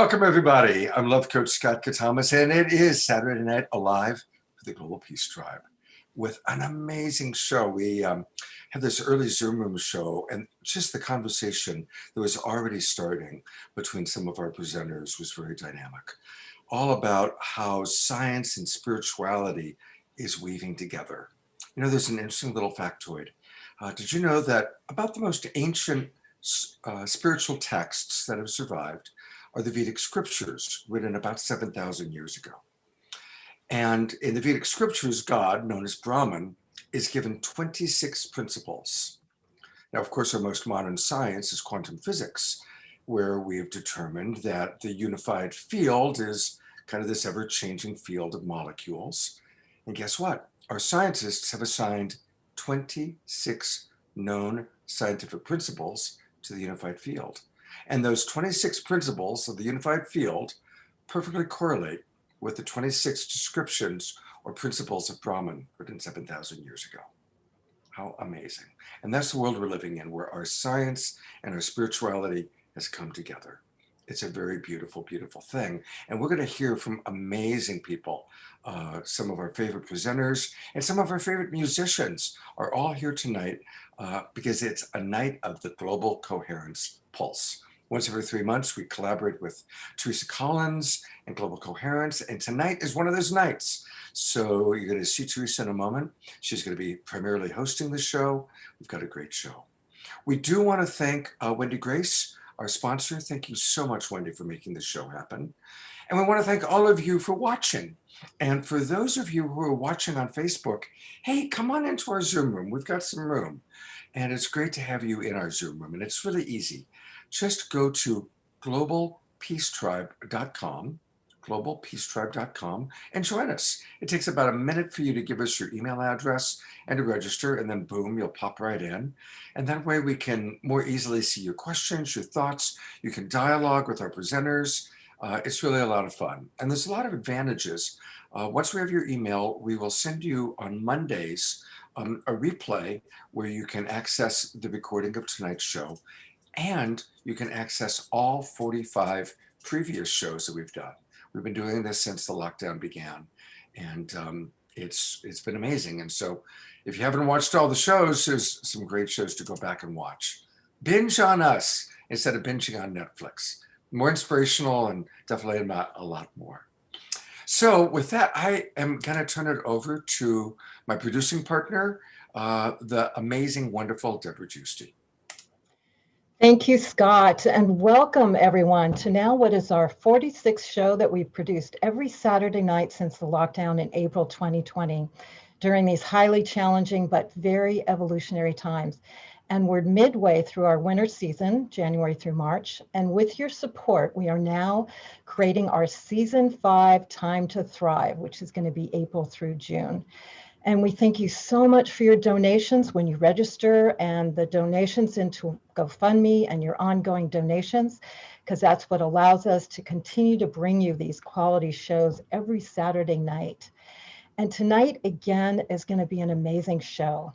Welcome, everybody. I'm Love Coach Scott Catamas, and it is Saturday Night Alive for the Global Peace Tribe with an amazing show. We have this early Zoom room show, and just the conversation that was already starting between some of our presenters was very dynamic, all about how science and spirituality is weaving together. You know, there's an interesting little factoid. Did you know that about the most ancient spiritual texts that have survived are the Vedic scriptures, written about 7,000 years ago? And in the Vedic scriptures, God, known as Brahman, is given 26 principles. Now, of course, our most modern science is quantum physics, where we have determined that the unified field is kind of this ever-changing field of molecules. And guess what? Our scientists have assigned 26 known scientific principles to the unified field. And those 26 principles of the unified field perfectly correlate with the 26 descriptions or principles of Brahman written 7,000 years ago. How amazing. And that's the world we're living in, where our science and our spirituality has come together. It's a very beautiful, beautiful thing. And we're going to hear from amazing people. Some of our favorite presenters and some of our favorite musicians are all here tonight because it's a night of the Global Coherence Pulse. Once every 3 months, we collaborate with Teresa Collins and Global Coherence, and tonight is one of those nights. So you're going to see Teresa in a moment. She's going to be primarily hosting the show. We've got a great show. We do want to thank Wendy Grace, our sponsor. Thank you so much, Wendy, for making this show happen. And we want to thank all of you for watching. And for those of you who are watching on Facebook, hey, come on into our Zoom room. We've got some room. And it's great to have you in our Zoom room. And it's really easy. Just go to globalpeacetribe.com, and join us. It takes about a minute for you to give us your email address and to register, and then boom, you'll pop right in. And that way we can more easily see your questions, your thoughts. You can dialogue with our presenters. It's really a lot of fun. And there's a lot of advantages. Once we have your email, we will send you on Mondays a replay where you can access the recording of tonight's show. And you can access all 45 previous shows that we've done. We've been doing this since the lockdown began, and it's been amazing. And so if you haven't watched all the shows, there's some great shows to go back and watch. Binge on us instead of binging on Netflix. More inspirational and definitely not a lot more. So with that, I am going to turn it over to my producing partner, the amazing, wonderful Debra Gusti. Thank you, Scott, and welcome everyone to now what is our 46th show that we've produced every Saturday night since the lockdown in April 2020 during these highly challenging but very evolutionary times. And we're midway through our winter season, January through March. And with your support, we are now creating our season 5 Time to Thrive, which is going to be April through June. And we thank you so much for your donations when you register, and the donations into GoFundMe and your ongoing donations, because that's what allows us to continue to bring you these quality shows every Saturday night. And tonight, again, is going to be an amazing show.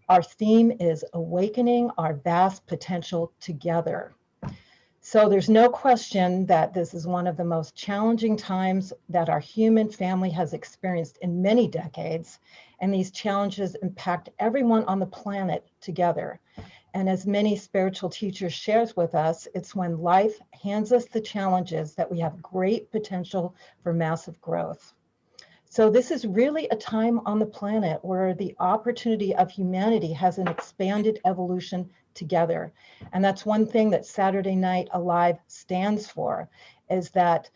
Our theme is Awakening Our Vast Potential Together. So there's no question that this is one of the most challenging times that our human family has experienced in many decades. And these challenges impact everyone on the planet together. And as many spiritual teachers shares with us, it's when life hands us the challenges that we have great potential for massive growth. So this is really a time on the planet where the opportunity of humanity has an expanded evolution together. And that's one thing that Saturday Night Alive stands for, is that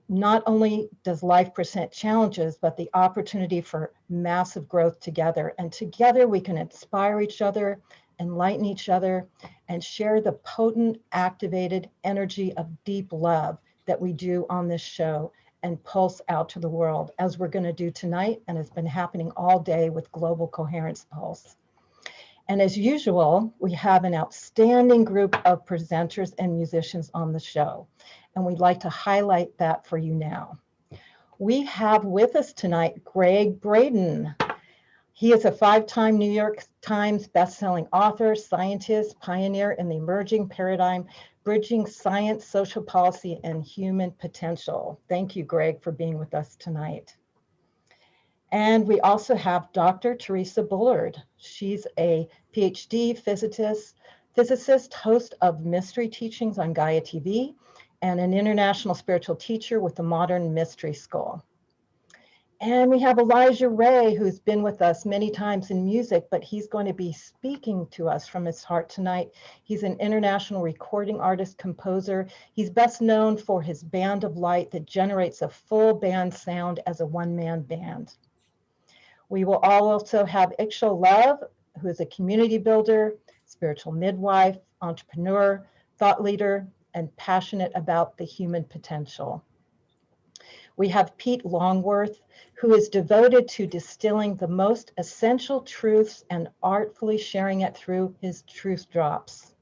not only does life present challenges, but the opportunity for massive growth together. And together we can inspire each other, enlighten each other, and share the potent, activated energy of deep love that we do on this show and pulse out to the world, as we're going to do tonight, and it's been happening all day with Global Coherence Pulse. And as usual, we have an outstanding group of presenters and musicians on the show, and we'd like to highlight that for you now. We have with us tonight Gregg Braden. He is a 5-time New York Times bestselling author, scientist, pioneer in the emerging paradigm, bridging science, social policy, and human potential. Thank you, Gregg, for being with us tonight. And we also have Dr. Teresa Bullard. She's a PhD physicist, host of Mystery Teachings on Gaia TV, and an international spiritual teacher with the Modern Mystery School. And we have Elijah Ray, who's been with us many times in music, but he's going to be speaking to us from his heart tonight. He's an international recording artist, composer. He's best known for his band of light that generates a full band sound as a one-man band. We will also have Iksho Love, who is a community builder, spiritual midwife, entrepreneur, thought leader, and passionate about the human potential. We have Pete Longworth, who is devoted to distilling the most essential truths and artfully sharing it through his truth drops.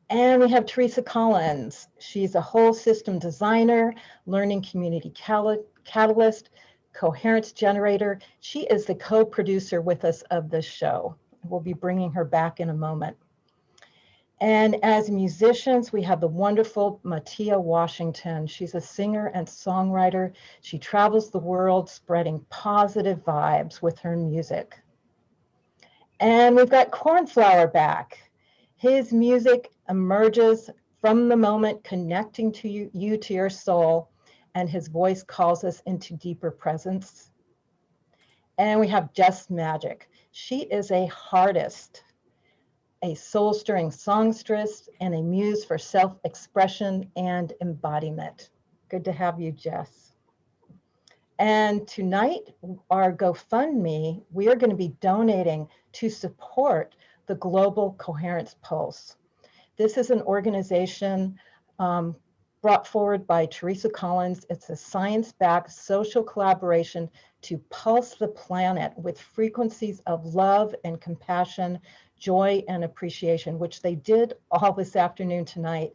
And we have Teresa Collins. She's a whole system designer, learning community catalyst, coherence generator. She is the co-producer with us of this show. We'll be bringing her back in a moment. And as musicians, we have the wonderful Matia Washington. She's a singer and songwriter. She travels the world spreading positive vibes with her music. And we've got Cornflower back. His music emerges from the moment connecting to you to your soul, and his voice calls us into deeper presence. And we have Just Magic. She is a heartist, a soul-stirring songstress, and a muse for self-expression and embodiment. Good to have you, Jess. And tonight, our GoFundMe, we are going to be donating to support the Global Coherence Pulse. This is an organization brought forward by Teresa Collins. It's a science-backed social collaboration to pulse the planet with frequencies of love and compassion, joy and appreciation, which they did all this afternoon tonight,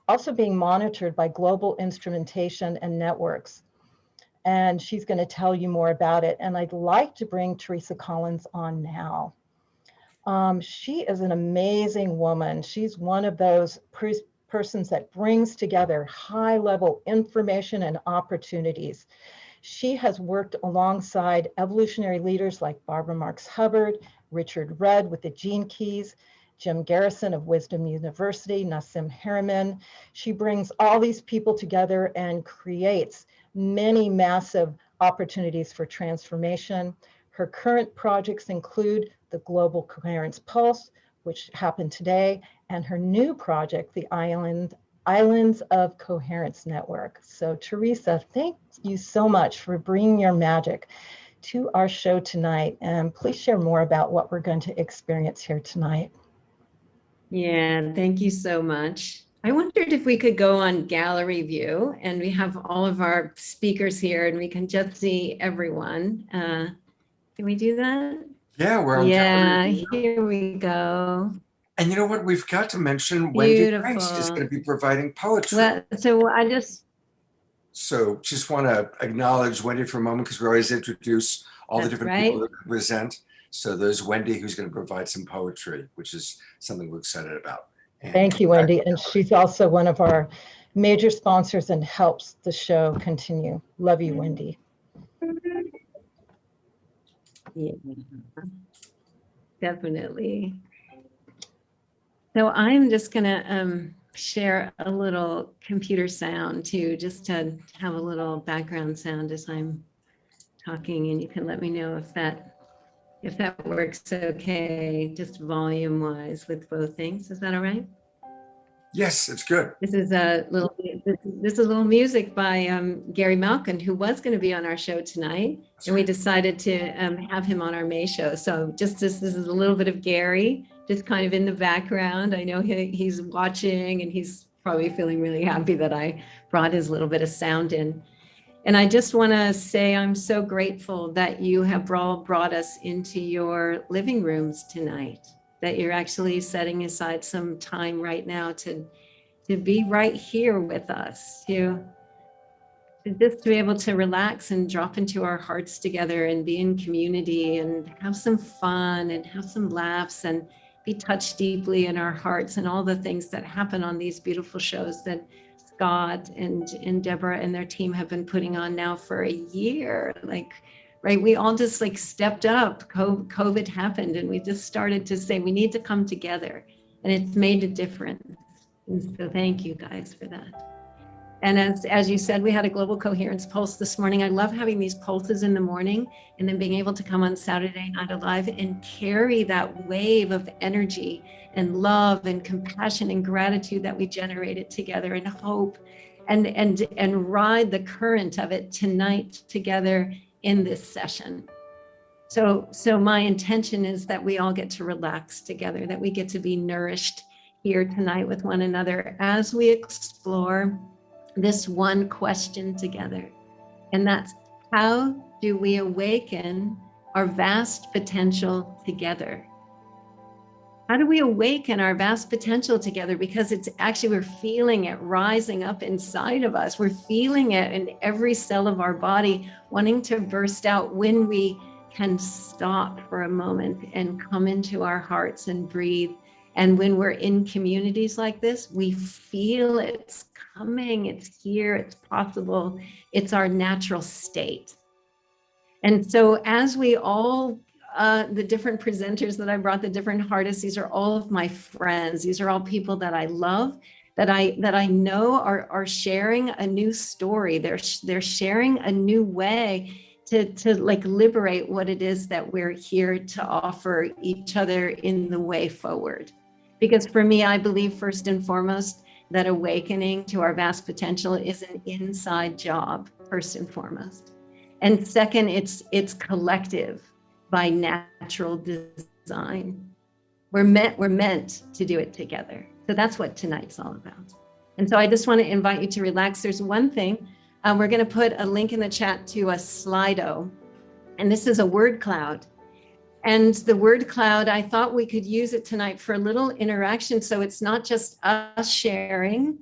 also being monitored by global instrumentation and networks. And she's going to tell you more about it. And I'd like to bring Teresa Collins on now. She is an amazing woman. She's one of those persons that brings together high-level information and opportunities. She has worked alongside evolutionary leaders like Barbara Marx Hubbard, Richard Rudd with the Gene Keys, Jim Garrison of Wisdom University, Nassim Harriman. She brings all these people together and creates many massive opportunities for transformation. Her current projects include the Global Coherence Pulse, which happened today, and her new project, the Islands of Coherence Network. So Teresa, thank you so much for bringing your magic to our show tonight. And please share more about what we're going to experience here tonight. Yeah, thank you so much. I wondered if we could go on gallery view, and we have all of our speakers here and we can just see everyone. Can we do that? Yeah, we're on gallery view. Here we go. And you know what? We've got to mention Wendy Beautiful. Grace is going to be providing poetry. Well, So just want to acknowledge Wendy for a moment, because we always introduce all the different people that present. So there's Wendy, who's going to provide some poetry, which is something we're excited about. And thank you, Wendy. And she's also one of our major sponsors and helps the show continue. Love you, Wendy. Yeah, definitely. So I'm just going to share a little computer sound too, just to have a little background sound as I'm talking, and you can let me know if that works okay, just volume wise with both things. Is that all right? yes, it's good. This is a little music by Gary Malkin, who was going to be on our show tonight, and we decided to have him on our May show. So just this is a little bit of Gary, just kind of in the background. I know he's watching, and he's probably feeling really happy that I brought his little bit of sound in. And I just want to say I'm so grateful that you have brought us into your living rooms tonight, that you're actually setting aside some time right now to be right here with us, to just to be able to relax and drop into our hearts together and be in community and have some fun and have some laughs and be touched deeply in our hearts, and all the things that happen on these beautiful shows that Scott and Debra and their team have been putting on now for a year. Like, right, we all just like stepped up. COVID happened and we just started to say we need to come together, and it's made a difference. And so thank you guys for that. And as you said, we had a global coherence pulse this morning. I love having these pulses in the morning and then being able to come on Saturday Night Alive and carry that wave of energy and love and compassion and gratitude that we generated together, and hope, and ride the current of it tonight together in this session. So my intention is that we all get to relax together, that we get to be nourished here tonight with one another as we explore this one question together. And that's, how do we awaken our vast potential together? How do we awaken our vast potential together? Because it's actually, we're feeling it rising up inside of us. We're feeling it in every cell of our body, wanting to burst out when we can stop for a moment and come into our hearts and breathe. And when we're in communities like this, we feel it's coming, it's here, it's possible, it's our natural state. And so as we all, the different presenters that I brought, the different artists, these are all of my friends. These are all people that I love, that I know are sharing a new story. They're sharing a new way to like liberate what it is that we're here to offer each other in the way forward. Because for me, I believe first and foremost that awakening to our vast potential is an inside job, first and foremost. And second, it's collective by natural design. We're meant to do it together. So that's what tonight's all about. And so I just want to invite you to relax. There's one thing, we're going to put a link in the chat to a Slido, and this is a word cloud. And the word cloud, I thought we could use it tonight for a little interaction. So it's not just us sharing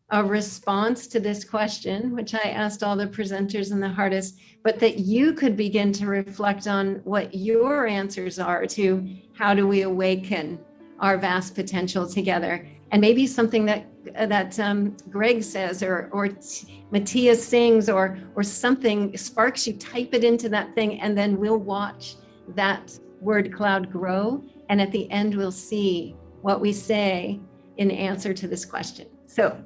a response to this question, which I asked all the presenters and the artists, but that you could begin to reflect on what your answers are to how do we awaken our vast potential together. And maybe something that Gregg says or Matia sings or something sparks you, type it into that thing, and then we'll watch that word cloud grow, and at the end we'll see what we say in answer to this question. So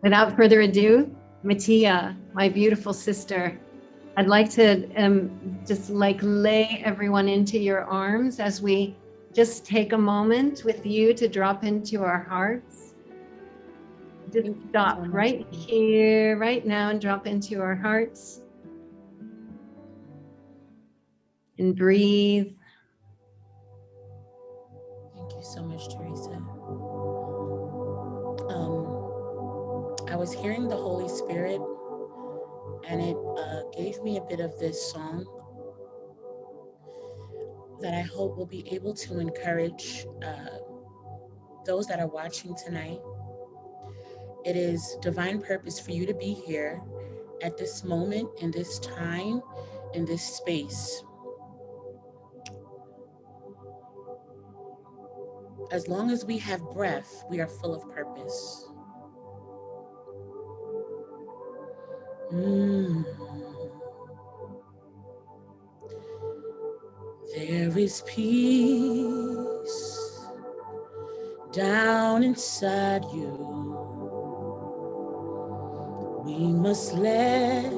without further ado, Matia, my beautiful sister, I'd like to just like lay everyone into your arms as we just take a moment with you to drop into our hearts. Just stop right here, right now, and drop into our hearts and breathe. Thank you so much, Teresa. I was hearing the Holy Spirit, and it gave me a bit of this song that I hope will be able to encourage those that are watching tonight. It is divine purpose for you to be here at this moment, in this time, in this space. As long as we have breath, we are full of purpose. There is peace down inside you. We must let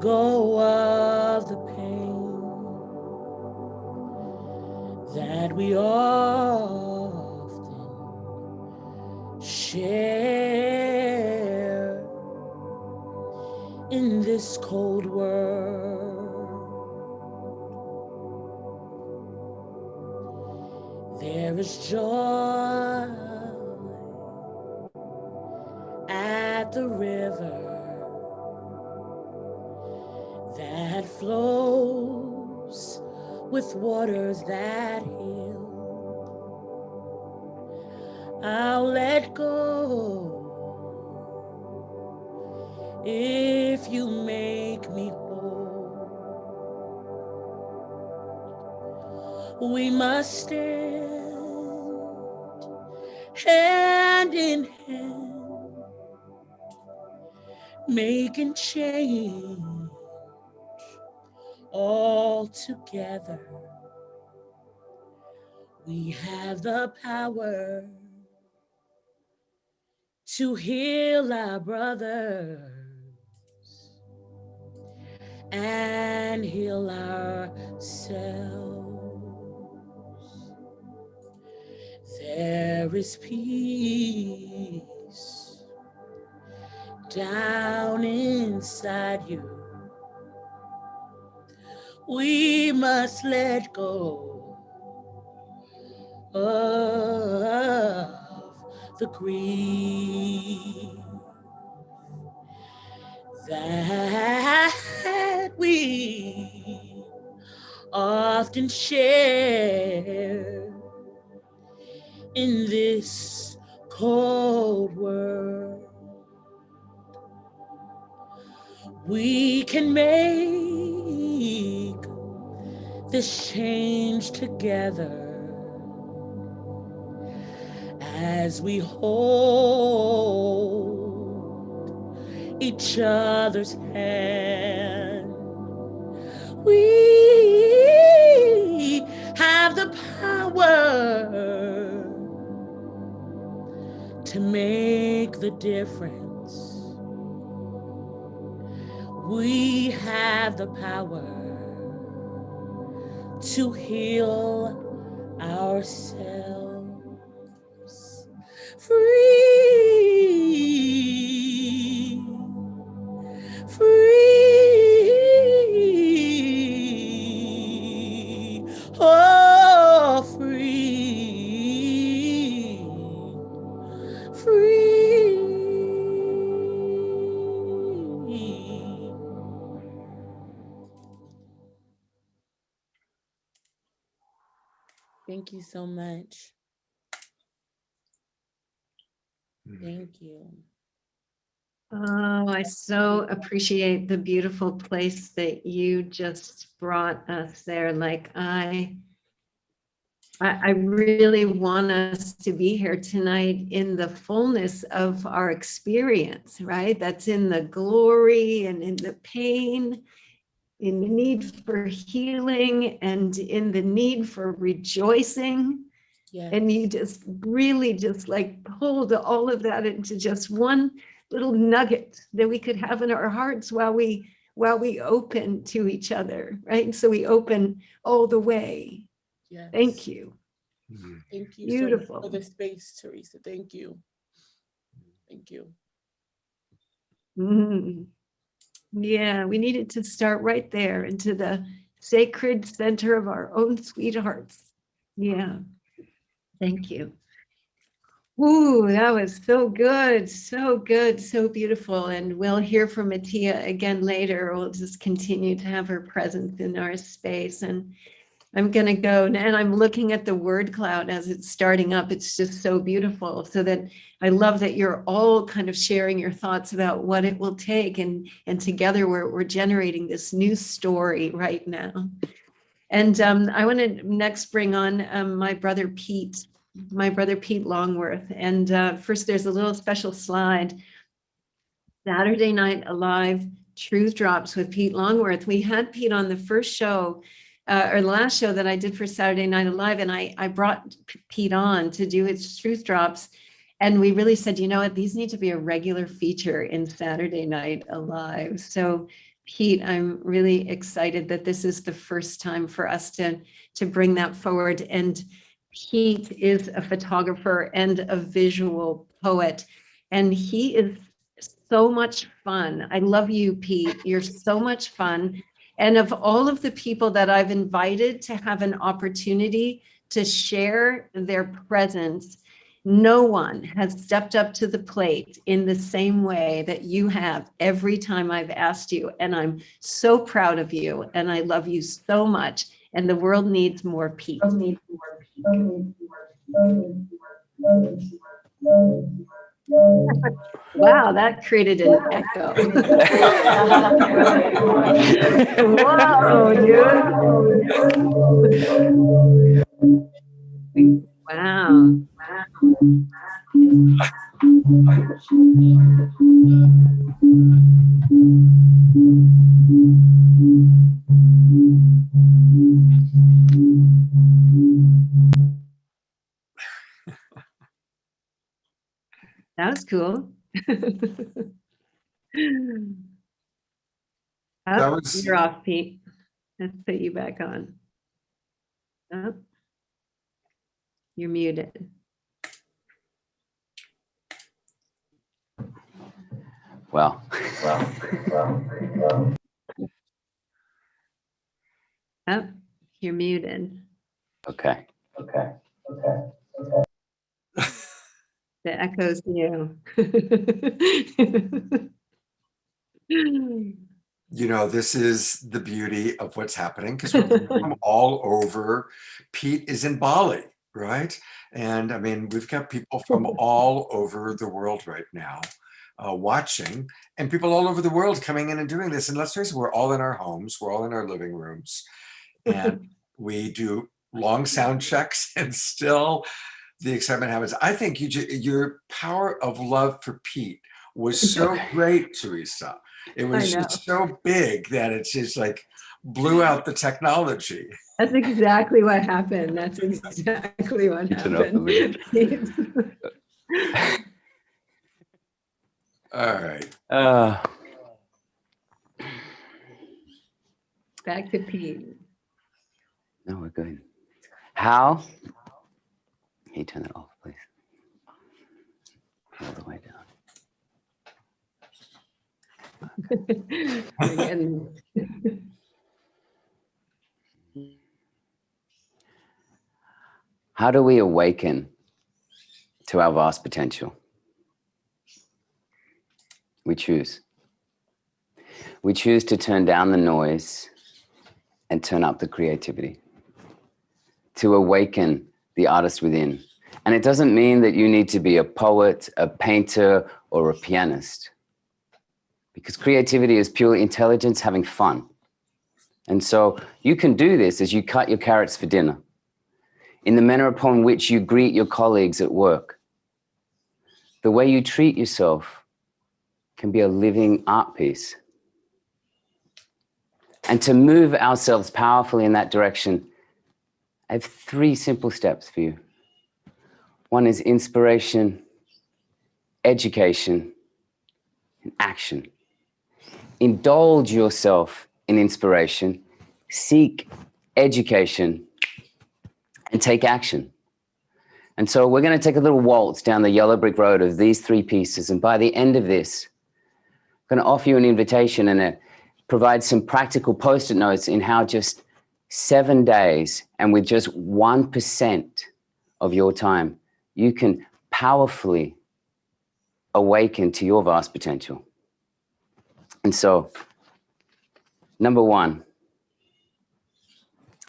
go of the pain that we often share in this cold world. There is joy at the river that flows with waters that heal. I'll let go if you make me whole, we must stand hand in hand, making change all together. We have the power to heal our brothers and heal ourselves. There is peace down inside you. We must let go of the grief that we often share in this cold world. We can make this change together as we hold each other's hand. We have the power to make the difference. We have the power to heal ourselves. Free, free, oh, free, free. Thank you so much. Thank you. Oh, I so appreciate the beautiful place that you just brought us there. Like I really want us to be here tonight in the fullness of our experience, right? That's in the glory and in the pain, in the need for healing and in the need for rejoicing. Yes. And you just really just like pulled all of that into just one little nugget that we could have in our hearts while we open to each other, right? So we open all the way. Yes. Thank you. Thank you Beautiful. so much for the space, Teresa. Thank you. Thank you. Mm. Yeah, we needed to start right there into the sacred center of our own sweethearts. Yeah. Thank you. Ooh, that was so good, so beautiful. And we'll hear from Matia again later. We'll just continue to have her presence in our space. And I'm going to go, and I'm looking at the word cloud as it's starting up. It's just so beautiful. So that I love that you're all kind of sharing your thoughts about what it will take. And together we're generating this new story right now. And I want to next bring on my brother Pete Longworth. And first, there's a little special slide. Saturday Night Alive Truth Drops with Pete Longworth. We had Pete on the first show, or the last show that I did for Saturday Night Alive, and I brought Pete on to do his Truth Drops. And we really said, you know what, these need to be a regular feature in Saturday Night Alive. So Pete, I'm really excited that this is the first time for us to bring that forward. And Pete is a photographer and a visual poet, and he is so much fun. I love you, Pete. You're so much fun. And of all of the people that I've invited to have an opportunity to share their presence, no one has stepped up to the plate in the same way that you have every time I've asked you. And I'm so proud of you, and I love you so much. And the world needs more Pete. Wow, that created an echo. Whoa, dude. Wow. That was cool. That was You're off, Pete. Let's put you back on. Oh, you're muted. Well. Oh, you're muted. Okay. The echo's you. you know, this is the beauty of what's happening because we're from all over. Pete is in Bali, right? And I mean, we've got people from all over the world right now watching, and people all over the world coming in and doing this. And let's face it, we're all in our homes, we're all in our living rooms, and we do long sound checks, and still the excitement happens. I think your power of love for Pete was so great, Teresa. It was just so big that it's just like blew out the technology. That's exactly what happened. That's exactly what happened. All right. Back to Pete. No, we're good. Howe? Can you turn that off, please? All the way down. How do we awaken to our vast potential? We choose. We choose to turn down the noise and turn up the creativity, to awaken the artist within. And it doesn't mean that you need to be a poet, a painter, or a pianist, because creativity is pure intelligence having fun. And so you can do this as you cut your carrots for dinner, in the manner upon which you greet your colleagues at work. The way you treat yourself can be a living art piece. And to move ourselves powerfully in that direction, I have 3 simple steps for you. One is inspiration, education, and action. Indulge yourself in inspiration, seek education, and take action. And so we're going to take a little waltz down the yellow brick road of these 3 pieces. And by the end of this, I'm going to offer you an invitation and provide some practical post-it notes in how just 7 days and with just 1% of your time, you can powerfully awaken to your vast potential. And so, number 1,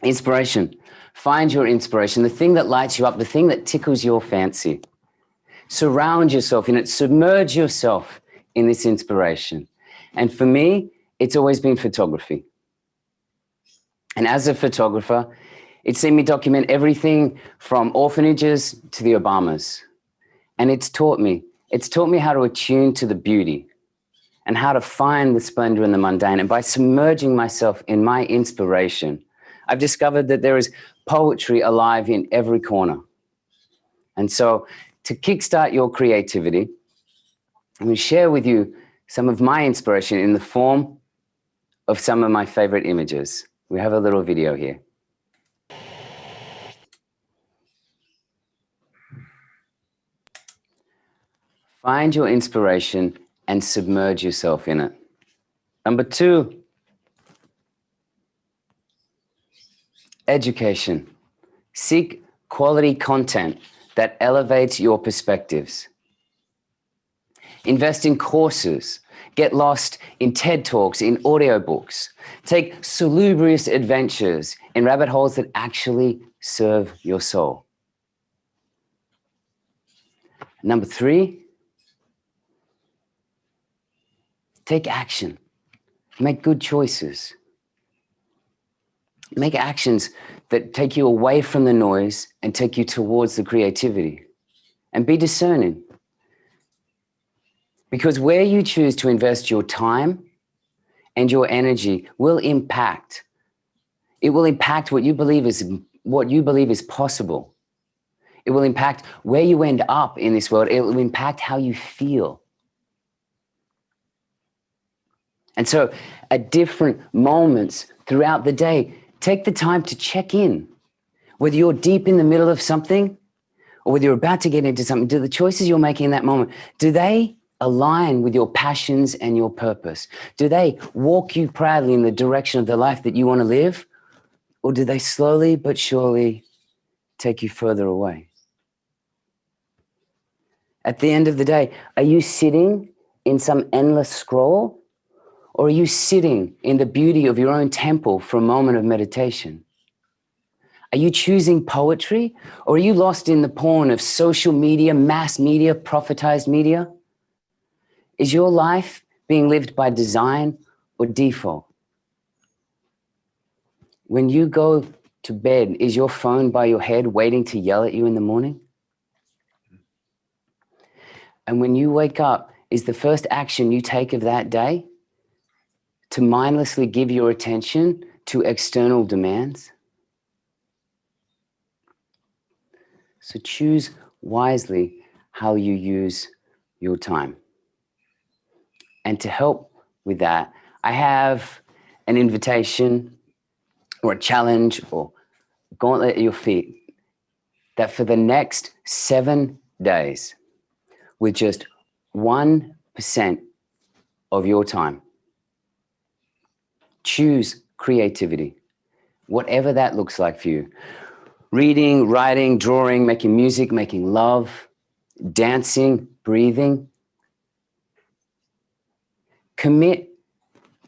inspiration. Find your inspiration, the thing that lights you up, the thing that tickles your fancy. Surround yourself in it, submerge yourself in this inspiration. And for me, it's always been photography. And as a photographer, it's seen me document everything from orphanages to the Obamas. And it's taught me how to attune to the beauty and how to find the splendor in the mundane. And by submerging myself in my inspiration, I've discovered that there is poetry alive in every corner. And so to kickstart your creativity, I'm going to share with you some of my inspiration in the form of some of my favorite images. We have a little video here. Find your inspiration and submerge yourself in it. Number 2, education. Seek quality content that elevates your perspectives. Invest in courses. Get lost in TED Talks, in audiobooks. Take salubrious adventures in rabbit holes that actually serve your soul. Number 3, Take action. Make good choices. Make actions that take you away from the noise and take you towards the creativity. And be discerning. Because where you choose to invest your time and your energy will impact. It will impact what you believe is possible. It will impact where you end up in this world. It will impact how you feel. And so at different moments throughout the day, take the time to check in. Whether you're deep in the middle of something or whether you're about to get into something, do the choices you're making in that moment, do they align with your passions and your purpose? Do they walk you proudly in the direction of the life that you want to live? Or do they slowly but surely take you further away? At the end of the day, are you sitting in some endless scroll? Or are you sitting in the beauty of your own temple for a moment of meditation? Are you choosing poetry? Or are you lost in the porn of social media, mass media, prophetized media? Is your life being lived by design or default? When you go to bed, is your phone by your head waiting to yell at you in the morning? And when you wake up, is the first action you take of that day to mindlessly give your attention to external demands? So choose wisely how you use your time. And to help with that, I have an invitation or a challenge or gauntlet at your feet that for the next 7 days, with just 1% of your time, choose creativity, whatever that looks like for you. Reading, writing, drawing, making music, making love, dancing, breathing. Commit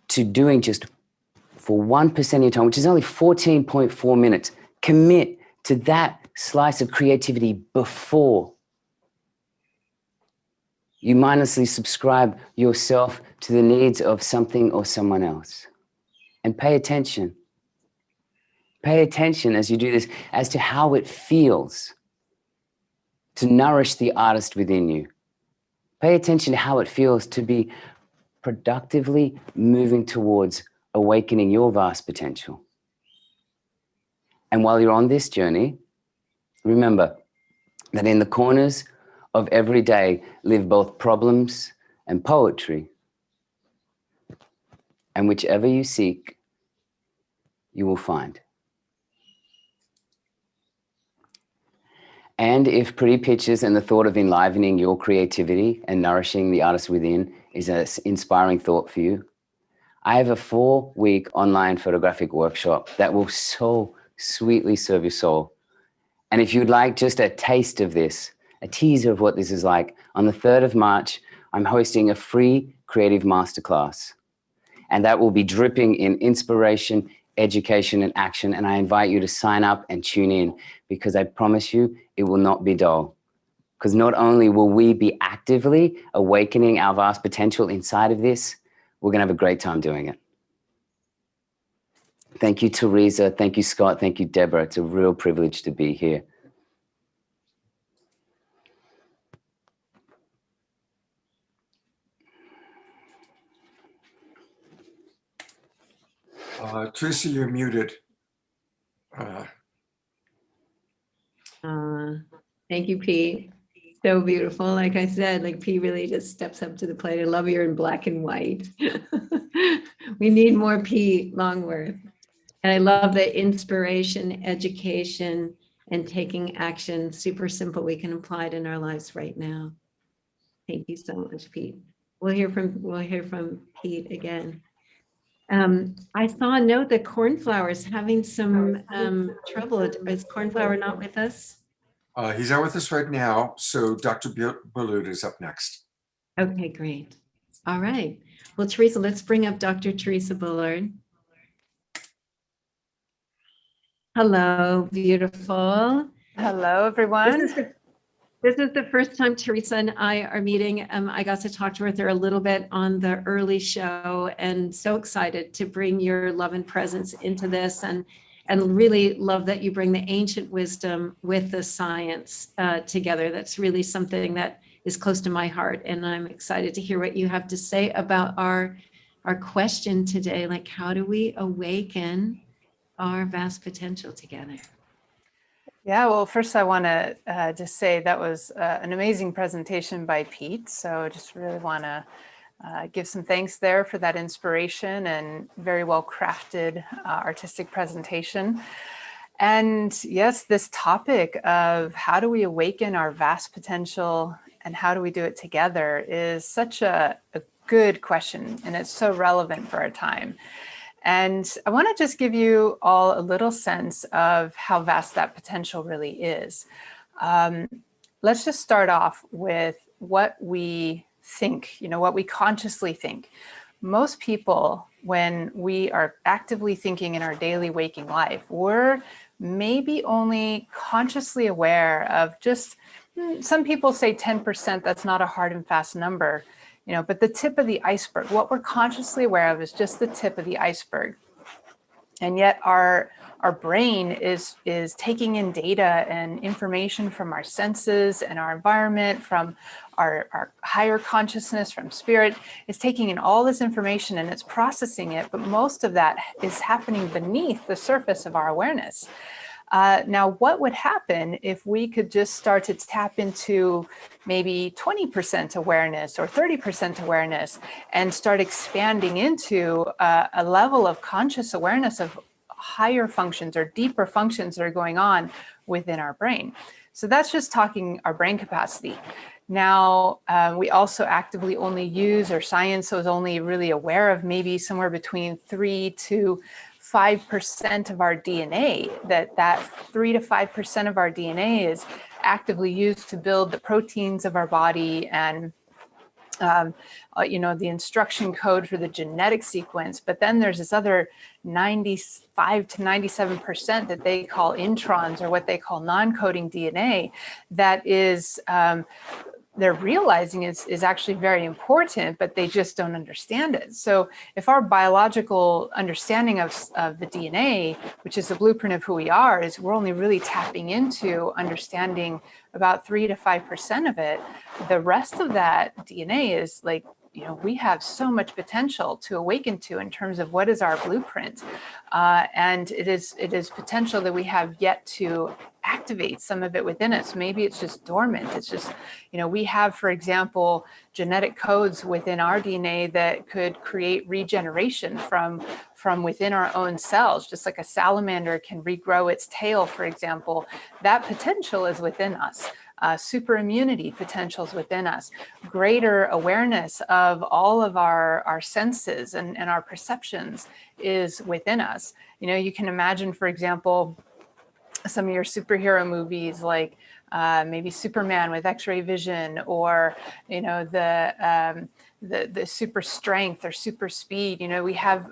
to doing just for 1% of your time, which is only 14.4 minutes. Commit to that slice of creativity before you mindlessly subscribe yourself to the needs of something or someone else. And pay attention. Pay attention as you do this as to how it feels to nourish the artist within you. Pay attention to how it feels to be productively moving towards awakening your vast potential. And while you're on this journey, remember that in the corners of every day live both problems and poetry. And whichever you seek, you will find. And if pretty pictures and the thought of enlivening your creativity and nourishing the artist within is an inspiring thought for you, I have a 4-week online photographic workshop that will so sweetly serve your soul. And if you'd like just a taste of this, a teaser of what this is like, on the 3rd of March, I'm hosting a free creative masterclass. And that will be dripping in inspiration, education, and action. And I invite you to sign up and tune in, because I promise you it will not be dull. Because not only will we be actively awakening our vast potential inside of this, we're going to have a great time doing it. Thank you, Teresa. Thank you, Scott. Thank you, Debra. It's a real privilege to be here. Teresa, you're muted. Thank you, Pete. So beautiful. Like I said, like Pete really just steps up to the plate. I love you're in black and white. We need more Pete Longworth. And I love the inspiration, education, and taking action. Super simple. We can apply it in our lives right now. Thank you so much, Pete. We'll hear from Pete again. I saw a note that Cornflower is having some trouble. Is Cornflower not with us? He's out with us right now. So Dr. Bullard is up next. Okay, great. All right. Well, Teresa, let's bring up Dr. Teresa Bullard. Hello, beautiful. Hello, everyone. This is the first time Teresa and I are meeting. I got to talk to her a little bit on the early show, and so excited to bring your love and presence into this, and really love that you bring the ancient wisdom with the science together. That's really something that is close to my heart, and I'm excited to hear what you have to say about our question today, like how do we awaken our vast potential together? Yeah, well, first I want to just say that was an amazing presentation by Pete. So just really want to give some thanks there for that inspiration and very well crafted artistic presentation. And yes, this topic of how do we awaken our vast potential and how do we do it together is such a good question, and it's so relevant for our time. And I want to just give you all a little sense of how vast that potential really is. Let's just start off with what we think, what we consciously think. Most people, when we are actively thinking in our daily waking life, we're maybe only consciously aware of just, some people say 10%, that's not a hard and fast number. But the tip of the iceberg, what we're consciously aware of is just the tip of the iceberg. And yet our brain is taking in data and information from our senses and our environment, from our higher consciousness, from spirit. It's taking in all this information and it's processing it, but most of that is happening beneath the surface of our awareness. Now, what would happen if we could just start to tap into maybe 20% awareness or 30% awareness and start expanding into a level of conscious awareness of higher functions or deeper functions that are going on within our brain? So that's just talking our brain capacity. Now, we also actively only use, or science is only really aware of, maybe somewhere between 3 to 5% of our DNA, that 3 to 5% of our DNA is actively used to build the proteins of our body and the instruction code for the genetic sequence. But then there's this other 95 to 97% that they call introns, or what they call non-coding DNA, that is they're realizing is actually very important, but they just don't understand it. So if our biological understanding of the DNA, which is the blueprint of who we are, is we're only really tapping into understanding about 3 to 5% of it, the rest of that DNA is like, we have so much potential to awaken to in terms of what is our blueprint. And it is potential that we have yet to activate some of it within us. Maybe it's just dormant. It's just, we have, for example, genetic codes within our DNA that could create regeneration from within our own cells, just like a salamander can regrow its tail, for example. That potential is within us. Super immunity potentials within us, greater awareness of all of our senses and our perceptions is within us. You can imagine, for example, some of your superhero movies, like maybe Superman with X-ray vision, or the super strength or super speed. We have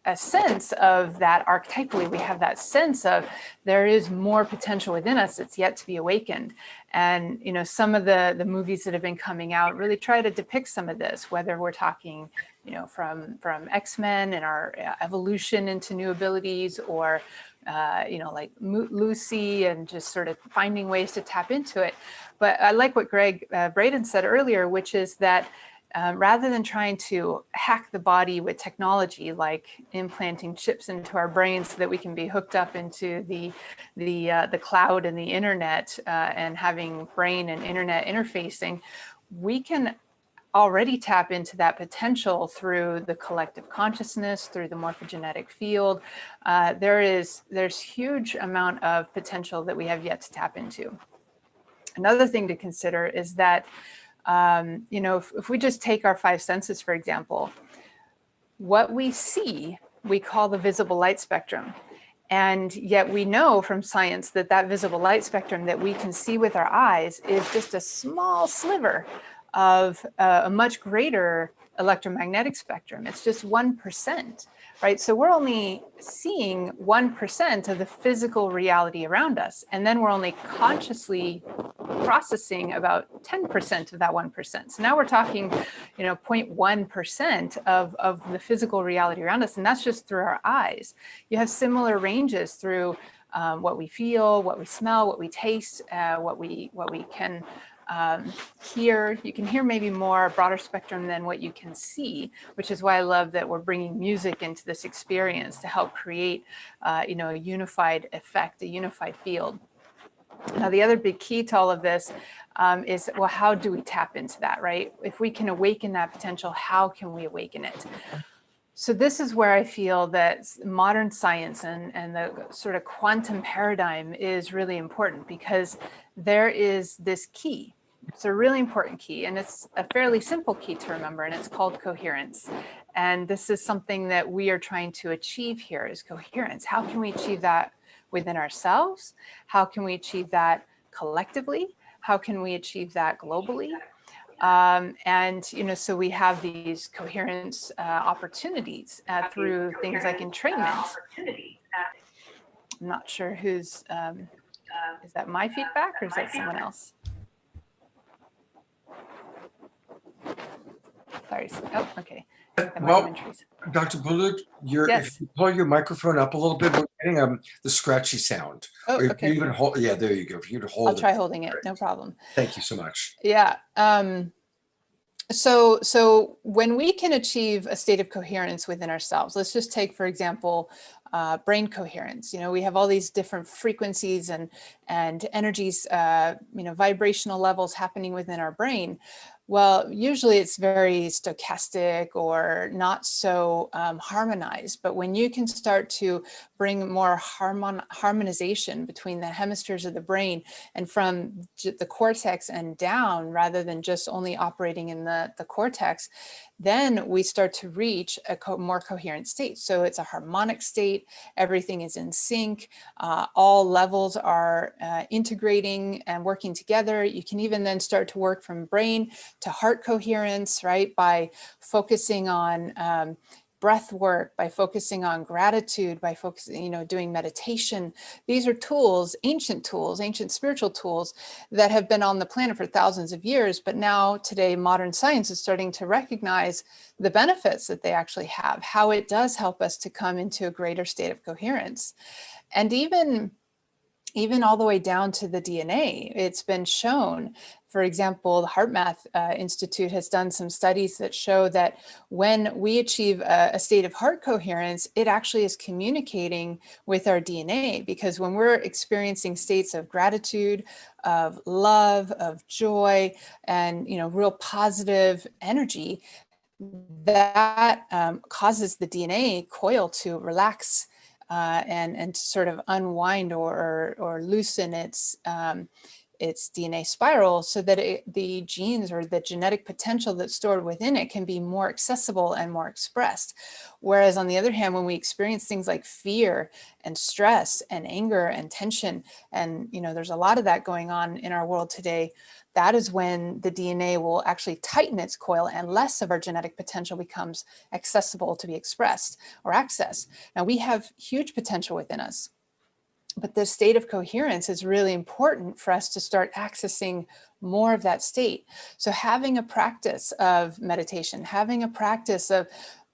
a sense of that archetypally. We have that sense of there is more potential within us that's yet to be awakened. And some of the movies that have been coming out really try to depict some of this, whether we're talking from X-Men and our evolution into new abilities, or like Lucy, and just sort of finding ways to tap into it. But I like what Gregg Braden said earlier, which is that rather than trying to hack the body with technology, like implanting chips into our brains so that we can be hooked up into the cloud and the internet, and having brain and internet interfacing, we can already tap into that potential through the collective consciousness, through the morphogenetic field. There's huge amount of potential that we have yet to tap into. Another thing to consider is that if we just take our 5 senses, for example, what we see, we call the visible light spectrum. And yet we know from science that visible light spectrum that we can see with our eyes is just a small sliver of a much greater electromagnetic spectrum. It's just 1%, right? So we're only seeing 1% of the physical reality around us. And then we're only consciously processing about 10% of that 1%. So now we're talking, 0.1% of the physical reality around us. And that's just through our eyes. You have similar ranges through what we feel, what we smell, what we taste, what we can hear. You can hear maybe more broader spectrum than what you can see, which is why I love that we're bringing music into this experience to help create, a unified effect, a unified field. Now, the other big key to all of this is, well, how do we tap into that, right? If we can awaken that potential, how can we awaken it? So this is where I feel that modern science and the sort of quantum paradigm is really important, because there is this key. It's a really important key, and it's a fairly simple key to remember, and it's called coherence. And this is something that we are trying to achieve here, is coherence. How can we achieve that within ourselves? How can we achieve that collectively? How can we achieve that globally? So we have these coherence opportunities through things like entrainment. I'm not sure who's, is that my feedback or is that someone else? Sorry, oh, okay. Well, Dr. Bulut, Yes. if you pull your microphone up a little bit, we're getting the scratchy sound. Oh, Or okay. you even hold, yeah, there you go. If you'd hold I'll it. try holding it, no problem. Thank you so much. Yeah. So when we can achieve a state of coherence within ourselves, let's just take, for example, brain coherence. We have all these different frequencies and energies, vibrational levels happening within our brain. Well, usually it's very stochastic or not so harmonized. But when you can start to bring more harmonization between the hemispheres of the brain and from the cortex and down, rather than just only operating in the cortex, then we start to reach a more coherent state. So it's a harmonic state. Everything is in sync. All levels are integrating and working together. You can even then start to work from brain to heart coherence, right? By focusing on breath work, by focusing on gratitude, by focusing, doing meditation. These are tools, ancient spiritual tools that have been on the planet for thousands of years. But now today, modern science is starting to recognize the benefits that they actually have, how it does help us to come into a greater state of coherence. And even all the way down to the DNA, it's been shown. For example, the HeartMath Institute has done some studies that show that when we achieve a state of heart coherence, it actually is communicating with our DNA, because when we're experiencing states of gratitude, of love, of joy, and real positive energy, that causes the DNA coil to relax and to sort of unwind or loosen its DNA spiral, so that the genes or the genetic potential that's stored within it can be more accessible and more expressed. Whereas on the other hand, when we experience things like fear and stress and anger and tension, and there's a lot of that going on in our world today, that is when the DNA will actually tighten its coil and less of our genetic potential becomes accessible to be expressed or accessed. Now, we have huge potential within us, but this state of coherence is really important for us to start accessing more of that state. So having a practice of meditation, having a practice of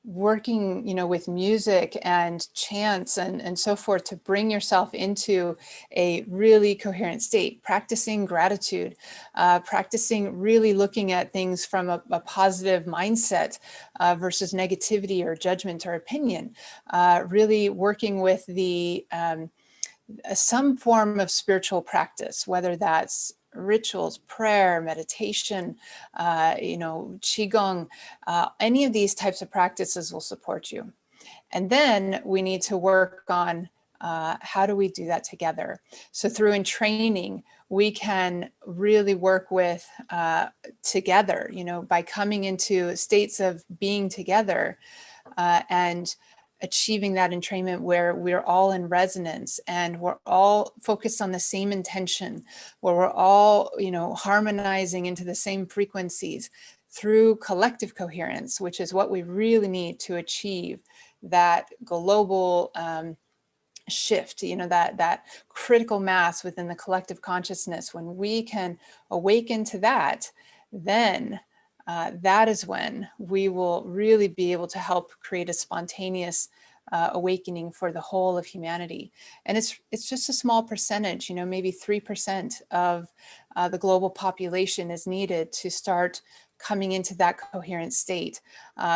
working, with music and chants and so forth to bring yourself into a really coherent state, practicing gratitude, practicing really looking at things from a positive mindset versus negativity or judgment or opinion, really working with the some form of spiritual practice, whether that's rituals, prayer, meditation, qigong, any of these types of practices will support you. And then we need to work on how do we do that together? So through entraining, we can really work with together, by coming into states of being together and achieving that entrainment where we're all in resonance and we're all focused on the same intention, where we're all, harmonizing into the same frequencies, through collective coherence, which is what we really need to achieve that global shift, that critical mass within the collective consciousness. When we can awaken to that, then that is when we will really be able to help create a spontaneous awakening for the whole of humanity. And it's just a small percentage, maybe 3% of the global population is needed to start coming into that coherent state,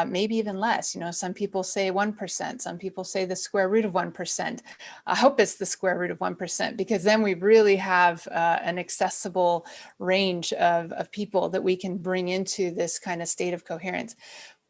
maybe even less. Some people say 1%, some people say the square root of 1%. I hope it's the square root of 1%, because then we really have an accessible range of people that we can bring into this kind of state of coherence.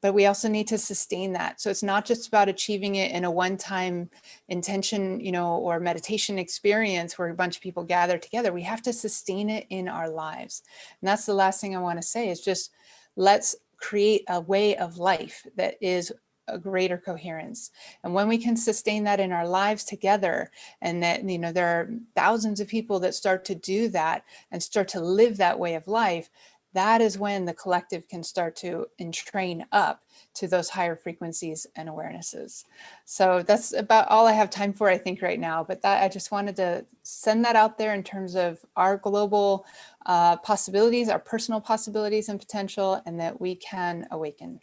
But we also need to sustain that. So it's not just about achieving it in a one-time intention, or meditation experience where a bunch of people gather together. We have to sustain it in our lives. And that's the last thing I want to say is just let's create a way of life that is a greater coherence. And when we can sustain that in our lives together, and that, there are thousands of people that start to do that and start to live that way of life, that is when the collective can start to entrain up to those higher frequencies and awarenesses. So that's about all I have time for, I think, right now. But that I just wanted to send that out there in terms of our global possibilities, our personal possibilities and potential, and that we can awaken.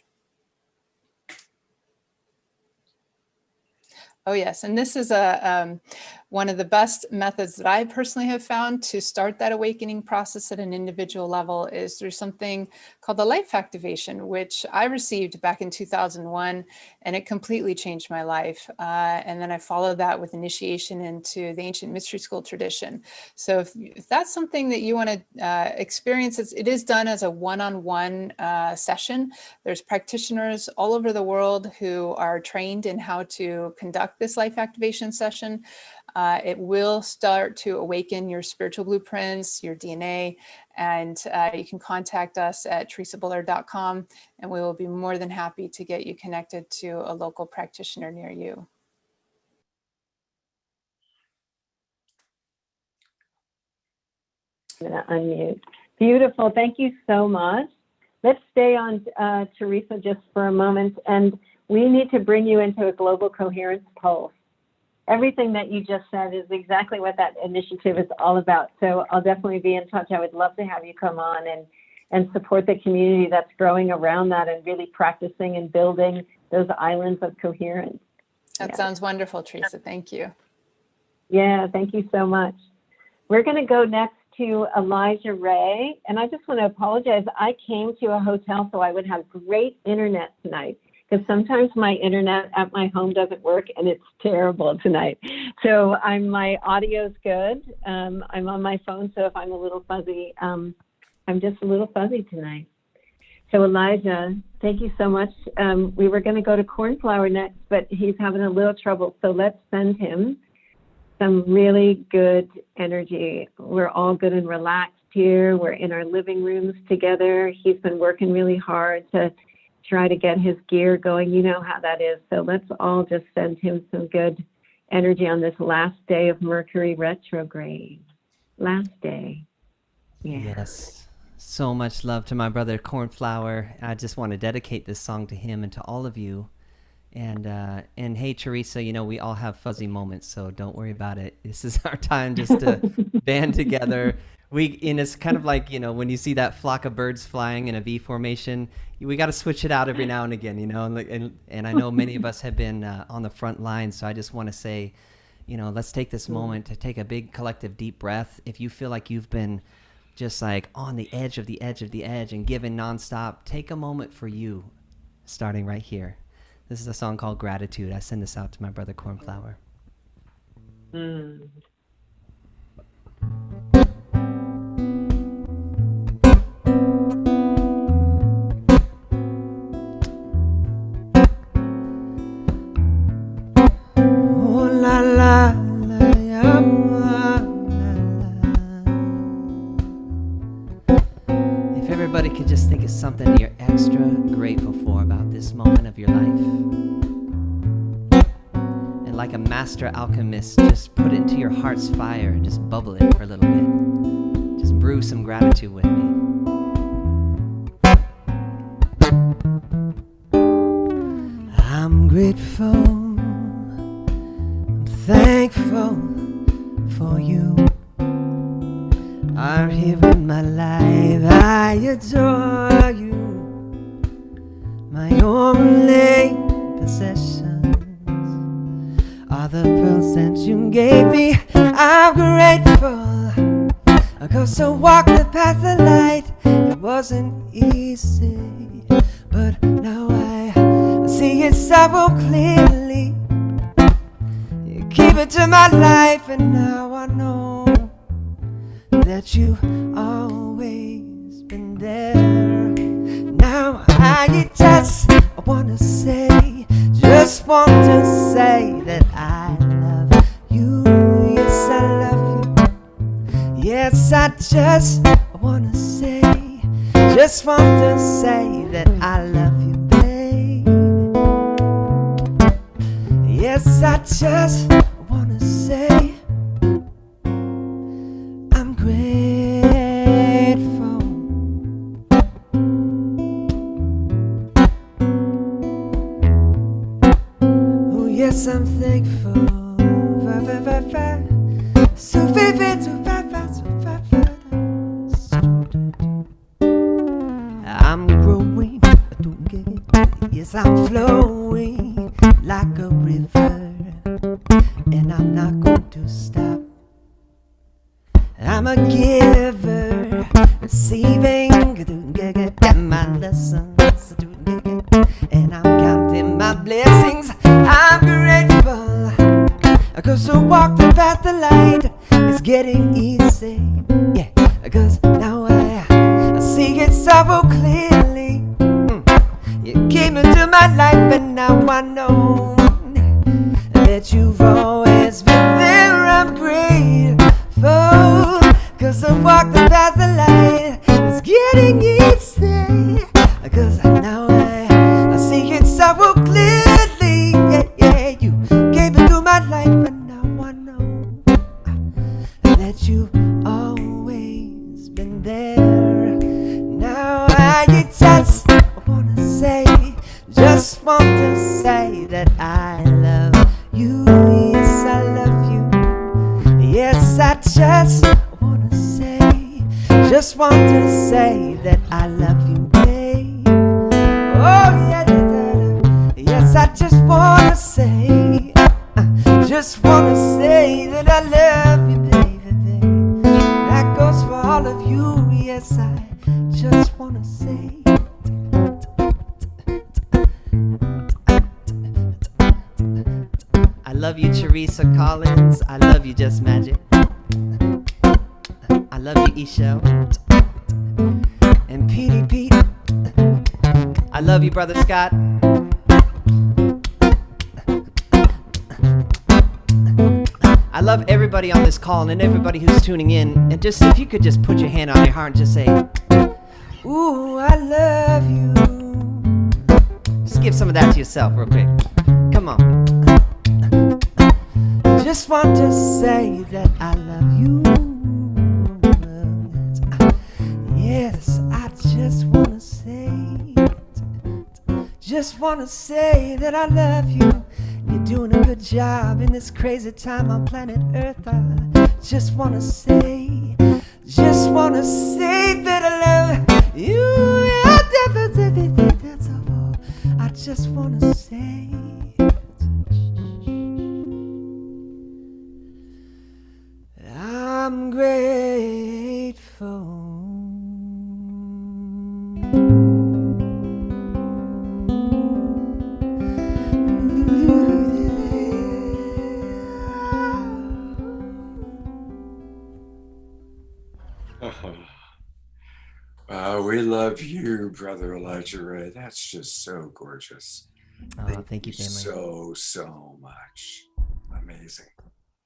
Oh, yes. And this is one of the best methods that I personally have found to start that awakening process at an individual level is through something called the life activation, which I received back in 2001, and it completely changed my life. And then I followed that with initiation into the ancient mystery school tradition. So if that's something that you want to experience, it is done as a one-on-one session. There's practitioners all over the world who are trained in how to conduct this life activation session. It will start to awaken your spiritual blueprints, your DNA, and you can contact us at teresabuller.com, and we will be more than happy to get you connected to a local practitioner near you. I'm going to unmute. Beautiful. Thank you so much. Let's stay on Teresa just for a moment, and we need to bring you into a global coherence pulse. Everything that you just said is exactly what that initiative is all about. So I'll definitely be in touch. I would love to have you come on and support the community that's growing around that and really practicing and building those islands of coherence. That sounds wonderful, Teresa. Thank you. Yeah, thank you so much. We're going to go next to Elijah Ray. And I just want to apologize. I came to a hotel so I would have great internet tonight, because sometimes my internet at my home doesn't work and it's terrible tonight. So my audio's good. I'm on my phone, so if I'm a little fuzzy, I'm just a little fuzzy tonight. So Elijah, thank you so much. We were gonna go to Cornflower next, but he's having a little trouble. So let's send him some really good energy. We're all good and relaxed here. We're in our living rooms together. He's been working really hard to try to get his gear going. You know how that is. So let's all just send him some good energy on this last day of Mercury retrograde. Last day. Yeah. Yes. So much love to my brother Cornflower. I just want to dedicate this song to him and to all of you. And hey, Teresa, we all have fuzzy moments, so don't worry about it. This is our time just to band together. And it's kind of like, when you see that flock of birds flying in a V formation, we got to switch it out every now and again, and I know many of us have been on the front lines. So I just want to say, let's take this moment to take a big collective deep breath. If you feel like you've been just like on the edge of the edge of the edge and given nonstop, take a moment for you, starting right here. This is a song called Gratitude. I send this out to my brother Cornflower. Mm. Oh la la la ya, la, la. If everybody could just think of something you're extra grateful for about this moment of your life. And like a master alchemist, just put it into your heart's fire and just bubble it for a little bit. Just brew some gratitude with me. I'm grateful, I'm thankful for you. Are here in my life, I adore you. My only possessions are the pearls that you gave me. I'm grateful, 'cause to walk the path of light, it wasn't easy, but now I see it so clearly. You gave it to my life, and now I know that you've always been there. Now I just wanna say, just want to say that I love you. Yes, I love you. Yes, I just wanna say, just want to say that I love you, babe. Yes, I just wanna say I'm grateful. Oh, yes, I'm thankful. I'm growing, yes, I'm flowing like a river, and I'm not going to stop. I'm a giver, receiving my lessons, and I'm counting my blessings. I'm grateful, 'cause to walk the path of light is getting easy. Yeah, 'cause now I see it so clearly. You came into my life, and now I know that you've always been there. I'm grateful, 'cause to walk the path of light is getting easy. 'Cause now I see it so clearly. Yeah, yeah, you came into my life, and now I know that you've always been there. Now I just wanna say, just want to say that I love you. Yes, I love you. Yes, I just wanna say, just want to say that I love you, babe. Oh yeah, yes, I just wanna say, just wanna say that I love you, baby. That goes for all of you. Yes, I just wanna say. I love you, Teresa Collins. I love you, Just Magic. I love you, Isha. And Petey Pete. I love you, Brother Scott. I love everybody on this call and everybody who's tuning in. And just, if you could just put your hand on your heart and just say, ooh, I love you. Just give some of that to yourself real quick. Come on. Just want to say that I love you. Yes, I just want to say it. Just want to say that I love you. You're doing a good job in this crazy time on planet Earth. I just want to say that I love you. That's all. I just want to say it. I'm grateful. We love you, Brother Elijah Ray. That's just so gorgeous. Oh, thank you, family. So much. Amazing.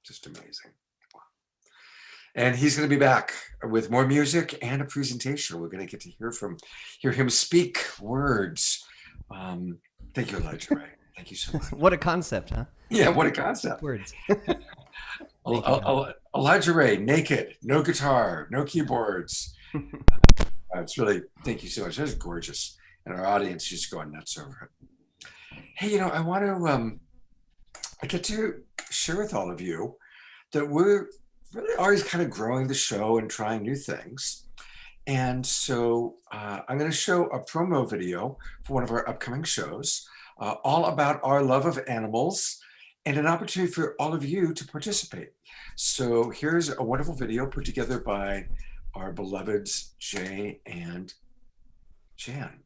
Just amazing. Wow. And he's going to be back with more music and a presentation. We're going to get to hear him speak words. Thank you, Elijah Ray. Thank you so much. What a concept, huh? Yeah, what a concept. Words. Elijah Ray, naked, no guitar, no keyboards. It's really, thank you so much. That's gorgeous. And our audience is going nuts over it. Hey, I want to I get to share with all of you that we're really always kind of growing the show and trying new things. And so I'm going to show a promo video for one of our upcoming shows, all about our love of animals and an opportunity for all of you to participate. So here's a wonderful video put together by our beloveds, Jay and Jan.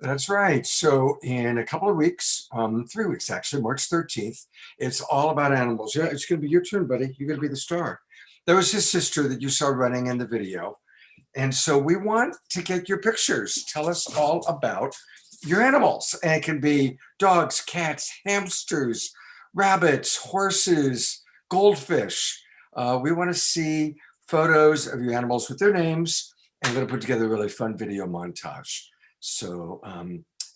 That's right. So in a couple of weeks, 3 weeks actually, March 13th, it's all about animals. Yeah, it's going to be your turn, buddy. You're going to be the star. That was his sister that you saw running in the video. And so we want to get your pictures. Tell us all about your animals. And it can be dogs, cats, hamsters, rabbits, horses, goldfish. We want to see photos of your animals with their names. And we're going to put together a really fun video montage. So,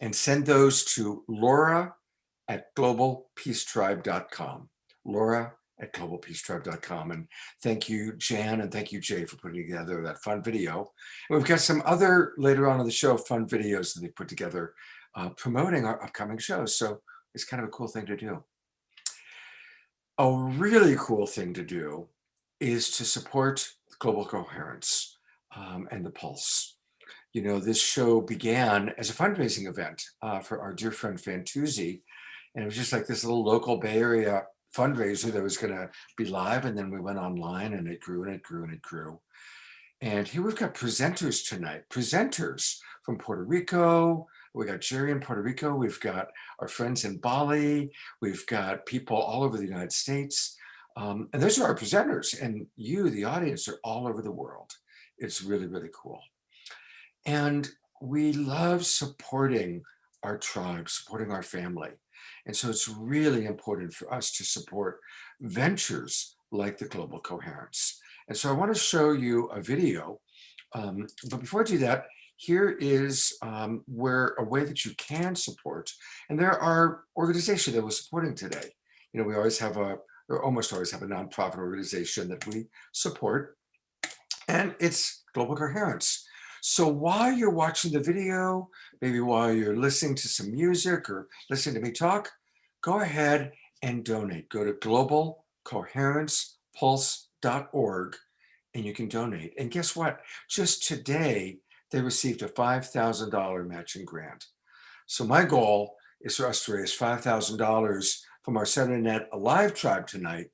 and send those to Laura@globalpeacetribe.com. Laura@globalpeacetribe.com. And thank you, Jan, and thank you, Jay, for putting together that fun video. And we've got some other, later on in the show, fun videos that they put together promoting our upcoming shows. So it's kind of a cool thing to do. A really cool thing to do is to support Global Coherence and the Pulse. This show began as a fundraising event for our dear friend Fantuzzi. And it was just like this little local Bay Area fundraiser that was going to be live. And then we went online and it grew and it grew and it grew. And here we've got presenters tonight, presenters from Puerto Rico. We got Jerry in Puerto Rico. We've got our friends in Bali. We've got people all over the United States. And those are our presenters. And you, the audience, are all over the world. It's really, really cool. And we love supporting our tribe, supporting our family. And so it's really important for us to support ventures like the Global Coherence. And so I want to show you a video. But before I do that, here is where a way that you can support. And there are organizations that we're supporting today. We always have or almost always have a nonprofit organization that we support. And it's Global Coherence. So while you're watching the video, maybe while you're listening to some music or listening to me talk, go ahead and donate. Go to globalcoherencepulse.org and you can donate. And guess what? Just today, they received a $5,000 matching grant. So my goal is for us to raise $5,000 from our Saturday Night Alive tribe tonight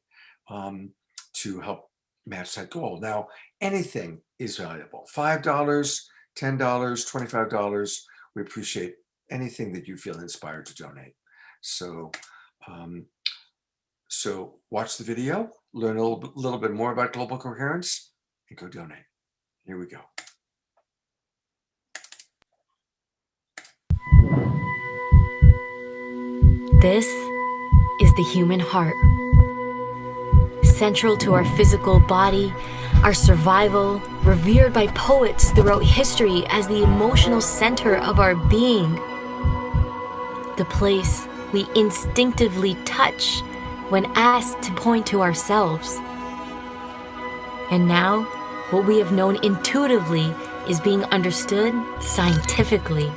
to help match that goal. Now, anything is valuable. $5, $10, $25. We appreciate anything that you feel inspired to donate. So, so watch the video, learn a little bit more about Global Coherence, and go donate. Here we go. This is the human heart. Central to our physical body, our survival, revered by poets throughout history as the emotional center of our being. The place we instinctively touch when asked to point to ourselves. And now, what we have known intuitively is being understood scientifically.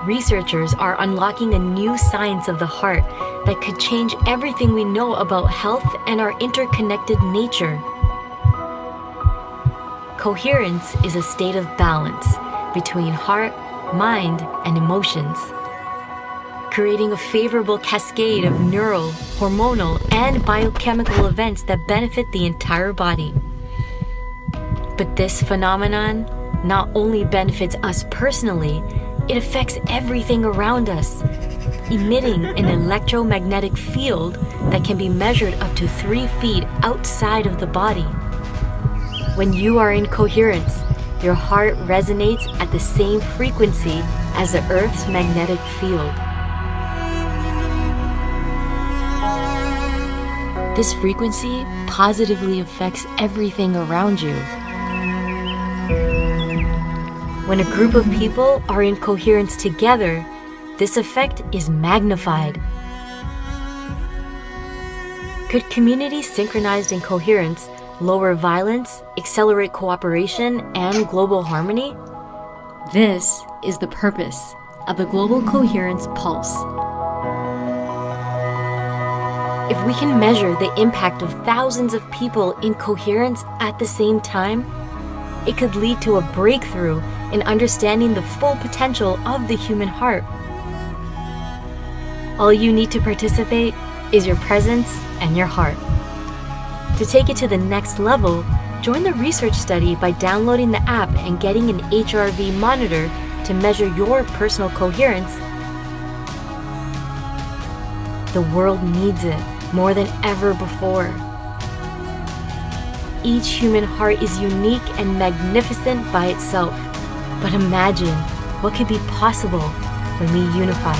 Researchers are unlocking a new science of the heart that could change everything we know about health and our interconnected nature. Coherence is a state of balance between heart, mind, and emotions, creating a favorable cascade of neural, hormonal, and biochemical events that benefit the entire body. But this phenomenon not only benefits us personally, it affects everything around us, emitting an electromagnetic field that can be measured up to 3 feet outside of the body. When you are in coherence, your heart resonates at the same frequency as the Earth's magnetic field. This frequency positively affects everything around you. When a group of people are in coherence together, this effect is magnified. Could communities synchronized in coherence lower violence, accelerate cooperation, and global harmony? This is the purpose of the Global Coherence Pulse. If we can measure the impact of thousands of people in coherence at the same time, it could lead to a breakthrough in understanding the full potential of the human heart. All you need to participate is your presence and your heart. To take it to the next level, join the research study by downloading the app and getting an HRV monitor to measure your personal coherence. The world needs it more than ever before. Each human heart is unique and magnificent by itself. But imagine what could be possible when we unify.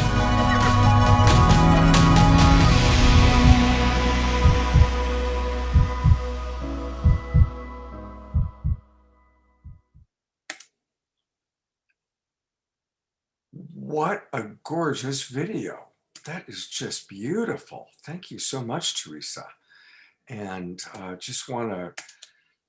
What a gorgeous video. That is just beautiful. Thank you so much, Teresa. And just want to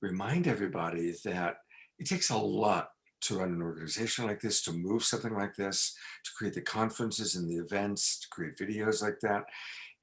remind everybody that it takes a lot to run an organization like this, to move something like this, to create the conferences and the events, to create videos like that,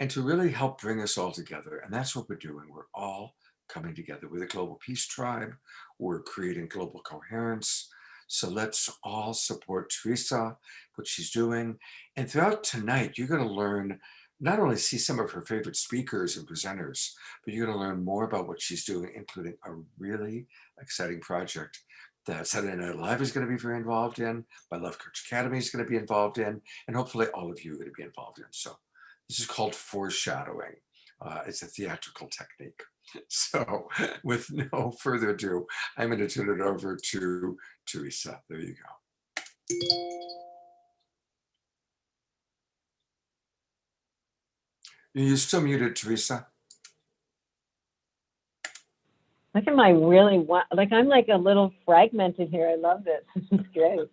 and to really help bring us all together. And that's what we're doing. We're all coming together. We're the Global Peace Tribe. We're creating global coherence. So let's all support Teresa, what she's doing. And throughout tonight, you're going to learn, not only see some of her favorite speakers and presenters, but you're going to learn more about what she's doing, including a really exciting project that Saturday Night Live is going to be very involved in, my Love Coach Academy is going to be involved in, and hopefully all of you are going to be involved in. So this is called foreshadowing. It's a theatrical technique. So with no further ado, I'm going to turn it over to Teresa. There you go. You're still muted, Teresa. Look at my I'm like a little fragmented here. I love this. This is great.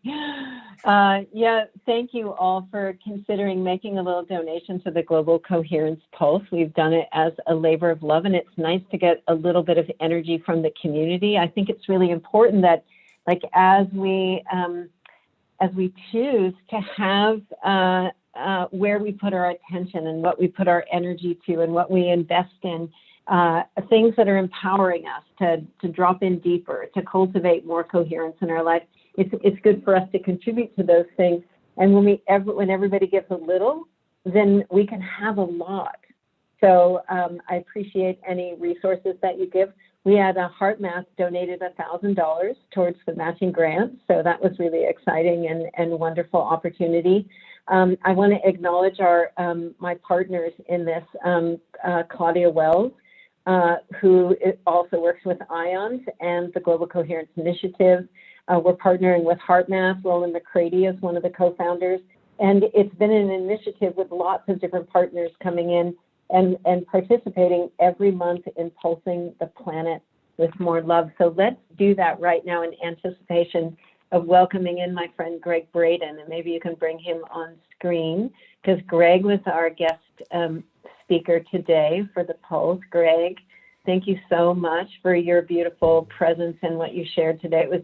Yeah, thank you all for considering making a little donation to the Global Coherence Pulse. We've done it as a labor of love, and it's nice to get a little bit of energy from the community. I think it's really important that, like, as we choose to have where we put our attention and what we put our energy to and what we invest in, things that are empowering us to drop in deeper, to cultivate more coherence in our life. It's good for us to contribute to those things. And when everybody gives a little, then we can have a lot. So I appreciate any resources that you give. We had a Heart Math donated $1,000 towards the matching grant. So that was really exciting and wonderful opportunity. I want to acknowledge my partners in this, Claudia Wells, who also works with IONS and the Global Coherence Initiative. We're partnering with HeartMath. Roland McCready is one of the co-founders. And it's been an initiative with lots of different partners coming in and participating every month in pulsing the planet with more love. So let's do that right now in anticipation of welcoming in my friend Gregg Braden. And maybe you can bring him on screen, because Gregg was our guest speaker today for the Pulse. Gregg, thank you so much for your beautiful presence and what you shared today. It was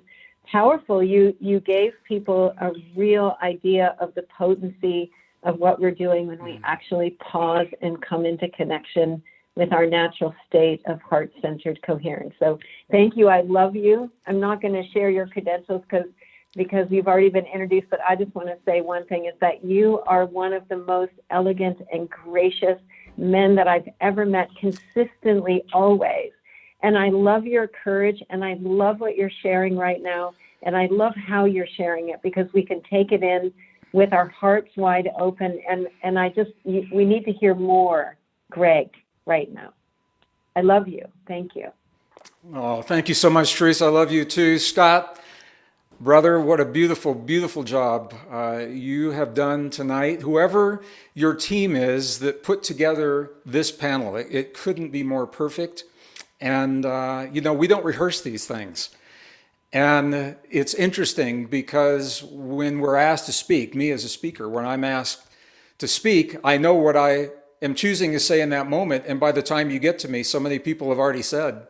powerful. You gave people a real idea of the potency of what we're doing when we actually pause and come into connection with our natural state of heart-centered coherence. So thank you. I love you. I'm not going to share your credentials because you've already been introduced, but I just want to say one thing is that you are one of the most elegant and gracious men that I've ever met, consistently, always. And I love your courage, and I love what you're sharing right now, and I love how you're sharing it, because we can take it in with our hearts wide open, and we need to hear more, Gregg, right now. I love you. Thank you. Oh, thank you so much, Teresa. I love you too. Scott, brother, what a beautiful, beautiful job you have done tonight. Whoever your team is that put together this panel, it couldn't be more perfect. And, we don't rehearse these things. And it's interesting because when we're asked to speak, me as a speaker, when I'm asked to speak, I know what I am choosing to say in that moment. And by the time you get to me, so many people have already said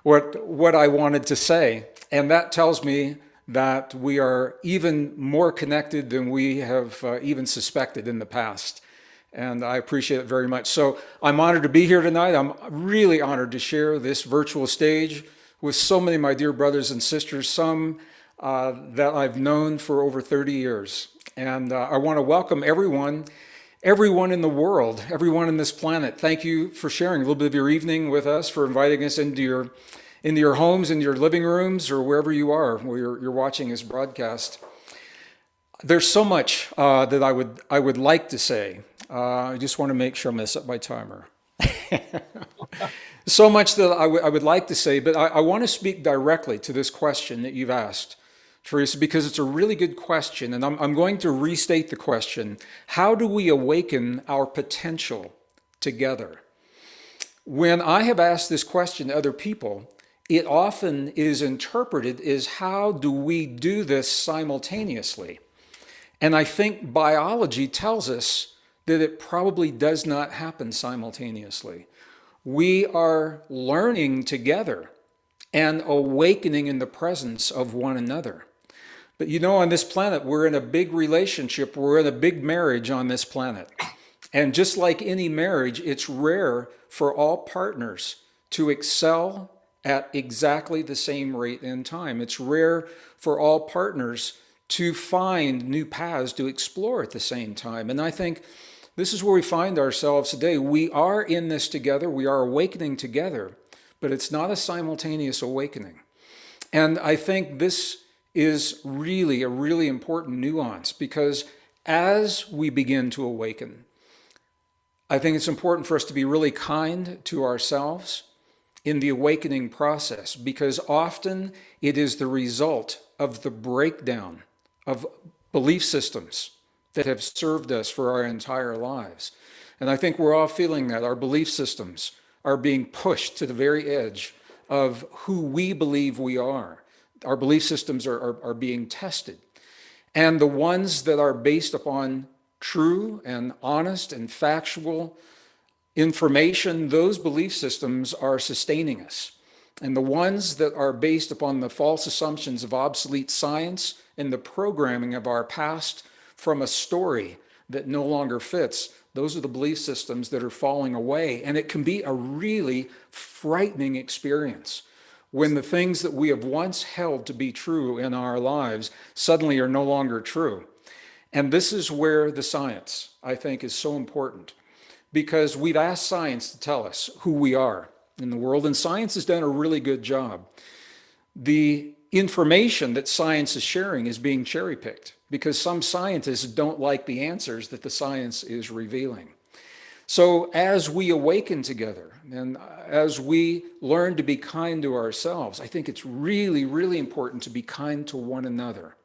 what I wanted to say. And that tells me that we are even more connected than we have even suspected in the past. And I appreciate it very much. So I'm honored to be here tonight. I'm really honored to share this virtual stage with so many of my dear brothers and sisters, some that I've known for over 30 years. And I want to welcome everyone in the world, everyone in this planet. Thank you for sharing a little bit of your evening with us, for inviting us into your homes, into your living rooms, or wherever you are, where you're watching this broadcast. There's so much that I would like to say. I just want to make sure I'm going to set my timer. So much that I would like to say, but I want to speak directly to this question that you've asked, Teresa, because it's a really good question, and I'm going to restate the question. How do we awaken our potential together? When I have asked this question to other people, it often is interpreted as, how do we do this simultaneously? And I think biology tells us that it probably does not happen simultaneously. We are learning together and awakening in the presence of one another. But on this planet, we're in a big relationship. We're in a big marriage on this planet. And just like any marriage, it's rare for all partners to excel at exactly the same rate and time. It's rare for all partners to find new paths to explore at the same time. And I think this is where we find ourselves today. We are in this together. We are awakening together, but it's not a simultaneous awakening. And I think this is really a really important nuance, because as we begin to awaken, I think it's important for us to be really kind to ourselves in the awakening process, because often it is the result of the breakdown of belief systems that have served us for our entire lives. And I think we're all feeling that our belief systems are being pushed to the very edge of who we believe we are. Our belief systems are being tested. And the ones that are based upon true and honest and factual information, those belief systems are sustaining us. And the ones that are based upon the false assumptions of obsolete science and the programming of our past from a story that no longer fits, those are the belief systems that are falling away. And it can be a really frightening experience when the things that we have once held to be true in our lives suddenly are no longer true. And this is where the science, I think, is so important, because we've asked science to tell us who we are in the world, and science has done a really good job. The information that science is sharing is being cherry-picked, because some scientists don't like the answers that the science is revealing. So as we awaken together and as we learn to be kind to ourselves, I think it's really, really important to be kind to one another,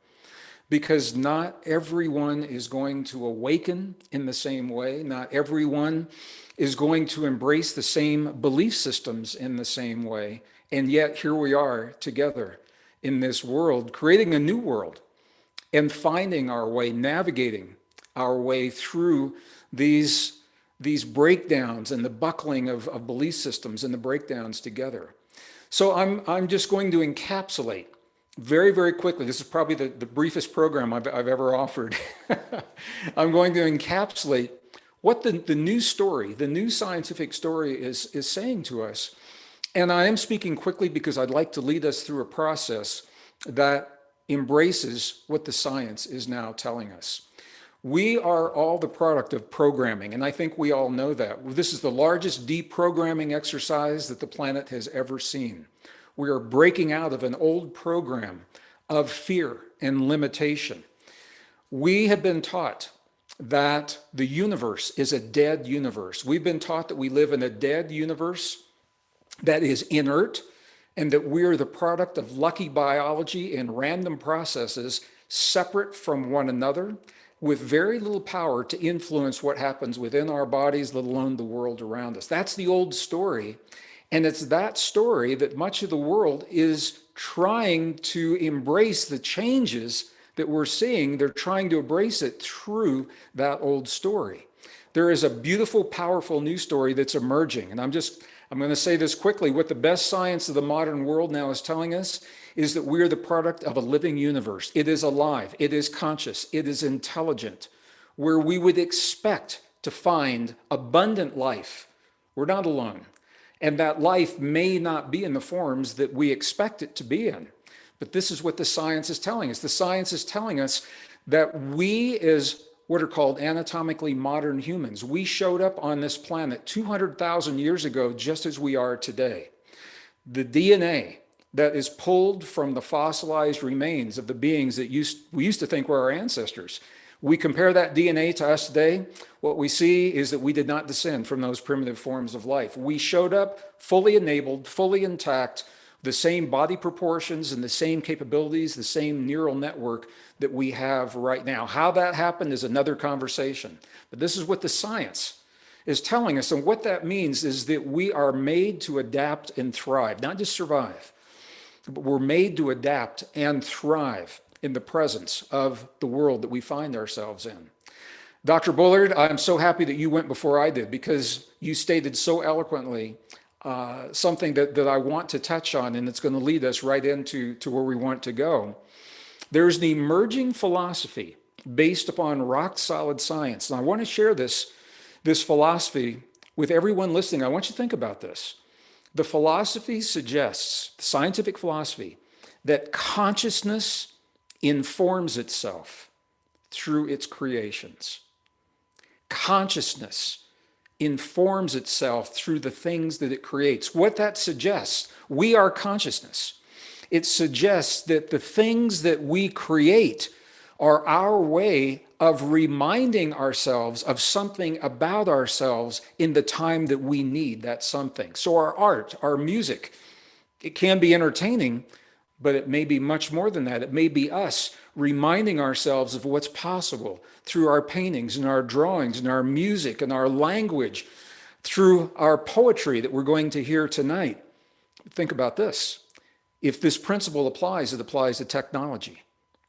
because not everyone is going to awaken in the same way. Not everyone is going to embrace the same belief systems in the same way. And yet here we are together in this world, creating a new world and finding our way, navigating our way through these breakdowns and the buckling of belief systems and the breakdowns together. So I'm just going to encapsulate very, very quickly. This is probably the briefest program I've ever offered. I'm going to encapsulate what the new story, the new scientific story is saying to us. And I am speaking quickly because I'd like to lead us through a process that embraces what the science is now telling us. We are all the product of programming, and I think we all know that. This is the largest deprogramming exercise that the planet has ever seen. We are breaking out of an old program of fear and limitation. We have been taught that the universe is a dead universe. We've been taught that we live in a dead universe that is inert, and that we're the product of lucky biology and random processes separate from one another, with very little power to influence what happens within our bodies, let alone the world around us. That's the old story. And it's that story that much of the world is trying to embrace the changes that we're seeing. They're trying to embrace it through that old story. There is a beautiful, powerful new story that's emerging. And I'm going to say this quickly. What the best science of the modern world now is telling us is that we're the product of a living universe. It is alive, it is conscious, it is intelligent, where we would expect to find abundant life. We're not alone. And that life may not be in the forms that we expect it to be in. But this is what the science is telling us. The science is telling us that we, as what are called anatomically modern humans, we showed up on this planet 200,000 years ago, just as we are today. The DNA that is pulled from the fossilized remains of the beings that we used to think were our ancestors. We compare that DNA to us today, what we see is that we did not descend from those primitive forms of life. We showed up fully enabled, fully intact, the same body proportions and the same capabilities, the same neural network that we have right now. How that happened is another conversation. But this is what the science is telling us. And what that means is that we are made to adapt and thrive, not just survive, but we're made to adapt and thrive in the presence of the world that we find ourselves in. Dr. Bullard, I'm so happy that you went before I did, because you stated so eloquently something that I want to touch on, and it's going to lead us right into where we want to go. There's an emerging philosophy based upon rock solid science. And I want to share this philosophy with everyone listening. I want you to think about this. The philosophy suggests, the scientific philosophy, that consciousness informs itself through its creations. Consciousness informs itself through the things that it creates. What that suggests, we are consciousness. It suggests that the things that we create are our way of reminding ourselves of something about ourselves in the time that we need that something. So our art, our music, it can be entertaining, but it may be much more than that. It may be us reminding ourselves of what's possible through our paintings and our drawings and our music and our language, through our poetry that we're going to hear tonight. Think about this. If this principle applies, it applies to technology.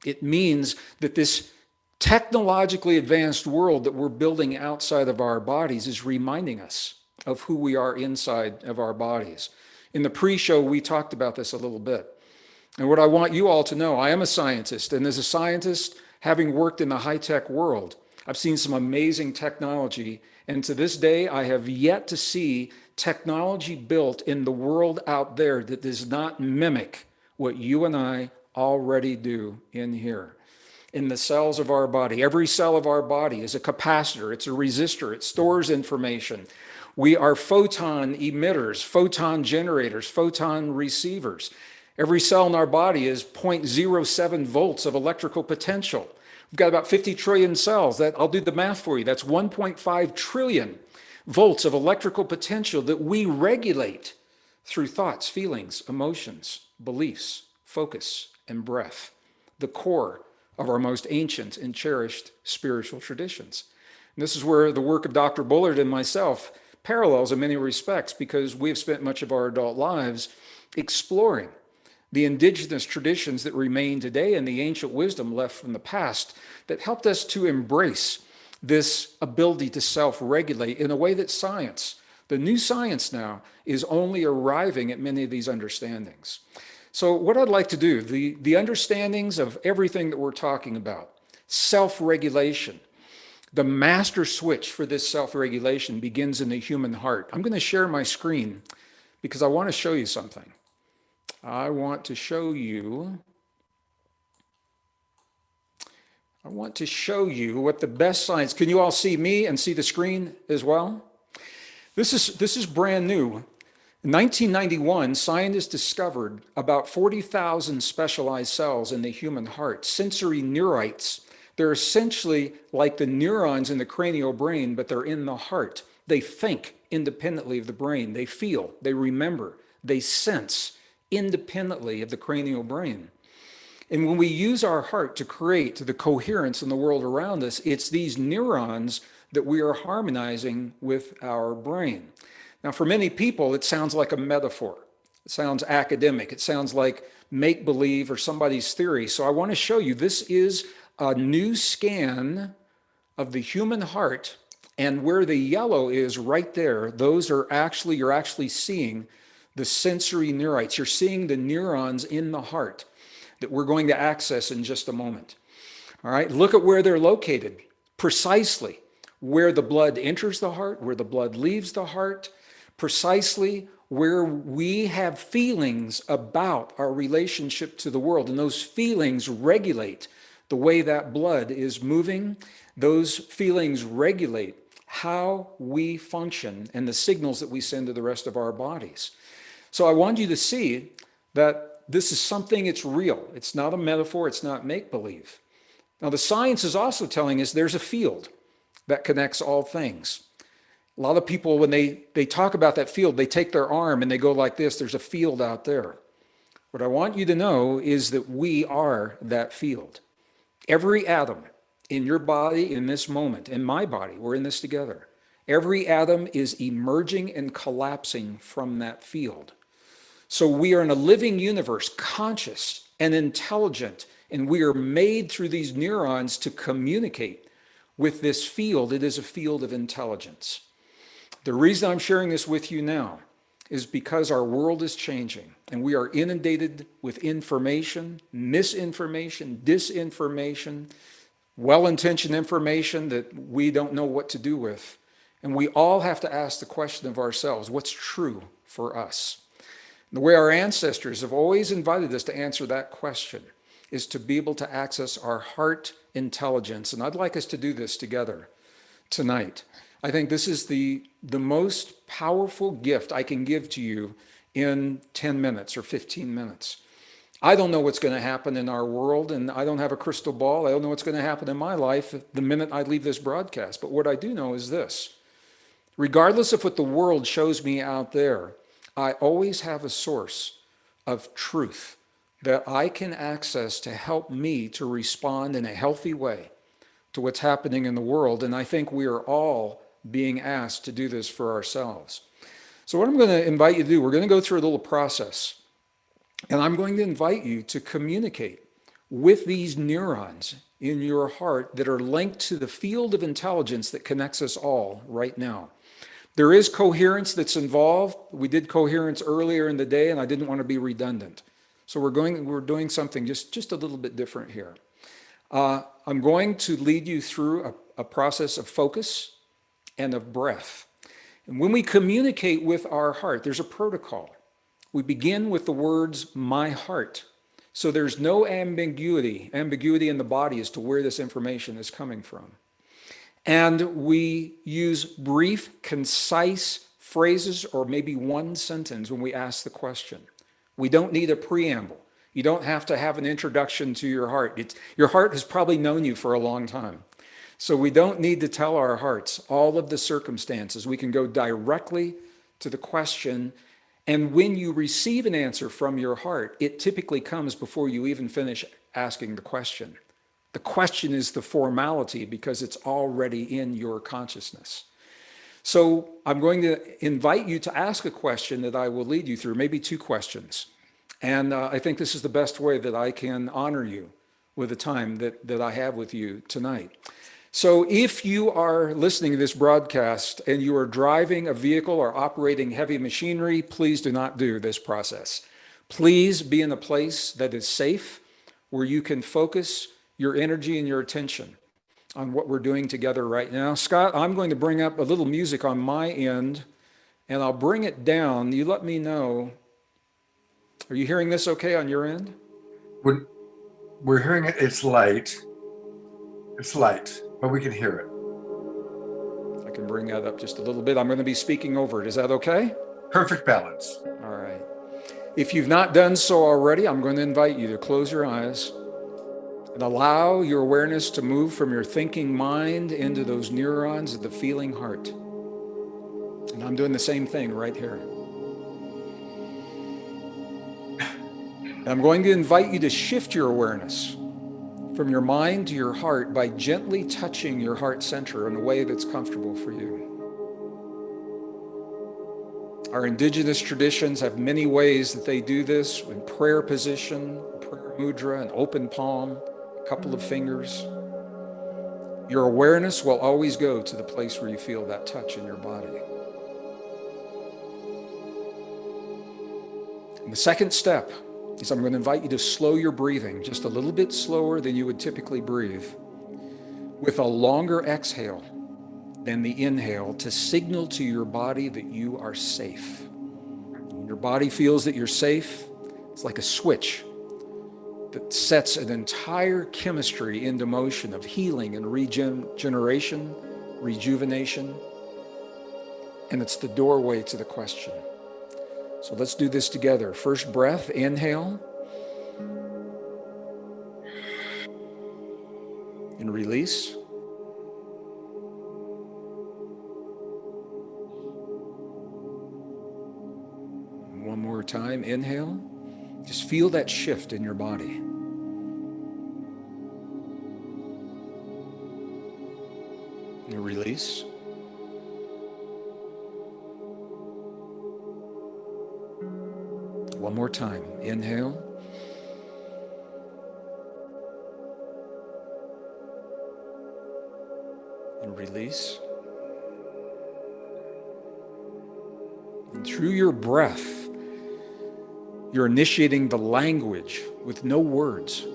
It means that this technologically advanced world that we're building outside of our bodies is reminding us of who we are inside of our bodies. In the pre-show, we talked about this a little bit. And what I want you all to know, I am a scientist, and as a scientist, having worked in the high-tech world, I've seen some amazing technology, and to this day, I have yet to see technology built in the world out there that does not mimic what you and I already do in here. In the cells of our body, every cell of our body is a capacitor, it's a resistor, it stores information. We are photon emitters, photon generators, photon receivers. Every cell in our body is 0.07 volts of electrical potential. We've got about 50 trillion cells. I'll do the math for you. That's 1.5 trillion volts of electrical potential that we regulate through thoughts, feelings, emotions, beliefs, focus, and breath, the core of our most ancient and cherished spiritual traditions. And this is where the work of Dr. Bullard and myself parallels in many respects, because we've spent much of our adult lives exploring the indigenous traditions that remain today and the ancient wisdom left from the past that helped us to embrace this ability to self-regulate in a way that science, the new science now, is only arriving at many of these understandings. So what I'd like to do, the understandings of everything that we're talking about, self-regulation, The master switch for this self-regulation begins in the human heart. I'm going to share my screen because I want to show you something. I want to show you what the best science. Can you all see me and see the screen as well? This is brand new. In 1991, scientists discovered about 40,000 specialized cells in the human heart, sensory neurites. They're essentially like the neurons in the cranial brain, but they're in the heart. They think independently of the brain. They feel, they remember, they sense independently of the cranial brain. And when we use our heart to create the coherence in the world around us, it's these neurons that we are harmonizing with our brain. Now, for many people, it sounds like a metaphor. It sounds academic. It sounds like make-believe or somebody's theory. So I want to show you, this is a new scan of the human heart, and where the yellow is right there, those are actually, you're actually seeing the sensory neurites. You're seeing the neurons in the heart that we're going to access in just a moment. All right, look at where they're located, precisely where the blood enters the heart, where the blood leaves the heart, precisely where we have feelings about our relationship to the world. And those feelings regulate the way that blood is moving. Those feelings regulate how we function and the signals that we send to the rest of our bodies. So I want you to see that this is something, it's real. It's not a metaphor, it's not make-believe. Now the science is also telling us there's a field that connects all things. A lot of people, when they talk about that field, they take their arm and they go like this, there's a field out there. What I want you to know is that we are that field. Every atom in your body in this moment, in my body, we're in this together. Every atom is emerging and collapsing from that field. So we are in a living universe, conscious and intelligent, and we are made through these neurons to communicate with this field. It is a field of intelligence. The reason I'm sharing this with you now is because our world is changing and we are inundated with information, misinformation, disinformation, well-intentioned information that we don't know what to do with. And we all have to ask the question of ourselves, what's true for us? The way our ancestors have always invited us to answer that question is to be able to access our heart intelligence. And I'd like us to do this together tonight. I think this is the most powerful gift I can give to you in 10 minutes or 15 minutes. I don't know what's going to happen in our world, and I don't have a crystal ball. I don't know what's going to happen in my life the minute I leave this broadcast. But what I do know is this. Regardless of what the world shows me out there, I always have a source of truth that I can access to help me to respond in a healthy way to what's happening in the world. And I think we are all being asked to do this for ourselves. So what I'm going to invite you to do, we're going to go through a little process. And I'm going to invite you to communicate with these neurons in your heart that are linked to the field of intelligence that connects us all right now. There is coherence that's involved. We did coherence earlier in the day, and I didn't want to be redundant. So we're doing something just a little bit different here. I'm going to lead you through a process of focus and of breath. And when we communicate with our heart, there's a protocol. We begin with the words, my heart. So there's no ambiguity in the body as to where this information is coming from. And we use brief, concise phrases or maybe one sentence when we ask the question. We don't need a preamble. You don't have to have an introduction to your heart. Your heart has probably known you for a long time. So we don't need to tell our hearts all of the circumstances. We can go directly to the question. And when you receive an answer from your heart, it typically comes before you even finish asking the question. The question is the formality because it's already in your consciousness. So I'm going to invite you to ask a question that I will lead you through, maybe two questions. And I think this is the best way that I can honor you with the time that I have with you tonight. So if you are listening to this broadcast and you are driving a vehicle or operating heavy machinery, please do not do this process. Please be in a place that is safe, where you can focus your energy and your attention on what we're doing together right now. Scott, I'm going to bring up a little music on my end, and I'll bring it down. You let me know. Are you hearing this okay on your end? We're hearing it. It's light. It's light, but we can hear it. I can bring that up just a little bit. I'm going to be speaking over it. Is that okay? Perfect balance. All right. If you've not done so already, I'm going to invite you to close your eyes and allow your awareness to move from your thinking mind into those neurons of the feeling heart. And I'm doing the same thing right here. And I'm going to invite you to shift your awareness from your mind to your heart by gently touching your heart center in a way that's comfortable for you. Our indigenous traditions have many ways that they do this, in prayer position, prayer mudra, an open palm, a couple of fingers. Your awareness will always go to the place where you feel that touch in your body. And the second step is I'm going to invite you to slow your breathing just a little bit slower than you would typically breathe, with a longer exhale than the inhale, to signal to your body that you are safe. When your body feels that you're safe, it's like a switch that sets an entire chemistry into motion of healing and regeneration, rejuvenation, and it's the doorway to the question. So let's do this together. First breath, inhale. And release. One more time, inhale. Just feel that shift in your body. And release. One more time. Inhale. And release. And through your breath, you're initiating the language with no words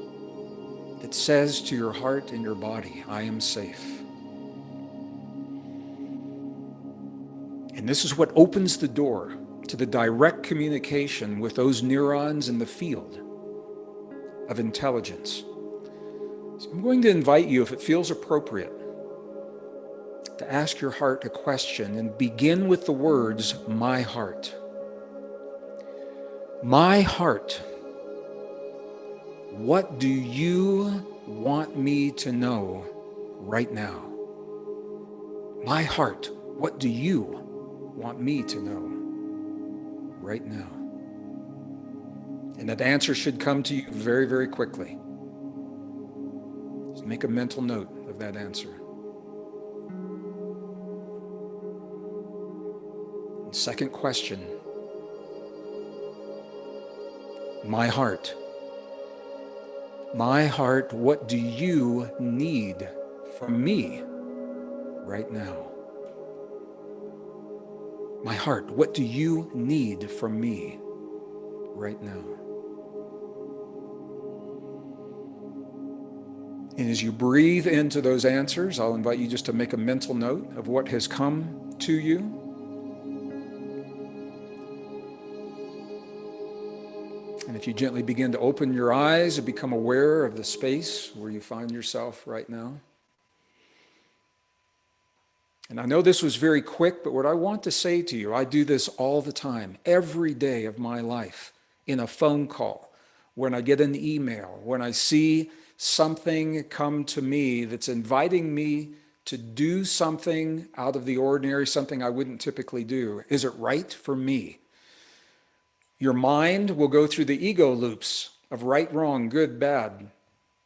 that says to your heart and your body, I am safe. And this is what opens the door to the direct communication with those neurons in the field of intelligence. So I'm going to invite you, if it feels appropriate, to ask your heart a question and begin with the words, my heart. My heart, what do you want me to know right now? My heart, what do you want me to know right now? And that answer should come to you very, very quickly. Just make a mental note of that answer. And second question, my heart, what do you need from me right now? My heart, what do you need from me right now? And as you breathe into those answers, I'll invite you just to make a mental note of what has come to you. And if you gently begin to open your eyes and become aware of the space where you find yourself right now. And I know this was very quick, but what I want to say to you, I do this all the time, every day of my life, in a phone call, when I get an email, when I see something come to me that's inviting me to do something out of the ordinary, something I wouldn't typically do. Is it right for me? Your mind will go through the ego loops of right, wrong, good, bad,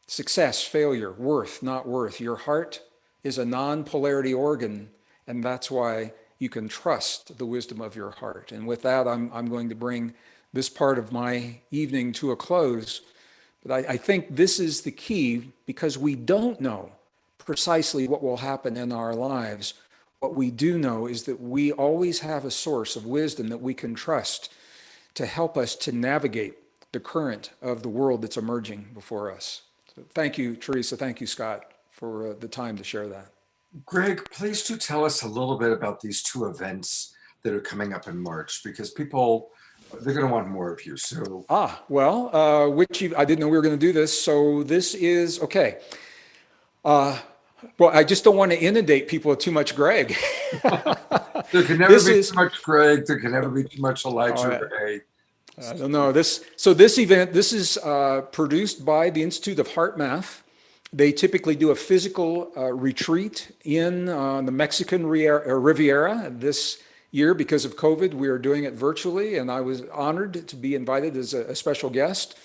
success, failure, worth, not worth. Your heart is a non-polarity organ, and that's why you can trust the wisdom of your heart. And with that, I'm going to bring this part of my evening to a close. But I think this is the key, because we don't know precisely what will happen in our lives. What we do know is that we always have a source of wisdom that we can trust to help us to navigate the current of the world that's emerging before us. So thank you, Teresa. Thank you, Scott, the time to share that. Gregg, please do tell us a little bit about these two events that are coming up in March, because people, they're going to want more of you. So well, I didn't know we were going to do this. So this is okay. Well, I just don't want to inundate people with too much Gregg. There can never be too much Gregg. There can never be too much Elijah Ray. I don't know this. So this event, this is produced by the Institute of Heart Math. They typically do a physical retreat in the Mexican Riviera. This year, because of COVID, we are doing it virtually, and I was honored to be invited as a special guest.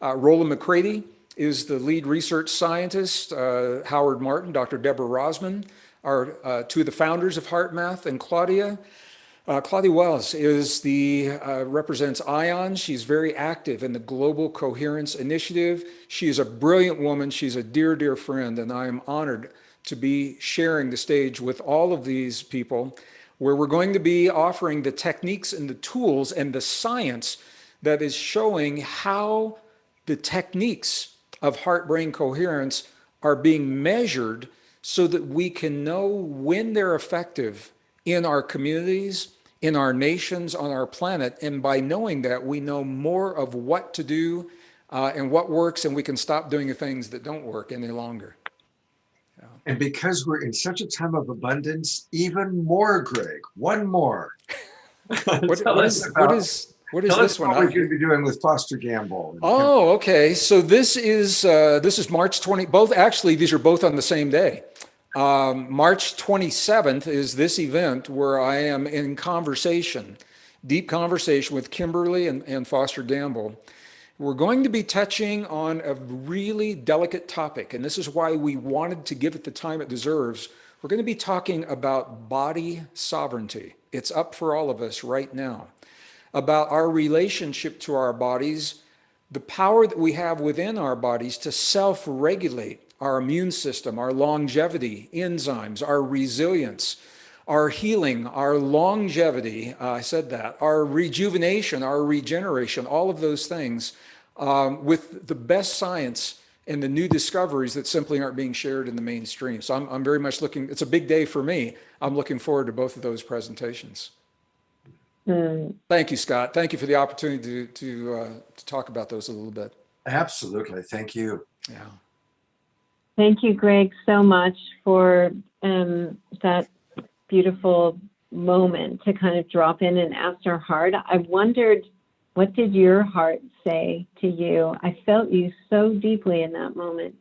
Roland McCready is the lead research scientist. Howard Martin, Dr. Debra Rosman are two of the founders of Heart Math, and Claudia Wells is represents ION. She's very active in the Global Coherence Initiative. She is a brilliant woman. She's a dear, dear friend, and I am honored to be sharing the stage with all of these people, where we're going to be offering the techniques and the tools and the science that is showing how the techniques of heart-brain coherence are being measured so that we can know when they're effective in our communities, in our nations, on our planet. And by knowing that, we know more of what to do and what works, and we can stop doing the things that don't work any longer. And because we're in such a time of abundance, even more, Gregg. One more. What is this one? What we're going to be doing with Foster Gamble. Oh, okay. So this is March 20. These are both on the same day. March 27th is this event where I am in deep conversation with Kimberly and Foster Gamble. We're going to be touching on a really delicate topic, and this is why we wanted to give it the time it deserves. We're going to be talking about body sovereignty. It's up for all of us right now, about our relationship to our bodies, the power that we have within our bodies to self-regulate our immune system, our longevity, enzymes, our resilience, our healing, our longevity, our rejuvenation, our regeneration, all of those things with the best science and the new discoveries that simply aren't being shared in the mainstream. So I'm very much it's a big day for me. I'm looking forward to both of those presentations. Thank you, Scott. Thank you for the opportunity to talk about those a little bit. Absolutely. Thank you. Yeah. Thank you, Gregg, so much for that beautiful moment to kind of drop in and ask our heart. I wondered, what did your heart say to you? I felt you so deeply in that moment.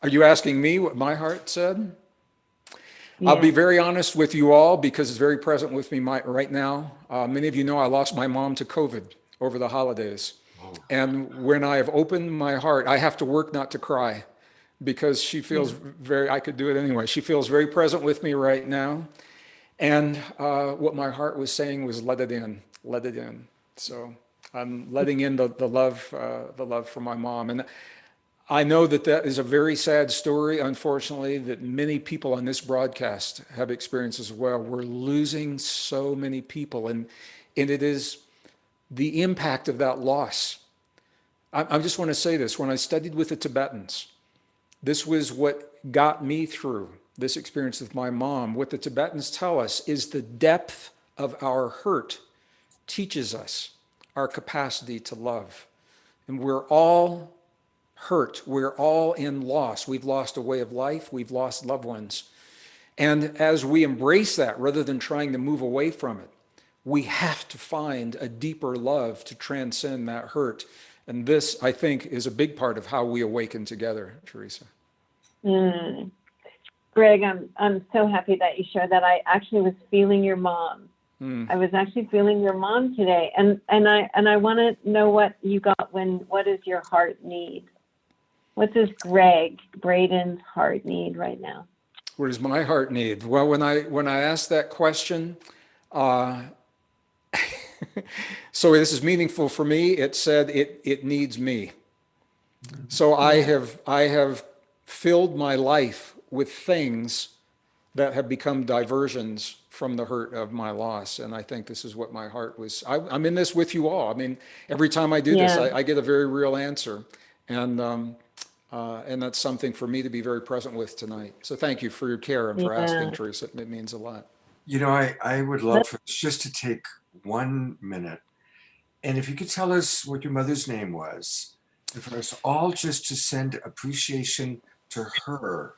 Are you asking me what my heart said? Yeah. I'll be very honest with you all, because it's very present with me right now. Many of you know I lost my mom to COVID over the holidays. Oh. And when I have opened my heart, I have to work not to cry, because she feels I could do it anyway. She feels very present with me right now. And what my heart was saying was, let it in, let it in. So I'm letting in the love for my mom. And I know that is a very sad story, unfortunately, that many people on this broadcast have experienced as well. We're losing so many people, and it is the impact of that loss. I just want to say this. When I studied with the Tibetans, this was what got me through this experience with my mom. What the Tibetans tell us is the depth of our hurt teaches us our capacity to love. And we're all hurt. We're all in loss. We've lost a way of life. We've lost loved ones. And as we embrace that, rather than trying to move away from it, we have to find a deeper love to transcend that hurt. And this, I think, is a big part of how we awaken together, Teresa. Gregg, I'm so happy that you shared that. I actually was feeling your mom. I was actually feeling your mom today, and I want to know what you got. What does your heart need? What does Gregg Braden's heart need right now? What does my heart need? Well, when I asked that question, so this is meaningful for me. It said it needs me. So I have filled my life with things that have become diversions from the hurt of my loss. And I think this is what my heart was. I'm in this with you all. I mean, every time I do this, I get a very real answer. And And that's something for me to be very present with tonight. So thank you for your care and for asking, Yeah. Teresa. It means a lot. You know, I would love for us just to take 1 minute. And if you could tell us what your mother's name was, and for us all just to send appreciation to her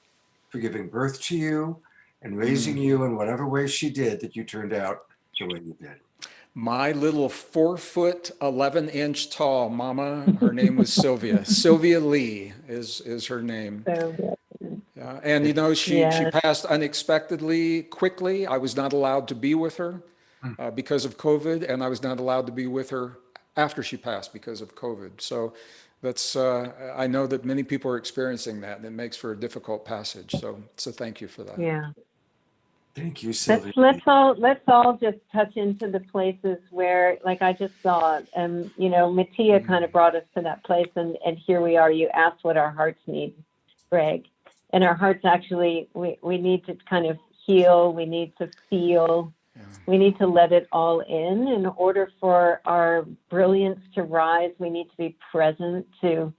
for giving birth to you and raising you in whatever way she did that you turned out the way you did. My little 4'11" tall mama, her name was Sylvia. Sylvia Lee is her name. So good. Yeah. And you know, she passed unexpectedly quickly. I was not allowed to be with her because of COVID, and I was not allowed to be with her after she passed because of COVID. So that's I know that many people are experiencing that, and it makes for a difficult passage. So thank you for that. Yeah. Thank you, Sylvia. Let's all just touch into the places where, like I just saw, you know, Matia kind of brought us to that place, and here we are. You asked what our hearts need, Gregg, and our hearts actually we need to kind of heal. We need to feel. Yeah. We need to let it all in order for our brilliance to rise. We need to be present to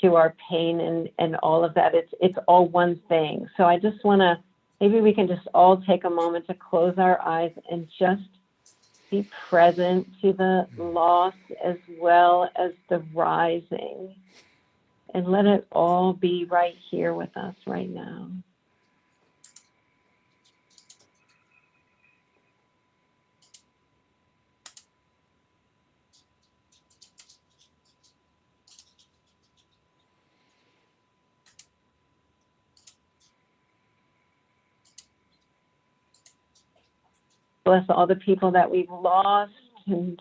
our pain and all of that. It's all one thing. So I just want to. Maybe we can just all take a moment to close our eyes and just be present to the loss as well as the rising. And let it all be right here with us right now. Bless all the people that we've lost and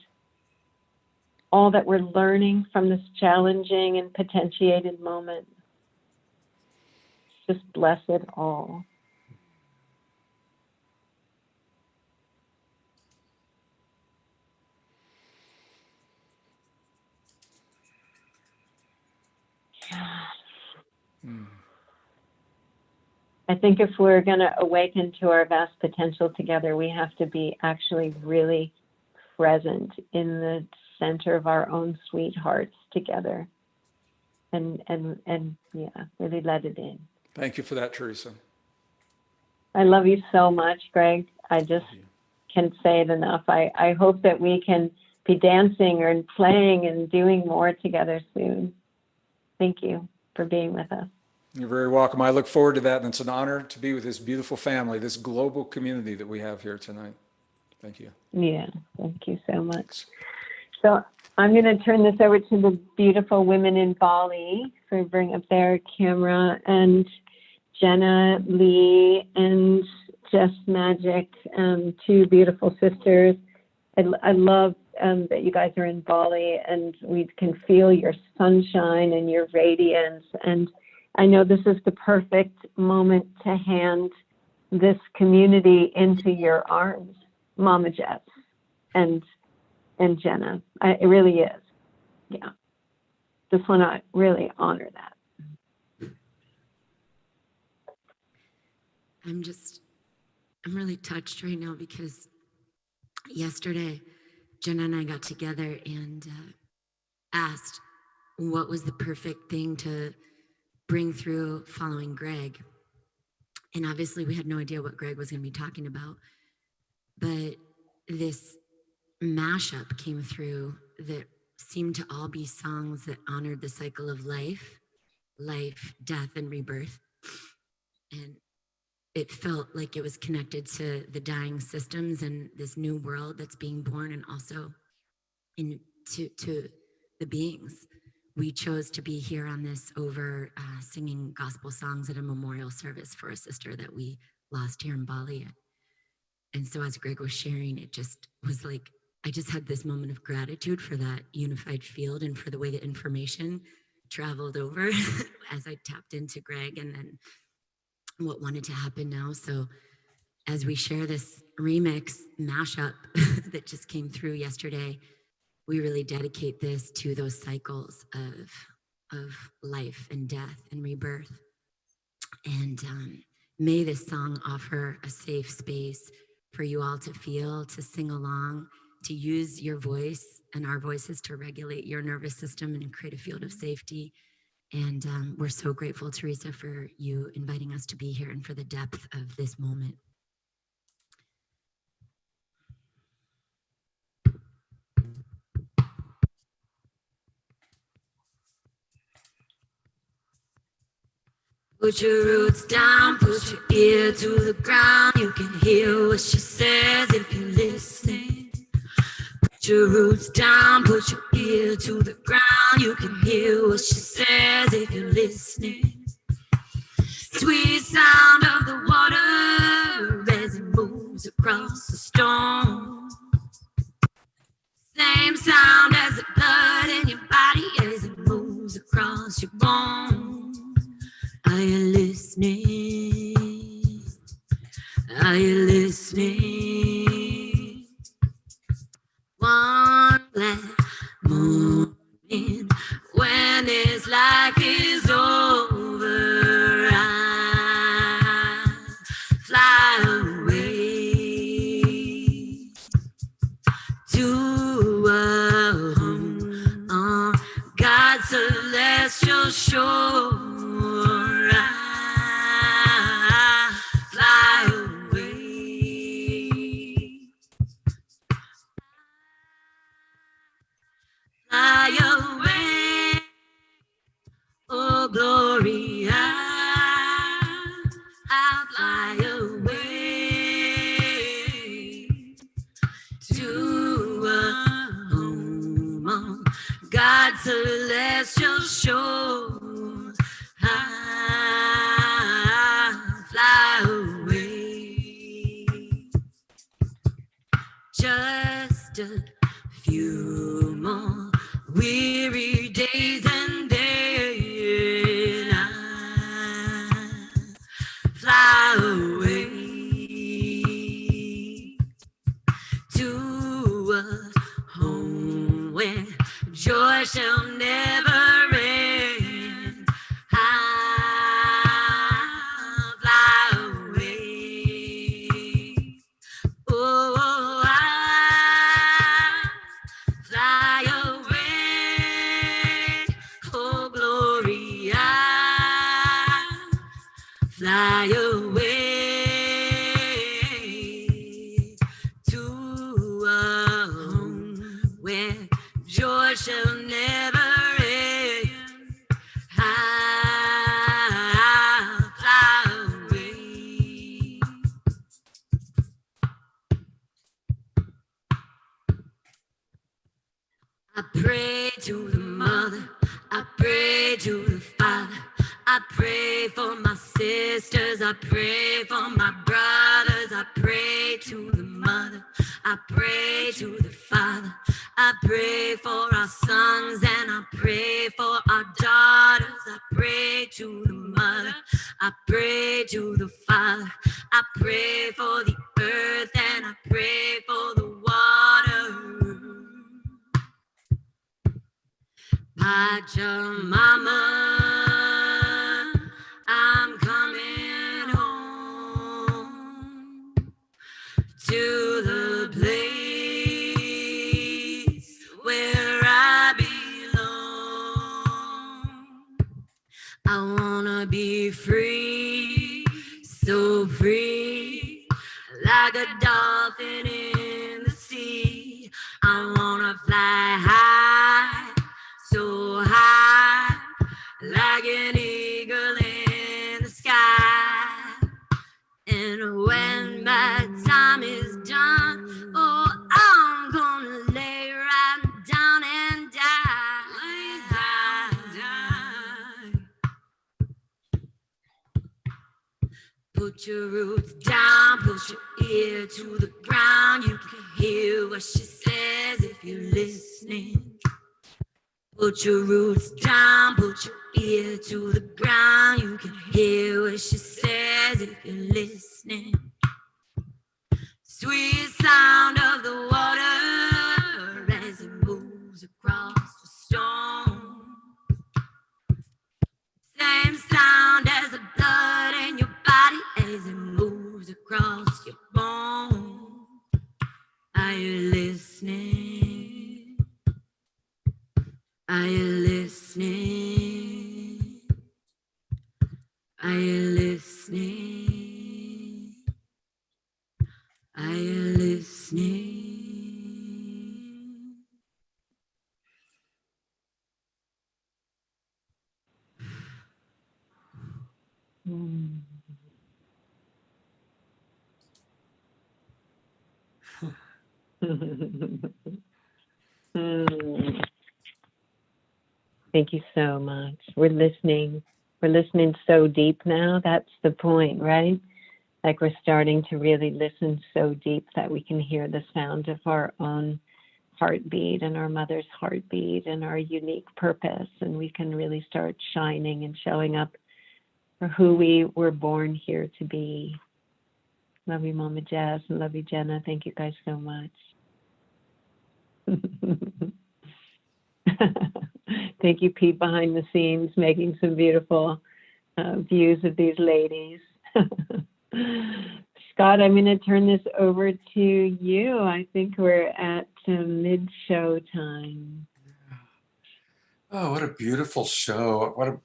all that we're learning from this challenging and potentiated moment. Just bless it all. I think if we're going to awaken to our vast potential together, we have to be actually really present in the center of our own sweethearts together and yeah, really let it in. Thank you for that, Teresa. I love you so much, Gregg. I just can't say it enough. I hope that we can be dancing and playing and doing more together soon. Thank you for being with us. You're very welcome. I look forward to that, and it's an honor to be with this beautiful family, this global community that we have here tonight. Thank you. Yeah, thank you so much. So I'm going to turn this over to the beautiful women in Bali for bring up their camera, and Jenna, Lee, and Jess Magic, two beautiful sisters. I love that you guys are in Bali, and we can feel your sunshine and your radiance. And I know this is the perfect moment to hand this community into your arms, Mama Jess and Jenna. It really is. Yeah. Just want to really honor that. I'm really touched right now because yesterday Jenna and I got together and asked what was the perfect thing to bring through following Gregg. And obviously we had no idea what Gregg was going to be talking about, but this mashup came through that seemed to all be songs that honored the cycle of life, death, and rebirth. And it felt like it was connected to the dying systems and this new world that's being born, and also to the beings. We chose to be here on this over singing gospel songs at a memorial service for a sister that we lost here in Bali. And so as Gregg was sharing, it just was like, I just had this moment of gratitude for that unified field and for the way that information traveled over as I tapped into Gregg and then what wanted to happen now. So as we share this remix mashup that just came through yesterday, we really dedicate this to those cycles of life and death and rebirth. And may this song offer a safe space for you all to feel, to sing along, to use your voice and our voices to regulate your nervous system and create a field of safety. And we're so grateful, Teresa, for you inviting us to be here and for the depth of this moment. Put your roots down, put your ear to the ground. You can hear what she says if you listen. Put your roots down, put your ear to the ground. You can hear what she says if you're listening. Sweet sound of the water as it moves across the stone. Same sound as the blood in your body as it moves across your bones. Are you listening? Are you listening? One black morning when this life is over, I fly away to a home on God's celestial shore. I fly away. Fly away, oh glory, I'll fly away to a home on God's celestial shores. I'll fly away. Just a few more weary days and then I fly away to a home where joy shall never end. I'll fly away. Oh, fly away, oh glory, fly away to a home where joy shall never end. I'll fly away. I pray to the mother, I pray to the father, I pray for my sisters, I pray for my brothers, I pray to the mother, I pray to the father, I pray for our sons and I pray for our daughters, I pray to the mother, I pray to the father, I pray for the earth and I pray for the water. Pachamama, I'm coming home to the place where I belong. I wanna be free, so free, like a dolphin in the sea. I wanna fly high, so high, like an eagle in the sky. And when my time is done, oh, I'm gonna lay right down and die. Lay down, put your roots down, put your ear to the ground. You can hear what she says if you're listening. Put your roots down, put your ear to the ground. You can hear what she says if you're listening. Sweet sound of the water as it moves across the stone. Same sound as the blood in your body as it moves across your bones. Are you listening? Are you listening? Thank you so much. We're listening. We're listening so deep now. That's the point, right? Like we're starting to really listen so deep that we can hear the sound of our own heartbeat and our mother's heartbeat and our unique purpose. And we can really start shining and showing up for who we were born here to be. Love you, Mama Jazz, and love you, Jenna. Thank you guys so much. Thank you, Pete, behind the scenes, making some beautiful views of these ladies. Scott, I'm going to turn this over to you. I think we're at mid-show time. Oh, what a beautiful show.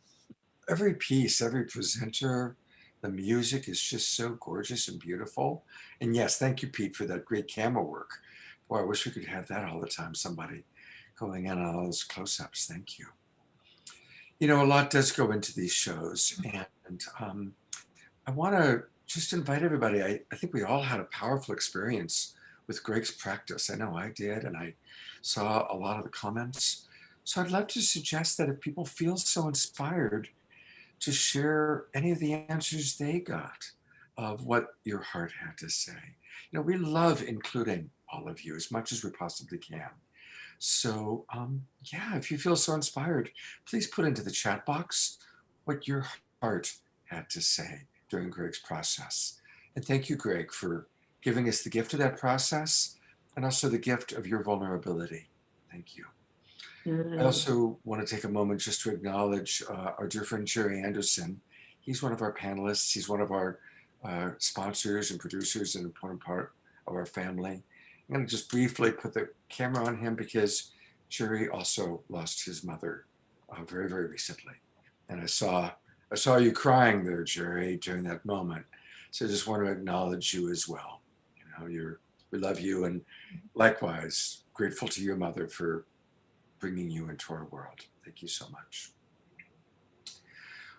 Every piece, every presenter, the music is just so gorgeous and beautiful. And yes, thank you, Pete, for that great camera work. Boy, I wish we could have that all the time. Somebody going in on all those close-ups. Thank you. You know, a lot does go into these shows. And I want to just invite everybody. I think we all had a powerful experience with Gregg's practice. I know I did, and I saw a lot of the comments. So I'd love to suggest that if people feel so inspired to share any of the answers they got of what your heart had to say. You know, we love including all of you as much as we possibly can. So yeah, if you feel so inspired, please put into the chat box what your heart had to say during Gregg's process. And thank you, Gregg, for giving us the gift of that process and also the gift of your vulnerability. Thank you. I also want to take a moment just to acknowledge our dear friend Jerry Anderson. He's one of our panelists. He's one of our sponsors and producers, and an important part of our family. I'm going to just briefly put the camera on him because Jerry also lost his mother very, very recently. And I saw you crying there, Jerry, during that moment. So I just want to acknowledge you as well. You know, we love you, and likewise grateful to your mother for bringing you into our world. Thank you so much.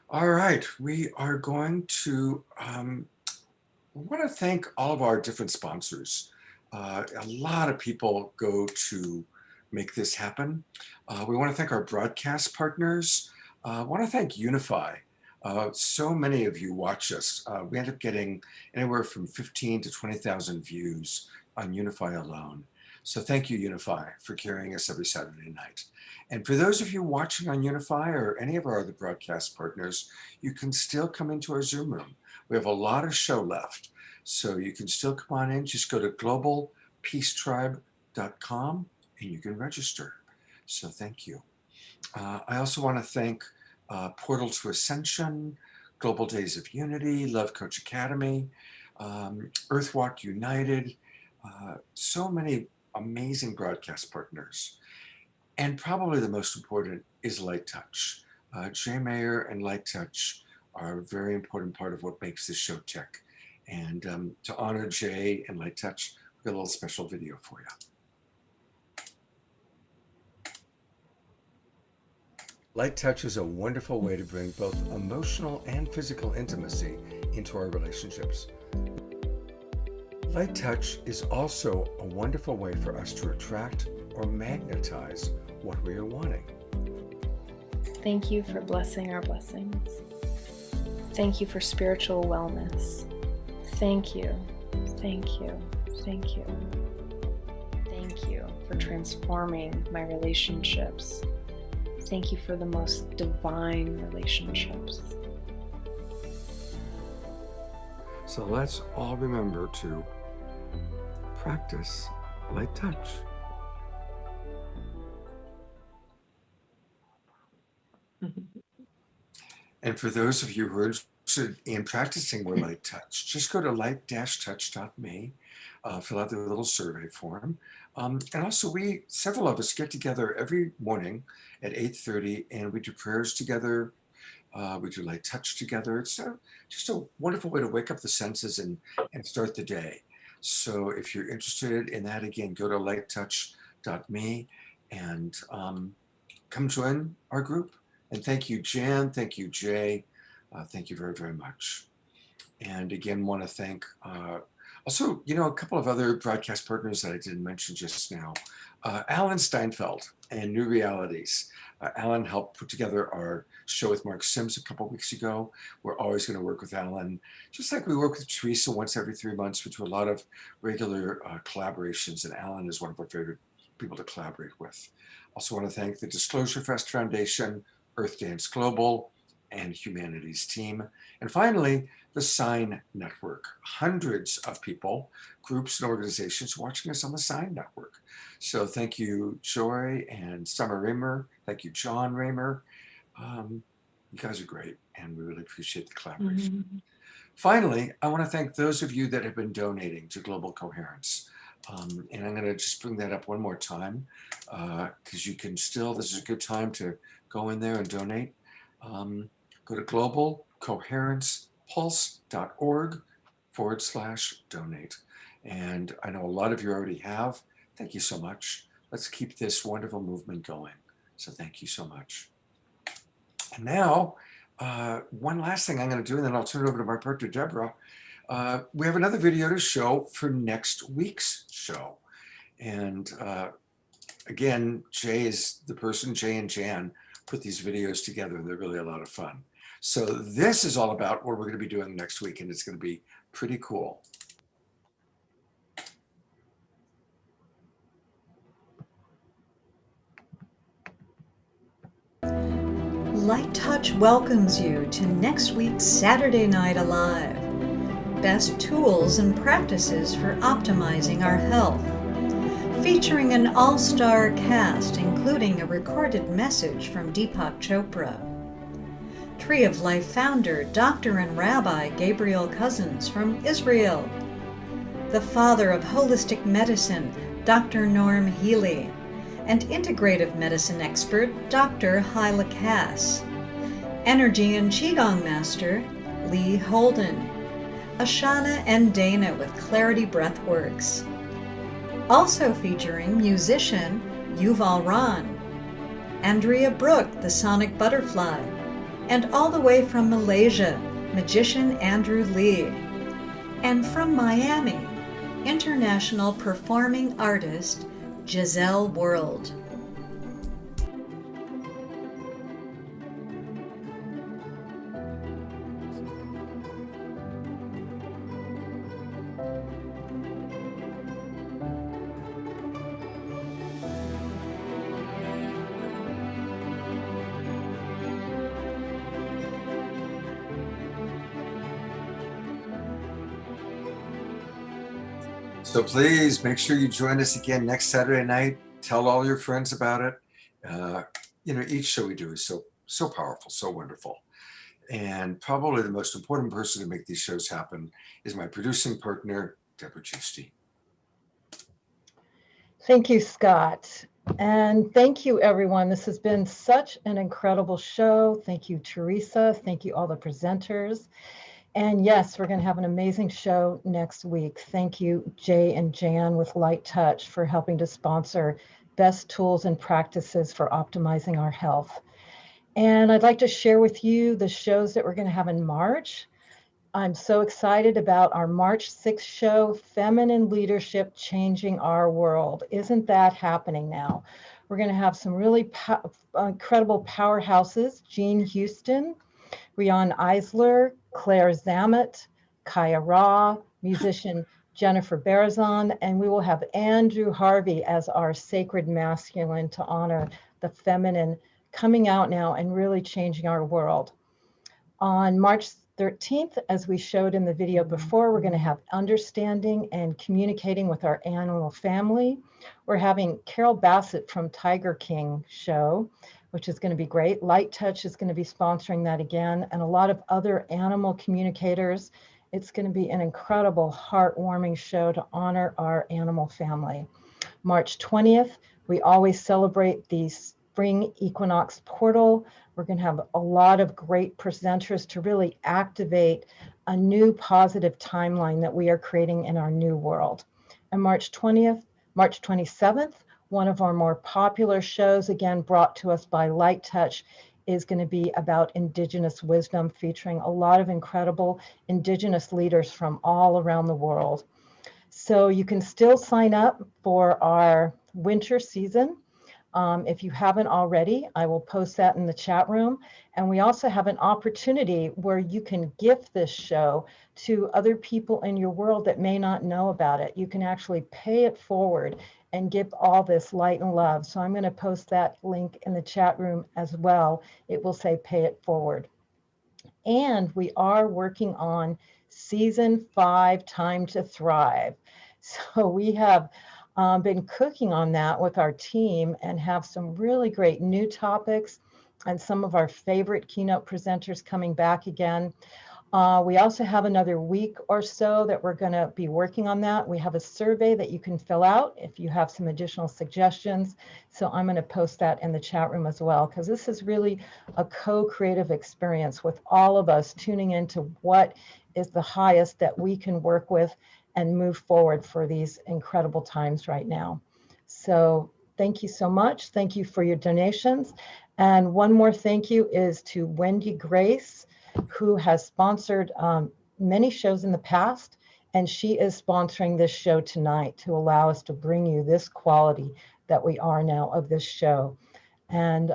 All right, we are going to, we want to thank all of our different sponsors. A lot of people go to make this happen. We want to thank our broadcast partners. I want to thank Unify. So many of you watch us. We end up getting anywhere from 15 to 20,000 views on Unify alone. So thank you, Unify, for carrying us every Saturday night. And for those of you watching on Unify or any of our other broadcast partners, you can still come into our Zoom room. We have a lot of show left. So you can still come on in. Just go to globalpeacetribe.com and you can register. So thank you. I also want to thank Portal to Ascension, Global Days of Unity, Love Coach Academy, Earthwalk United, so many amazing broadcast partners. And probably the most important is Light Touch. Jay Mayer and Light Touch are a very important part of what makes this show tick. And to honor Jay and Light Touch, we've got a little special video for you. Light Touch is a wonderful way to bring both emotional and physical intimacy into our relationships. Light Touch is also a wonderful way for us to attract or magnetize what we are wanting. Thank you for blessing our blessings. Thank you for spiritual wellness. Thank you, thank you, thank you. Thank you for transforming my relationships. Thank you for the most divine relationships. So let's all remember to practice Light Touch. And for those of you who are interested in practicing more Light Touch, just go to light-touch.me, fill out the little survey form. And also several of us get together every morning at 8:30 and we do prayers together. We do Light Touch together. It's just a wonderful way to wake up the senses and start the day. So if you're interested in that, again, go to light-touch.me and come join our group. And thank you, Jan. Thank you, Jay. Thank you very, very much. And again, want to thank a Also, a couple of other broadcast partners that I didn't mention just now. Alan Steinfeld and New Realities. Alan helped put together our show with Mark Sims a couple of weeks ago. We're always going to work with Alan, just like we work with Teresa once every 3 months. We do a lot of regular collaborations, and Alan is one of our favorite people to collaborate with. Also want to thank the Disclosure Fest Foundation, Earth Dance Global, and Humanities Team. And finally, the Sign Network. Hundreds of people, groups, and organizations watching us on the Sign Network. So thank you, Joy and Summer Raymer. Thank you, John Raymer. You guys are great, and we really appreciate the collaboration. Mm-hmm. Finally, I want to thank those of you that have been donating to Global Coherence. And I'm going to just bring that up one more time, because you can still, this is a good time to go in there and donate. Go to globalcoherencepulse.org/donate. And I know a lot of you already have. Thank you so much. Let's keep this wonderful movement going. So thank you so much. And now, one last thing I'm going to do, and then I'll turn it over to my partner, Debra. We have another video to show for next week's show. And again, Jay and Jan put these videos together, and they're really a lot of fun. So this is all about what we're going to be doing next week, and it's going to be pretty cool. Light Touch welcomes you to next week's Saturday Night Alive. Best tools and practices for optimizing our health. Featuring an all-star cast, including a recorded message from Deepak Chopra. Tree of Life founder, Dr. and Rabbi Gabriel Cousins from Israel. The father of holistic medicine, Dr. Norm Healy. And integrative medicine expert, Dr. Hyla Cass. Energy and Qigong master, Lee Holden. Ashana and Dana with Clarity Breathworks. Also featuring musician Yuval Ron, Andrea Brooke, the Sonic Butterfly, and all the way from Malaysia, magician Andrew Lee. And from Miami, international performing artist Giselle World. So please make sure you join us again next Saturday night. Tell all your friends about it. Each show we do is so powerful, so wonderful. And probably the most important person to make these shows happen is my producing partner, Debra Gusti. Thank you, Scott. And thank you, everyone. This has been such an incredible show. Thank you, Teresa. Thank you, all the presenters. And yes, we're going to have an amazing show next week. Thank you, Jay and Jan with Light Touch, for helping to sponsor best tools and practices for optimizing our health. And I'd like to share with you the shows that we're going to have in March. I'm so excited about our March 6th show, Feminine Leadership Changing Our World. Isn't that happening now? We're going to have some really incredible powerhouses, Jean Houston, Rian Eisler, Claire Zamet, Kaya Ra, musician Jennifer Barazon, and we will have Andrew Harvey as our sacred masculine to honor the feminine coming out now and really changing our world. On March 13th, as we showed in the video before, we're going to have understanding and communicating with our animal family. We're having Carol Bassett from Tiger King show, which is going to be great. Light Touch is going to be sponsoring that again, and a lot of other animal communicators. It's going to be an incredible, heartwarming show to honor our animal family. March 20th, we always celebrate the spring equinox portal. We're going to have a lot of great presenters to really activate a new positive timeline that we are creating in our new world. And March 27th, one of our more popular shows, again brought to us by Light Touch, is going to be about Indigenous wisdom, featuring a lot of incredible Indigenous leaders from all around the world. So you can still sign up for our winter season. If you haven't already, I will post that in the chat room. And we also have an opportunity where you can gift this show to other people in your world that may not know about it. You can actually pay it forward and give all this light and love. So I'm going to post that link in the chat room as well. It will say pay it forward. And we are working on season 5, Time to Thrive. So we have been cooking on that with our team and have some really great new topics and some of our favorite keynote presenters coming back again. We also have another week or so that we're going to be working on that. We have a survey that you can fill out if you have some additional suggestions. So I'm going to post that in the chat room as well, because this is really a co-creative experience with all of us tuning into what is the highest that we can work with and move forward for these incredible times right now. So thank you so much. Thank you for your donations. And one more thank you is to Wendy Grace, who has sponsored many shows in the past, and she is sponsoring this show tonight to allow us to bring you this quality that we are now of this show. And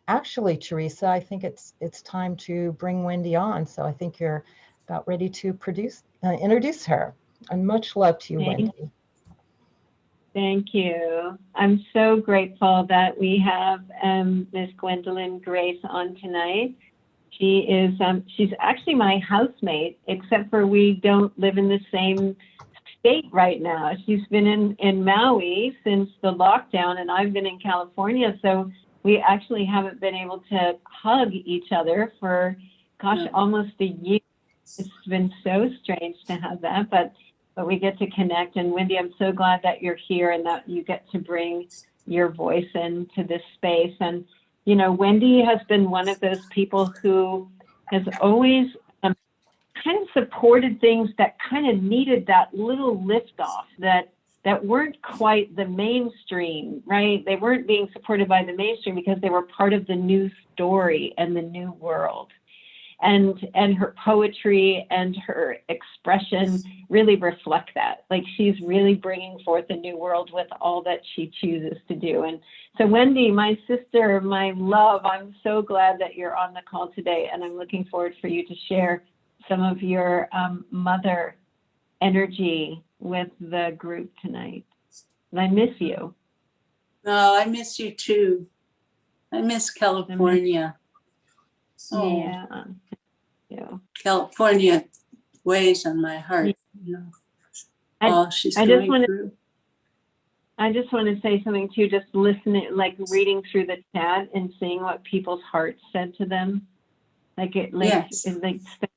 actually, Teresa, I think it's time to bring Wendy on. So I think you're about ready to introduce her. And much love to you, Wendy. Thank you. I'm so grateful that we have Miss Gwendolyn Grace on tonight. She is, she's actually my housemate, except for we don't live in the same state right now. She's been in Maui since the lockdown, and I've been in California. So we actually haven't been able to hug each other for, gosh, almost a year. It's been so strange to have that, but we get to connect. And Wendy, I'm so glad that you're here and that you get to bring your voice into this space. And, you know, Wendy has been one of those people who has always kind of supported things that kind of needed that little lift off, that weren't quite the mainstream, right? They weren't being supported by the mainstream because they were part of the new story and the new world. And her poetry and her expression really reflect that. Like, she's really bringing forth a new world with all that she chooses to do. And so Wendy, my sister, my love, I'm so glad that you're on the call today. And I'm looking forward for you to share some of your mother energy with the group tonight. And I miss you. Oh, I miss you too. I miss California. Oh. Yeah. California weighs on my heart. You know, all she's going through. I just want to say something too, just listening, like reading through the chat and seeing what people's hearts said to them. Yes. It like spend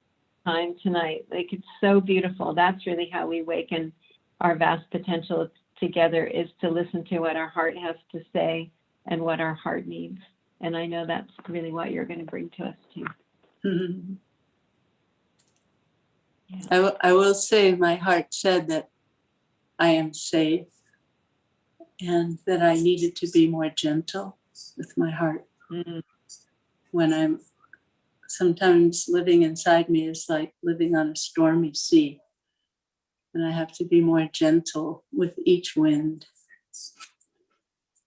time tonight. Like, it's so beautiful. That's really how we awaken our vast potential together, is to listen to what our heart has to say and what our heart needs. And I know that's really what you're going to bring to us too. Mm-hmm. Yeah. I will say my heart said that I am safe and that I needed to be more gentle with my heart. Mm-hmm. When I'm sometimes living inside me is like living on a stormy sea, and I have to be more gentle with each wind.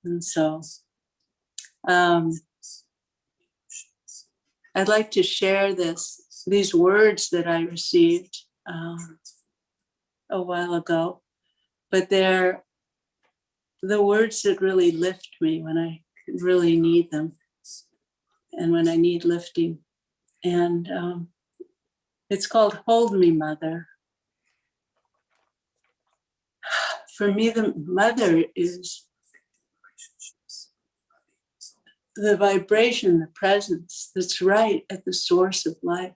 And so I'd like to share these words that I received a while ago, but they're the words that really lift me when I really need them and when I need lifting. And it's called Hold Me, Mother. For me, the mother is the vibration, the presence that's right at the source of life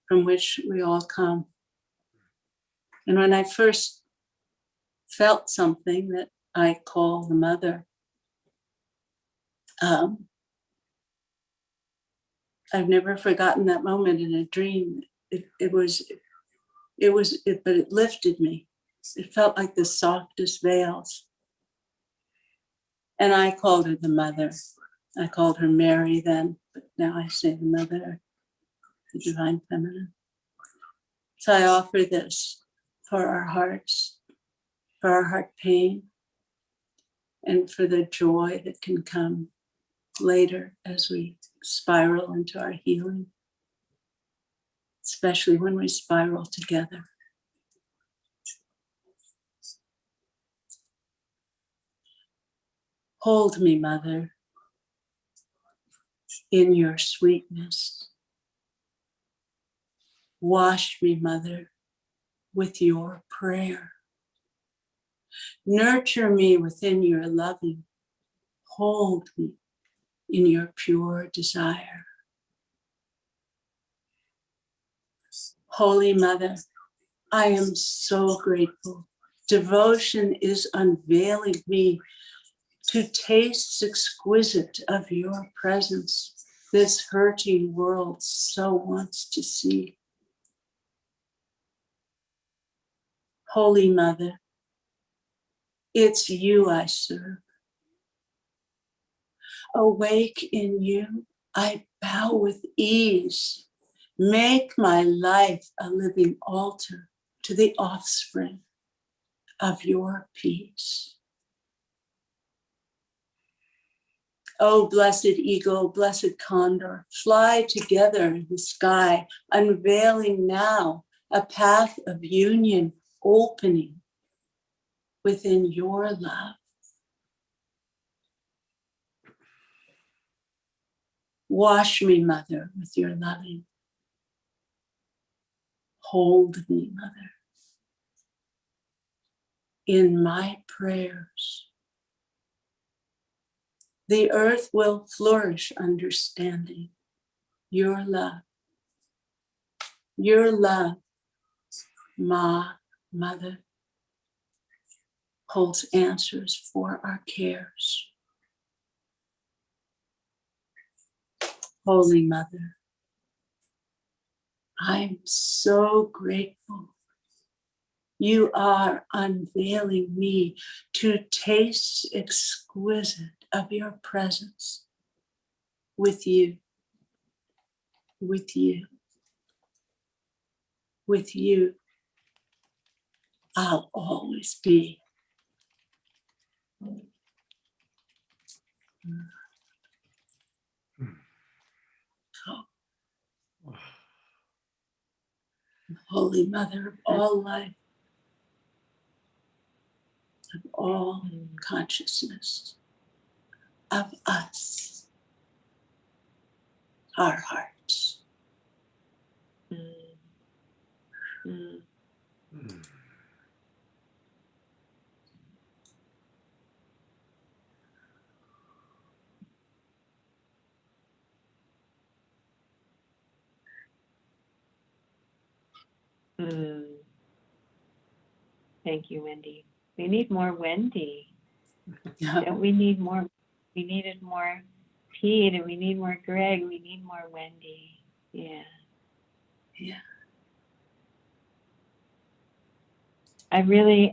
from which we all come. And when I first felt something that I call the mother, I've never forgotten that moment in a dream. But it lifted me. It felt like the softest veils. And I called her the mother. I called her Mary then, but now I say the mother, the divine feminine. So I offer this for our hearts for our heart pain, and for the joy that can come later as we spiral into our healing, especially when we spiral together. Hold me, Mother, in your sweetness. Wash me, Mother, with your prayer. Nurture me within your loving. Hold me in your pure desire. Holy Mother, I am so grateful. Devotion is unveiling me to tastes exquisite of your presence, this hurting world so wants to see. Holy Mother, it's you I serve. Awake in you, I bow with ease. Make my life a living altar to the offspring of your peace. Oh, blessed eagle, blessed condor, fly together in the sky, unveiling now a path of union opening within your love. Wash me, Mother, with your loving. Hold me, Mother, in my prayers. The earth will flourish understanding your love. Your love, Ma, Mother, holds answers for our cares. Holy Mother, I'm so grateful. You are unveiling me to taste exquisite of your presence with you, with you, with you. I'll always be. Holy Mother of all life, of all consciousness, of us, our hearts. Thank you, Wendy. We need more Wendy. Don't we need more? We needed more Pete, and we need more Gregg. We need more Wendy. Yeah. Yeah. I really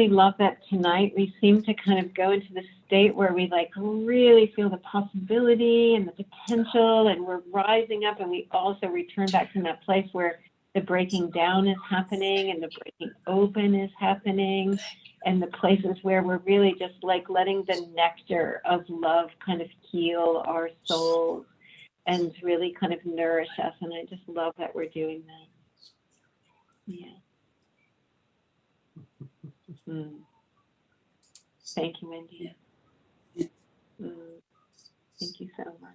love that tonight. We seem to kind of go into the state where we like really feel the possibility and the potential, and we're rising up, and we also return back to that place where the breaking down is happening and the breaking open is happening, and the places where we're really just like letting the nectar of love kind of heal our souls and really kind of nourish us. And I just love that we're doing that. Yeah. Thank you, Wendy. Thank you so much.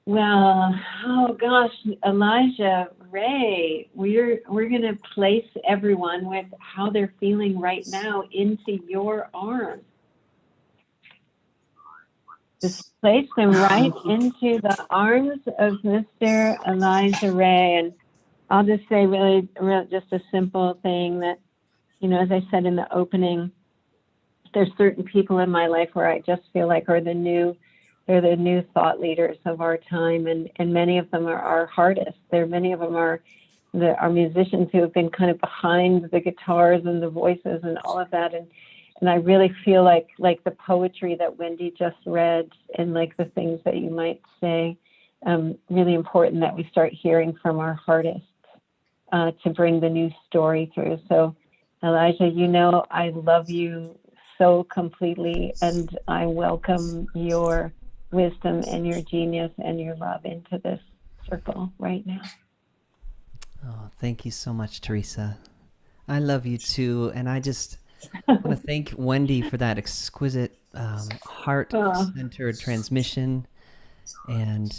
Well, oh gosh, Elijah, Ray, we're going to place everyone with how they're feeling right now into your arms. Just place them right into the arms of Mr. Elijah Ray. And I'll just say really just a simple thing that, you know, as I said in the opening, there's certain people in my life where I just feel like they're the new thought leaders of our time, and many of them are our hardest. Many of them are our musicians who have been kind of behind the guitars and the voices and all of that. And I really feel like the poetry that Wendy just read and like the things that you might say, really important that we start hearing from our hardest to bring the new story through. So Elijah, you know I love you so completely, and I welcome your wisdom and your genius and your love into this circle right now. Oh, thank you so much, Teresa. I love you too, and I just want to thank Wendy for that exquisite heart-centered transmission, and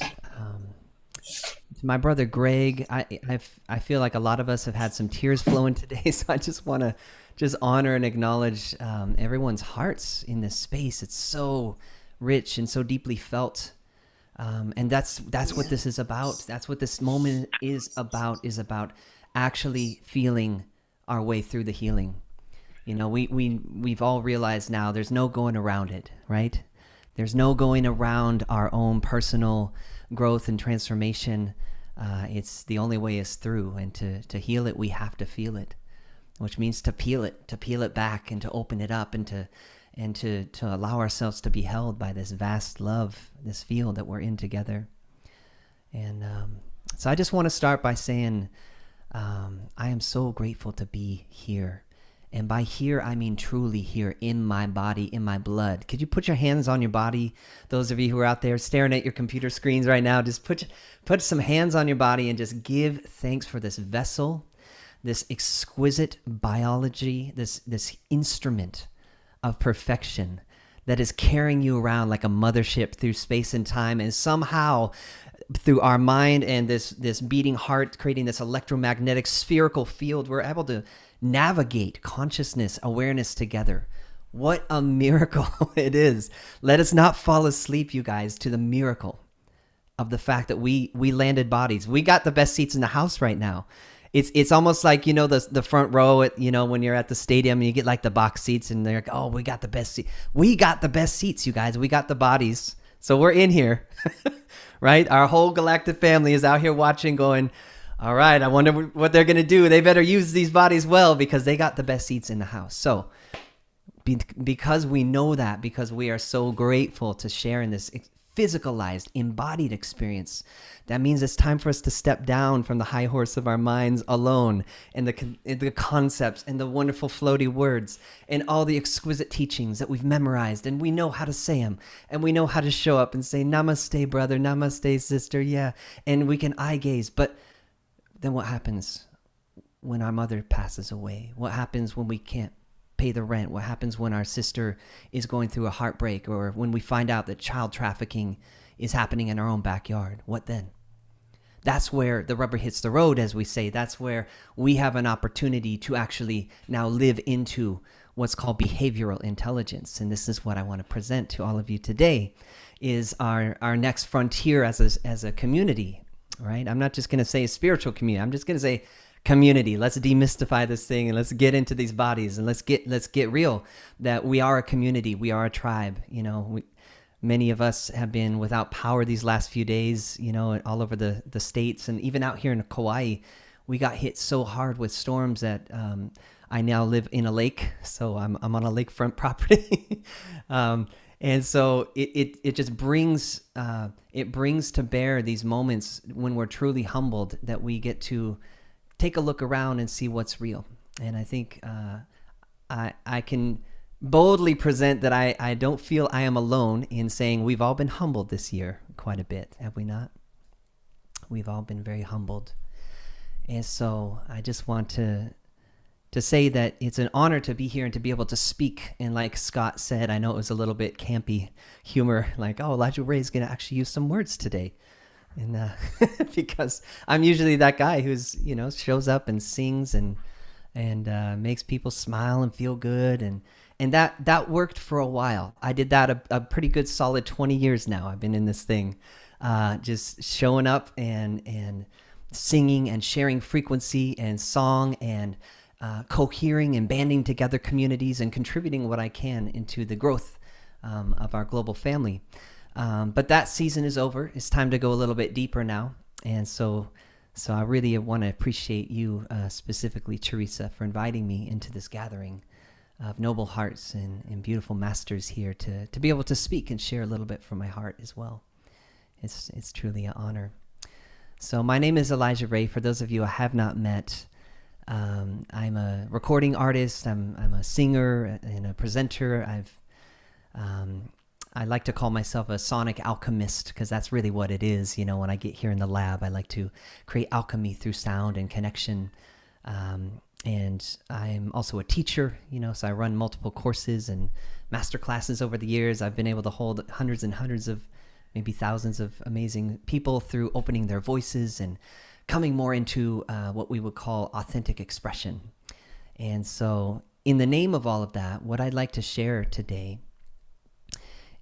to my brother Gregg. I feel like a lot of us have had some tears flowing today, so I just want to honor and acknowledge everyone's hearts in this space. It's so rich and so deeply felt. And that's what this is about. That's what this moment is about actually feeling our way through the healing. You know, we've all realized now there's no going around it, right? There's no going around our own personal growth and transformation. It's the only way is through, and to heal it, we have to feel it, which means to peel it back and to open it up and to allow ourselves to be held by this vast love, this field that we're in together. And so I just want to start by saying I am so grateful to be here. And by here, I mean truly here in my body, in my blood. Could you put your hands on your body? Those of you who are out there staring at your computer screens right now, just put some hands on your body and just give thanks for this vessel, this exquisite biology, this instrument of perfection that is carrying you around like a mothership through space and time, and somehow through our mind and this beating heart creating this electromagnetic spherical field, we're able to navigate consciousness, awareness together. What a miracle it is. Let us not fall asleep, you guys, to the miracle of the fact that we landed bodies. We got the best seats in the house right now. It's almost like, you know, the front row at, you know, when you're at the stadium and you get like the box seats and they're like, oh, we got the best seat. We got the best seats, you guys. We got the bodies. So we're in here, right? Our whole galactic family is out here watching going, all right, I wonder what they're going to do. They better use these bodies well because they got the best seats in the house. So because we know that, because we are so grateful to share in this physicalized, embodied experience, that means it's time for us to step down from the high horse of our minds alone and the concepts and the wonderful floaty words and all the exquisite teachings that we've memorized, and we know how to say them, and we know how to show up and say, namaste, brother, namaste, sister, yeah, and we can eye gaze. But then what happens when our mother passes away? What happens when we can't pay the rent? What happens when our sister is going through a heartbreak, or when we find out that child trafficking is happening in our own backyard? What then? That's where the rubber hits the road, as we say. That's where we have an opportunity to actually now live into what's called behavioral intelligence. And this is what I want to present to all of you today, is our next frontier as a community, right? I'm not just going to say a spiritual community. I'm just going to say community. Let's demystify this thing and let's get into these bodies and let's get real that we are a community. We are a tribe. You know, many of us have been without power these last few days, you know, all over the states, and even out here in Kauai, we got hit so hard with storms that I now live in a lake, so I'm on a lakefront property. And so it just brings to bear these moments when we're truly humbled, that we get to take a look around and see what's real. And I think I can boldly present that I don't feel I am alone in saying we've all been humbled this year quite a bit, have we not? We've all been very humbled. And so I just want to say that it's an honor to be here and to be able to speak. And like Scott said, I know it was a little bit campy humor, like, oh, Elijah Ray's going to actually use some words today. And because I'm usually that guy who's, you know, shows up and sings and makes people smile and feel good. And that worked for a while. I did that a pretty good solid 20 years now. I've been in this thing, just showing up and singing and sharing frequency and song and cohering and banding together communities and contributing what I can into the growth of our global family. But that season is over. It's time to go a little bit deeper now. And so I really want to appreciate you, specifically, Teresa, for inviting me into this gathering of noble hearts and beautiful masters here to be able to speak and share a little bit from my heart as well. It's truly an honor. So my name is Elijah Ray. For those of you I have not met, I'm a recording artist. I'm a singer and a presenter. I like to call myself a sonic alchemist because that's really what it is. You know, when I get here in the lab, I like to create alchemy through sound and connection. And I'm also a teacher, you know, so I run multiple courses and master classes over the years. I've been able to hold hundreds and hundreds of, maybe thousands of amazing people through opening their voices and coming more into what we would call authentic expression. And so in the name of all of that, what I'd like to share today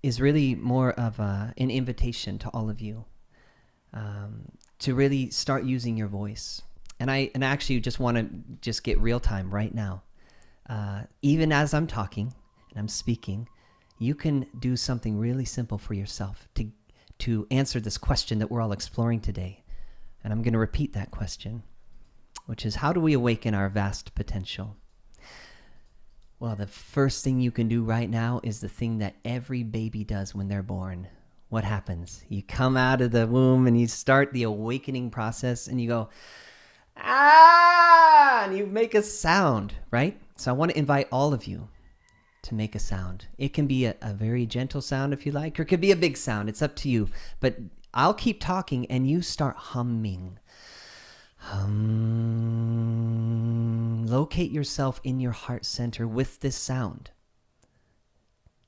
is really more of an invitation to all of you to really start using your voice. And I actually just want to just get real time right now. Even as I'm talking and I'm speaking, you can do something really simple for yourself to answer this question that we're all exploring today. And I'm going to repeat that question, which is, how do we awaken our vast potential? Well, the first thing you can do right now is the thing that every baby does when they're born. What happens? You come out of the womb and you start the awakening process and you go, ah, and you make a sound, right? So I want to invite all of you to make a sound. It can be a very gentle sound if you like, or it could be a big sound. It's up to you. But I'll keep talking and you start humming. Hum. Locate yourself in your heart center with this sound.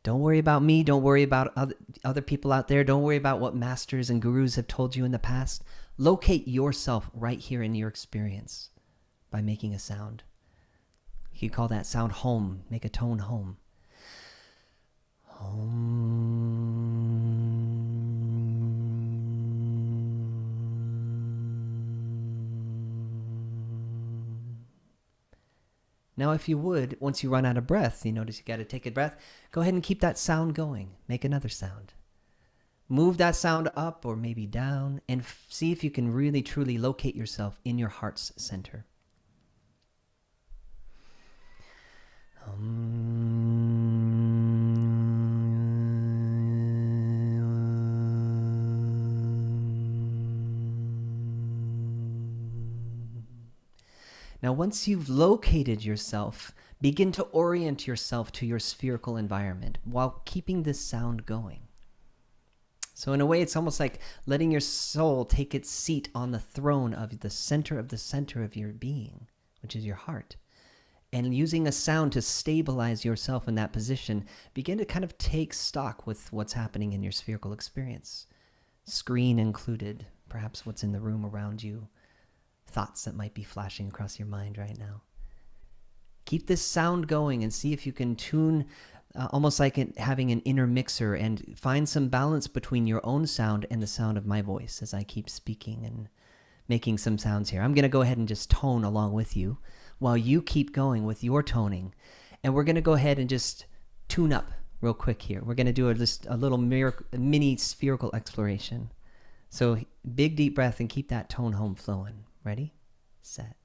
Don't worry about me. Don't worry about other people out there. Don't worry about what masters and gurus have told you in the past. Locate yourself right here in your experience by making a sound. You call that sound home. Make a tone home. Now, if you would, once you run out of breath, you notice you got to take a breath, go ahead and keep that sound going. Make another sound. Move that sound up or maybe down and see if you can really truly locate yourself in your heart's center. Now, once you've located yourself, begin to orient yourself to your spherical environment while keeping this sound going. So in a way, it's almost like letting your soul take its seat on the throne of the center of your being, which is your heart. And using a sound to stabilize yourself in that position, begin to kind of take stock with what's happening in your spherical experience. Screen included, perhaps what's in the room around you, thoughts that might be flashing across your mind right now. Keep this sound going and see if you can tune almost like having an inner mixer and find some balance between your own sound and the sound of my voice as I keep speaking and making some sounds here. I'm going to go ahead and just tone along with you while you keep going with your toning. And we're going to go ahead and just tune up real quick here. We're going to do just a little mini spherical exploration. So big deep breath and keep that tone home flowing. Ready? Set.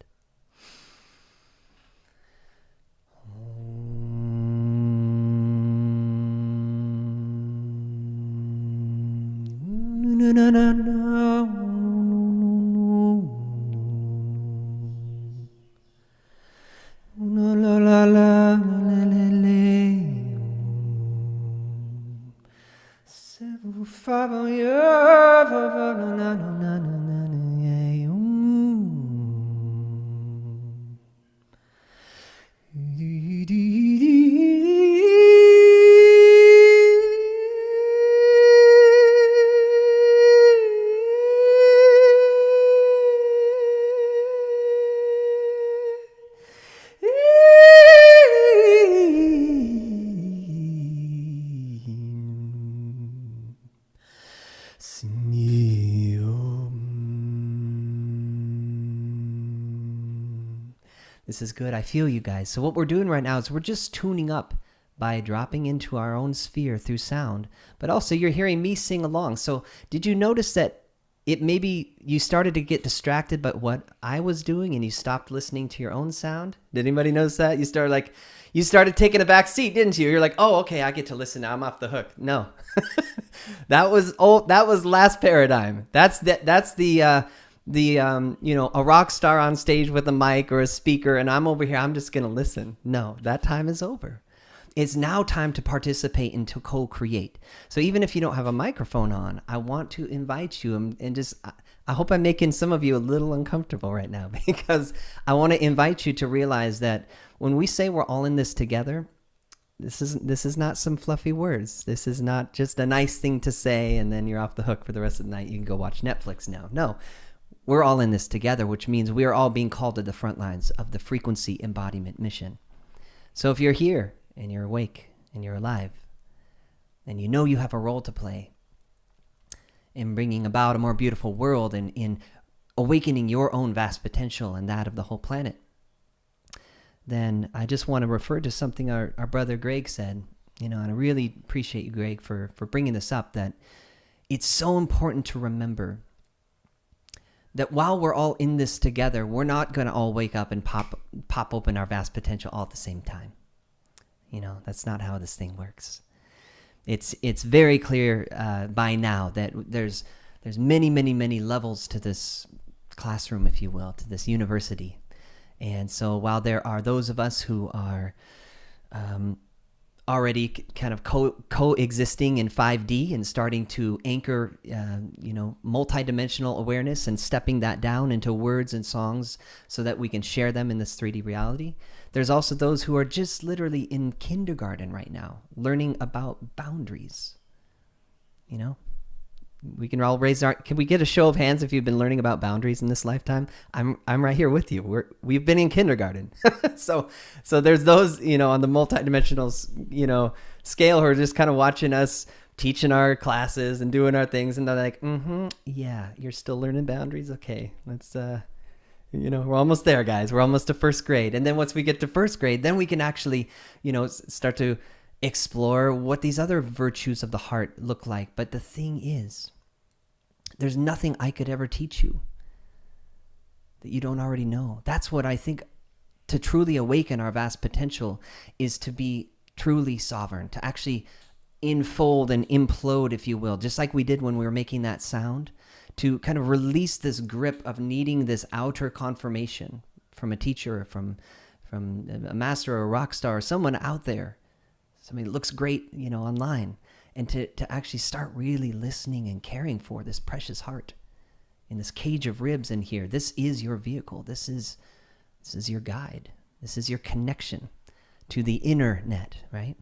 This is good. I feel you guys. So what we're doing right now is we're just tuning up by dropping into our own sphere through sound, but also you're hearing me sing along. So did you notice that it maybe you started to get distracted by what I was doing and you stopped listening to your own sound? Did anybody notice that? You started taking a back seat, didn't you? You're like, oh, okay, I get to listen now. I'm off the hook. No, that was last paradigm. That's the a rock star on stage with a mic or a speaker, and I'm over here, I'm just going to listen. No, that time is over. It's now time to participate and to co-create. So even if you don't have a microphone on, I want to invite you and just, I hope I'm making some of you a little uncomfortable right now, because I want to invite you to realize that when we say we're all in this together, this is not some fluffy words. This is not just a nice thing to say and then you're off the hook for the rest of the night. You can go watch Netflix now. No, we're all in this together, which means we are all being called to the front lines of the frequency embodiment mission. So if you're here and you're awake and you're alive and you know you have a role to play in bringing about a more beautiful world and in awakening your own vast potential and that of the whole planet, then I just want to refer to something our brother Gregg said, and I really appreciate you, Gregg, for bringing this up, that it's so important to remember that while we're all in this together, we're not going to all wake up and pop open our vast potential all at the same time. That's not how this thing works. It's very clear by now that there's many, many, many levels to this classroom, if you will, to this university. And so while there are those of us who are already kind of coexisting in 5D and starting to anchor, multidimensional awareness and stepping that down into words and songs so that we can share them in this 3D reality, there's also those who are just literally in kindergarten right now, learning about boundaries. We can all can we get a show of hands if you've been learning about boundaries in this lifetime? I'm right here with you. We've been in kindergarten. so there's those, on the multidimensional, scale who are just kind of watching us teaching our classes and doing our things. And they're like, yeah, you're still learning boundaries. Okay. Let's, we're almost there, guys. We're almost to first grade. And then once we get to first grade, then we can actually, start to explore what these other virtues of the heart look like. But the thing is, there's nothing I could ever teach you that you don't already know. That's what I think, to truly awaken our vast potential is to be truly sovereign, to actually enfold and implode, if you will, just like we did when we were making that sound, to kind of release this grip of needing this outer confirmation from a teacher, from a master or a rock star or someone out there, somebody that looks great, online, and to actually start really listening and caring for this precious heart in this cage of ribs in here. This is your vehicle. This is your guide. This is your connection to the inner net, right?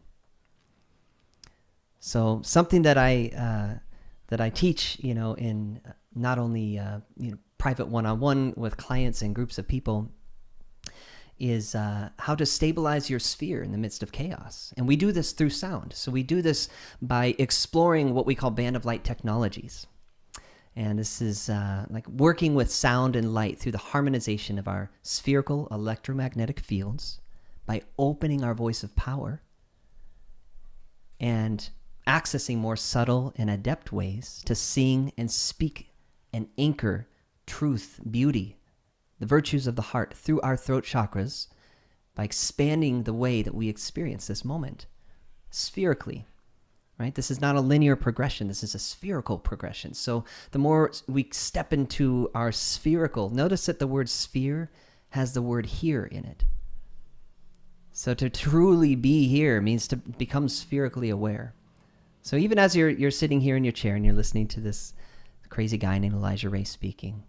So something that I teach, in not only private one-on-one with clients and groups of people, is how to stabilize your sphere in the midst of chaos. And we do this through sound. So we do this by exploring what we call band of light technologies. And this is like working with sound and light through the harmonization of our spherical electromagnetic fields by opening our voice of power and accessing more subtle and adept ways to sing and speak and anchor truth, beauty, the virtues of the heart through our throat chakras by expanding the way that we experience this moment spherically, right? This is not a linear progression. This is a spherical progression. So the more we step into our spherical, notice that the word sphere has the word here in it. So to truly be here means to become spherically aware. So even as you're sitting here in your chair and you're listening to this crazy guy named Elijah Ray speaking,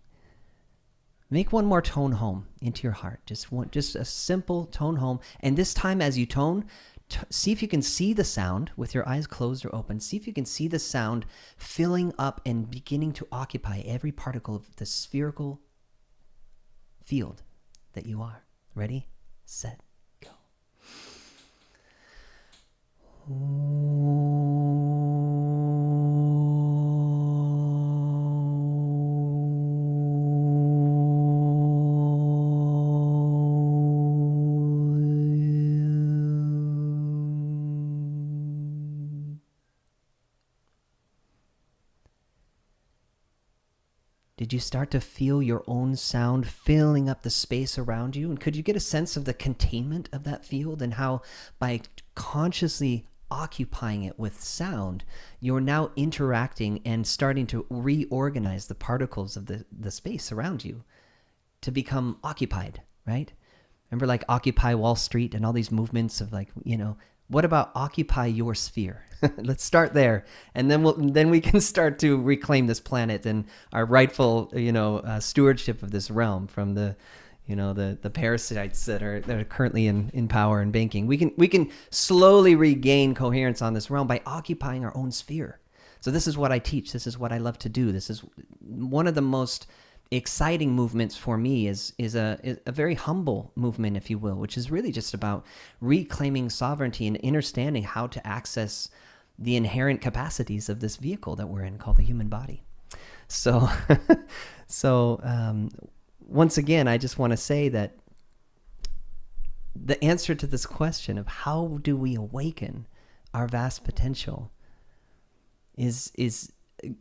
make one more tone home into your heart. Just a simple tone home. And this time as you tone, see if you can see the sound with your eyes closed or open. See if you can see the sound filling up and beginning to occupy every particle of the spherical field that you are. Ready, set, go. Did you start to feel your own sound filling up the space around you? And could you get a sense of the containment of that field and how by consciously occupying it with sound, you're now interacting and starting to reorganize the particles of the space around you to become occupied, right? Remember, like Occupy Wall Street and all these movements of, like, you know, what about occupy your sphere? Let's start there, and then we can start to reclaim this planet and our rightful, you know, stewardship of this realm from the, you know, the parasites that are currently in power and banking. We can slowly regain coherence on this realm by occupying our own sphere. So this is what I teach. This is what I love to do. This is one of the most exciting movements for me is a very humble movement, if you will, which is really just about reclaiming sovereignty and understanding how to access the inherent capacities of this vehicle that we're in, called the human body. So, once again, I just want to say that the answer to this question of how do we awaken our vast potential is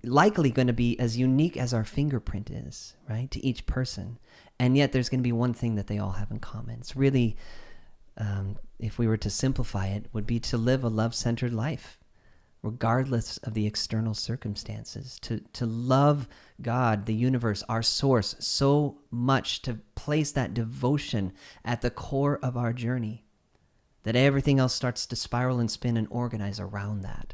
likely going to be as unique as our fingerprint is, right, to each person. And yet there's going to be one thing that they all have in common. It's really, if we were to simplify it, would be to live a love-centered life, regardless of the external circumstances, to love God, the universe, our source, so much, to place that devotion at the core of our journey, that everything else starts to spiral and spin and organize around that.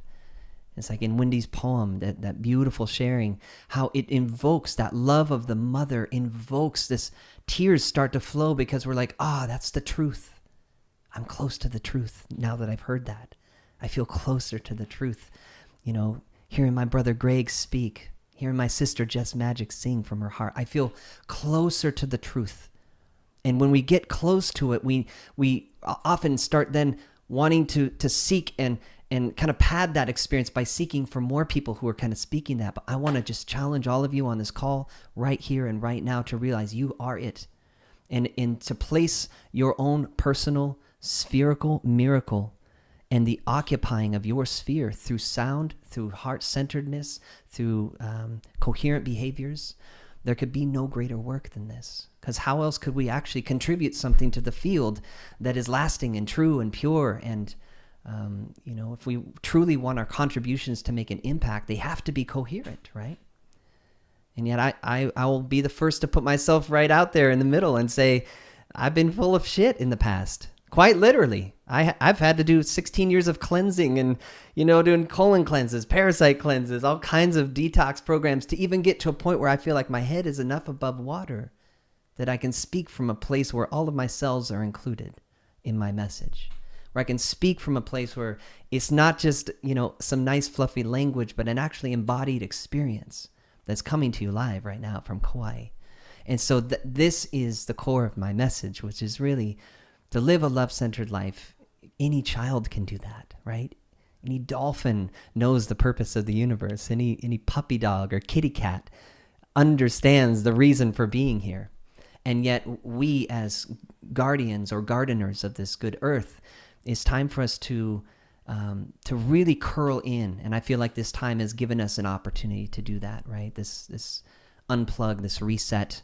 It's like in Wendy's poem, that beautiful sharing, how it invokes that love of the mother, invokes this, tears start to flow because we're like, that's the truth. I'm close to the truth now that I've heard that. I feel closer to the truth. You know, hearing my brother Gregg speak, hearing my sister Jess Magic sing from her heart, I feel closer to the truth. And when we get close to it, we often start then wanting to seek and kind of pad that experience by seeking for more people who are kind of speaking that. But I want to just challenge all of you on this call right here and right now to realize you are it. And to place your own personal spherical miracle and the occupying of your sphere through sound, through heart-centeredness, through coherent behaviors, there could be no greater work than this. Because how else could we actually contribute something to the field that is lasting and true and pure? And if we truly want our contributions to make an impact, they have to be coherent, right? And yet I will be the first to put myself right out there in the middle and say, I've been full of shit in the past. Quite literally. I've had to do 16 years of cleansing and, doing colon cleanses, parasite cleanses, all kinds of detox programs to even get to a point where I feel like my head is enough above water that I can speak from a place where all of my cells are included in my message. Where I can speak from a place where it's not just, some nice fluffy language, but an actually embodied experience that's coming to you live right now from Kauai. And so this is the core of my message, which is really to live a love-centered life. Any child can do that, right? Any dolphin knows the purpose of the universe. Any puppy dog or kitty cat understands the reason for being here. And yet we as guardians or gardeners of this good earth, it's time for us to really curl in. And I feel like this time has given us an opportunity to do that, right? This unplug, this reset.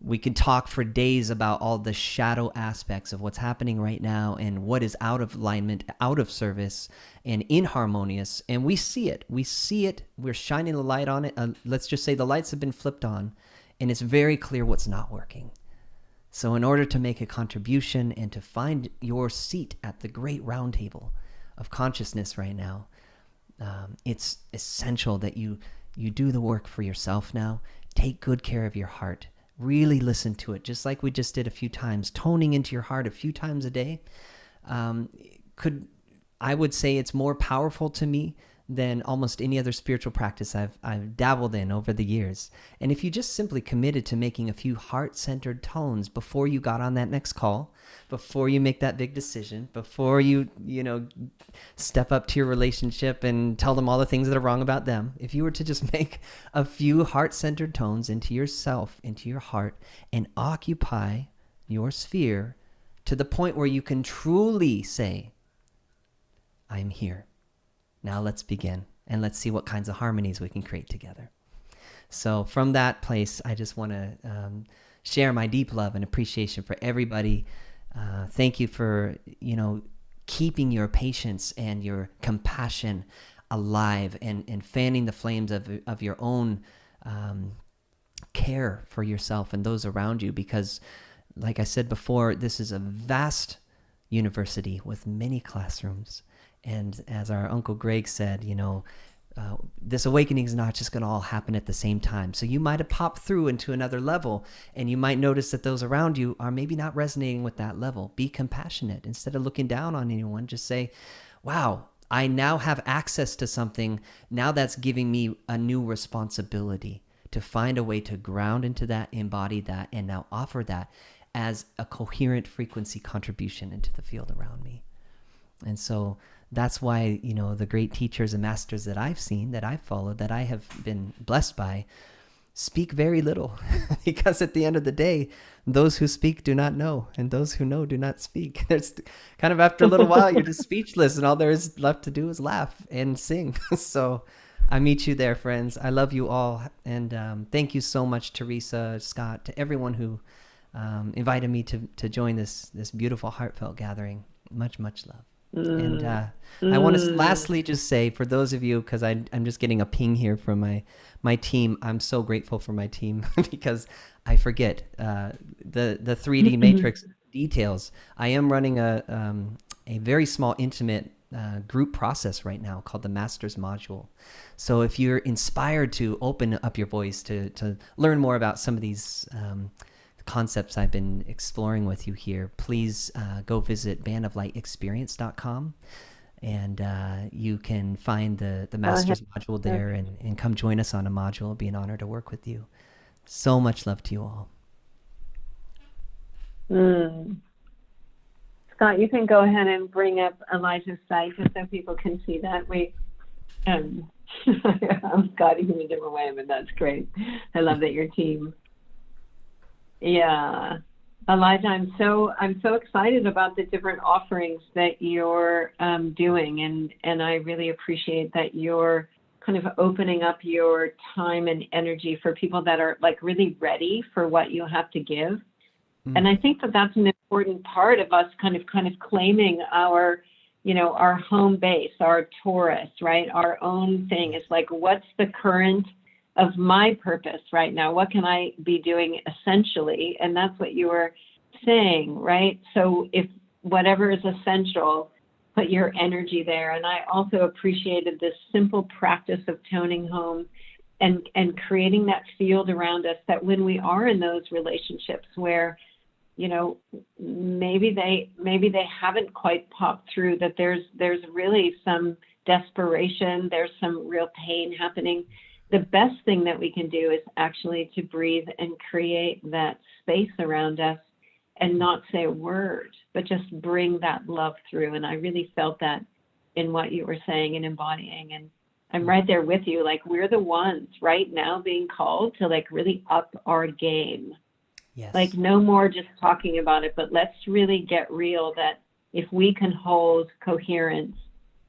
We could talk for days about all the shadow aspects of what's happening right now and what is out of alignment, out of service, and inharmonious. And we see it. We see it. We're shining the light on it. Let's just say the lights have been flipped on, and it's very clear what's not working. So in order to make a contribution and to find your seat at the great round table of consciousness right now, it's essential that you do the work for yourself now. Take good care of your heart. Really listen to it, just like we just did a few times. Toning into your heart a few times a day I would say it's more powerful to me than almost any other spiritual practice I've dabbled in over the years. And if you just simply committed to making a few heart-centered tones before you got on that next call, before you make that big decision, before you step up to your relationship and tell them all the things that are wrong about them, if you were to just make a few heart-centered tones into yourself, into your heart, and occupy your sphere to the point where you can truly say, I'm here. Now let's begin, and let's see what kinds of harmonies we can create together. So from that place, I just want to share my deep love and appreciation for everybody. Thank you for, keeping your patience and your compassion alive, and fanning the flames of your own care for yourself and those around you. Because like I said before, this is a vast university with many classrooms. And as our Uncle Gregg said, this awakening is not just going to all happen at the same time. So you might have popped through into another level, and you might notice that those around you are maybe not resonating with that level. Be compassionate. Instead of looking down on anyone, just say, wow, I now have access to something. Now that's giving me a new responsibility to find a way to ground into that, embody that, and now offer that as a coherent frequency contribution into the field around me. And so that's why, the great teachers and masters that I've seen, that I've followed, that I have been blessed by, speak very little. Because at the end of the day, those who speak do not know, and those who know do not speak. There's kind of, after a little while, you're just speechless, and all there is left to do is laugh and sing. So I meet you there, friends. I love you all. And thank you so much, Teresa, Scott, to everyone who invited me to join this beautiful, heartfelt gathering. Much, much love. And I want to lastly just say, for those of you, because I'm just getting a ping here from my team, I'm so grateful for my team because I forget the 3D matrix details. I am running a very small, intimate group process right now called the Masters Module. So if you're inspired to open up your voice to learn more about some of these concepts I've been exploring with you here, please go visit bandoflightexperience.com, and you can find the Masters module there, and come join us on a module. It'll be an honor to work with you. So much love to you all. Scott, you can go ahead and bring up Elijah's site just so people can see that. I'm Scott in a different way, but that's great. I love that your team. Yeah, Elijah, I'm so excited about the different offerings that you're doing, and I really appreciate that you're kind of opening up your time and energy for people that are like really ready for what you have to give. And I think that that's an important part of us kind of claiming our, our home base, our Taurus, right? Our own thing. It's like, what's the current of my purpose right now? What can I be doing essentially? And that's what you were saying, right? So if whatever is essential, put your energy there. And I also appreciated this simple practice of toning home and creating that field around us, that when we are in those relationships where, maybe they haven't quite popped through, that there's really some desperation, there's some real pain happening. The best thing that we can do is actually to breathe and create that space around us and not say a word, but just bring that love through. And I really felt that in what you were saying and embodying. And I'm right there with you. Like, we're the ones right now being called to like really up our game. Yes. Like, no more just talking about it, but let's really get real, that if we can hold coherence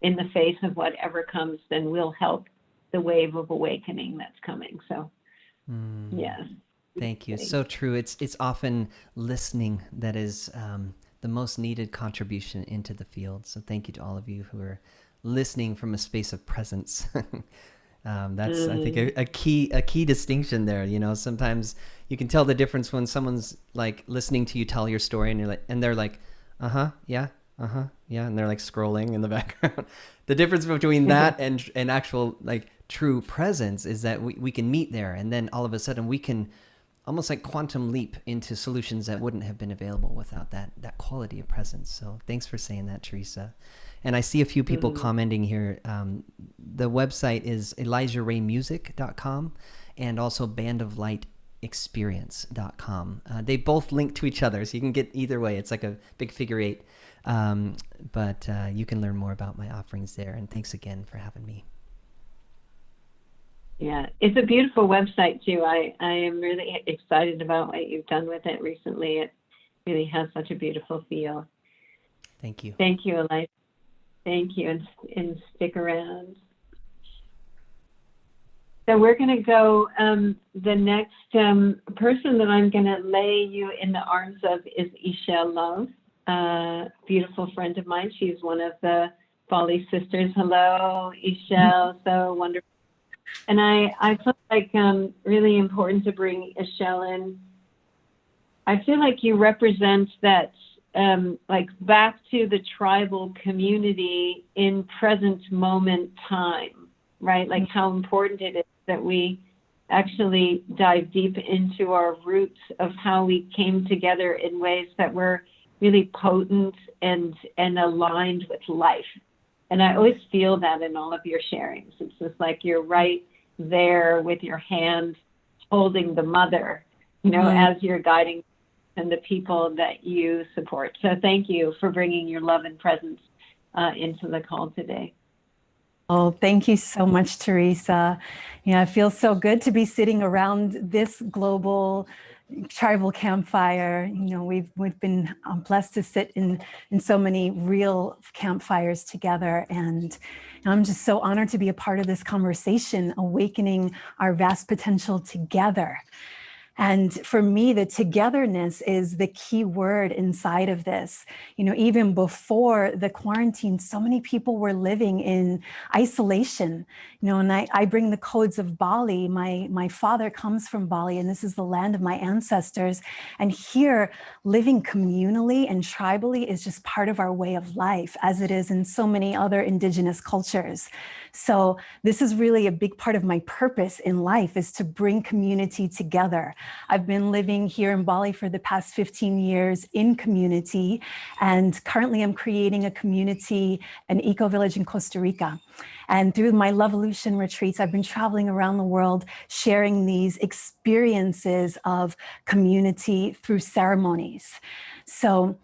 in the face of whatever comes, then we'll help the wave of awakening that's coming. So, yes. Thank you. So true. It's often listening that is the most needed contribution into the field. So thank you to all of you who are listening from a space of presence. That's I think a key distinction there. Sometimes you can tell the difference when someone's like listening to you tell your story, and they're like, yeah, and they're like scrolling in the background. The difference between that and actual like true presence is that we can meet there, and then all of a sudden we can almost like quantum leap into solutions that wouldn't have been available without that quality of presence. So thanks for saying that, Teresa. And I see a few people commenting here. The website is ElijahRayMusic.com and also bandoflightexperience.com. They both link to each other, so you can get either way. It's like a big figure eight. But you can learn more about my offerings there. And thanks again for having me. Yeah, it's a beautiful website too. I am really excited about what you've done with it recently. It really has such a beautiful feel. Thank you. Thank you, Elijah. Thank you, and stick around. So we're going to go, the next person that I'm going to lay you in the arms of is Isha Love. beautiful friend of mine. She's one of the Bali sisters. Hello, Ishel, so wonderful. And I felt like really important to bring Ishel in. I feel like you represent that, like back to the tribal community in present moment time, right? Like how important it is that we actually dive deep into our roots of how we came together in ways that were really potent and aligned with life. And I always feel that in all of your sharings. It's just like you're right there with your hand holding the mother, you know, as you're guiding and the people that you support. So thank you for bringing your love and presence into the call today. Oh, thank you so much, Teresa. Yeah, it feels so good to be sitting around this global tribal campfire. You know, we've been blessed to sit in so many real campfires together, and I'm just so honored to be a part of this conversation, awakening our vast potential together. And for me, the togetherness is the key word inside of this. You know, even before the quarantine, so many people were living in isolation. You know, and I bring the codes of Bali. My father comes from Bali, and this is the land of my ancestors. And here, living communally and tribally is just part of our way of life, as it is in so many other indigenous cultures. So this is really a big part of my purpose in life, is to bring community together. I've been living here in Bali for the past 15 years in community, and currently I'm creating a community, an eco-village in Costa Rica. And through my Lovolution retreats, I've been traveling around the world, sharing these experiences of community through ceremonies. So,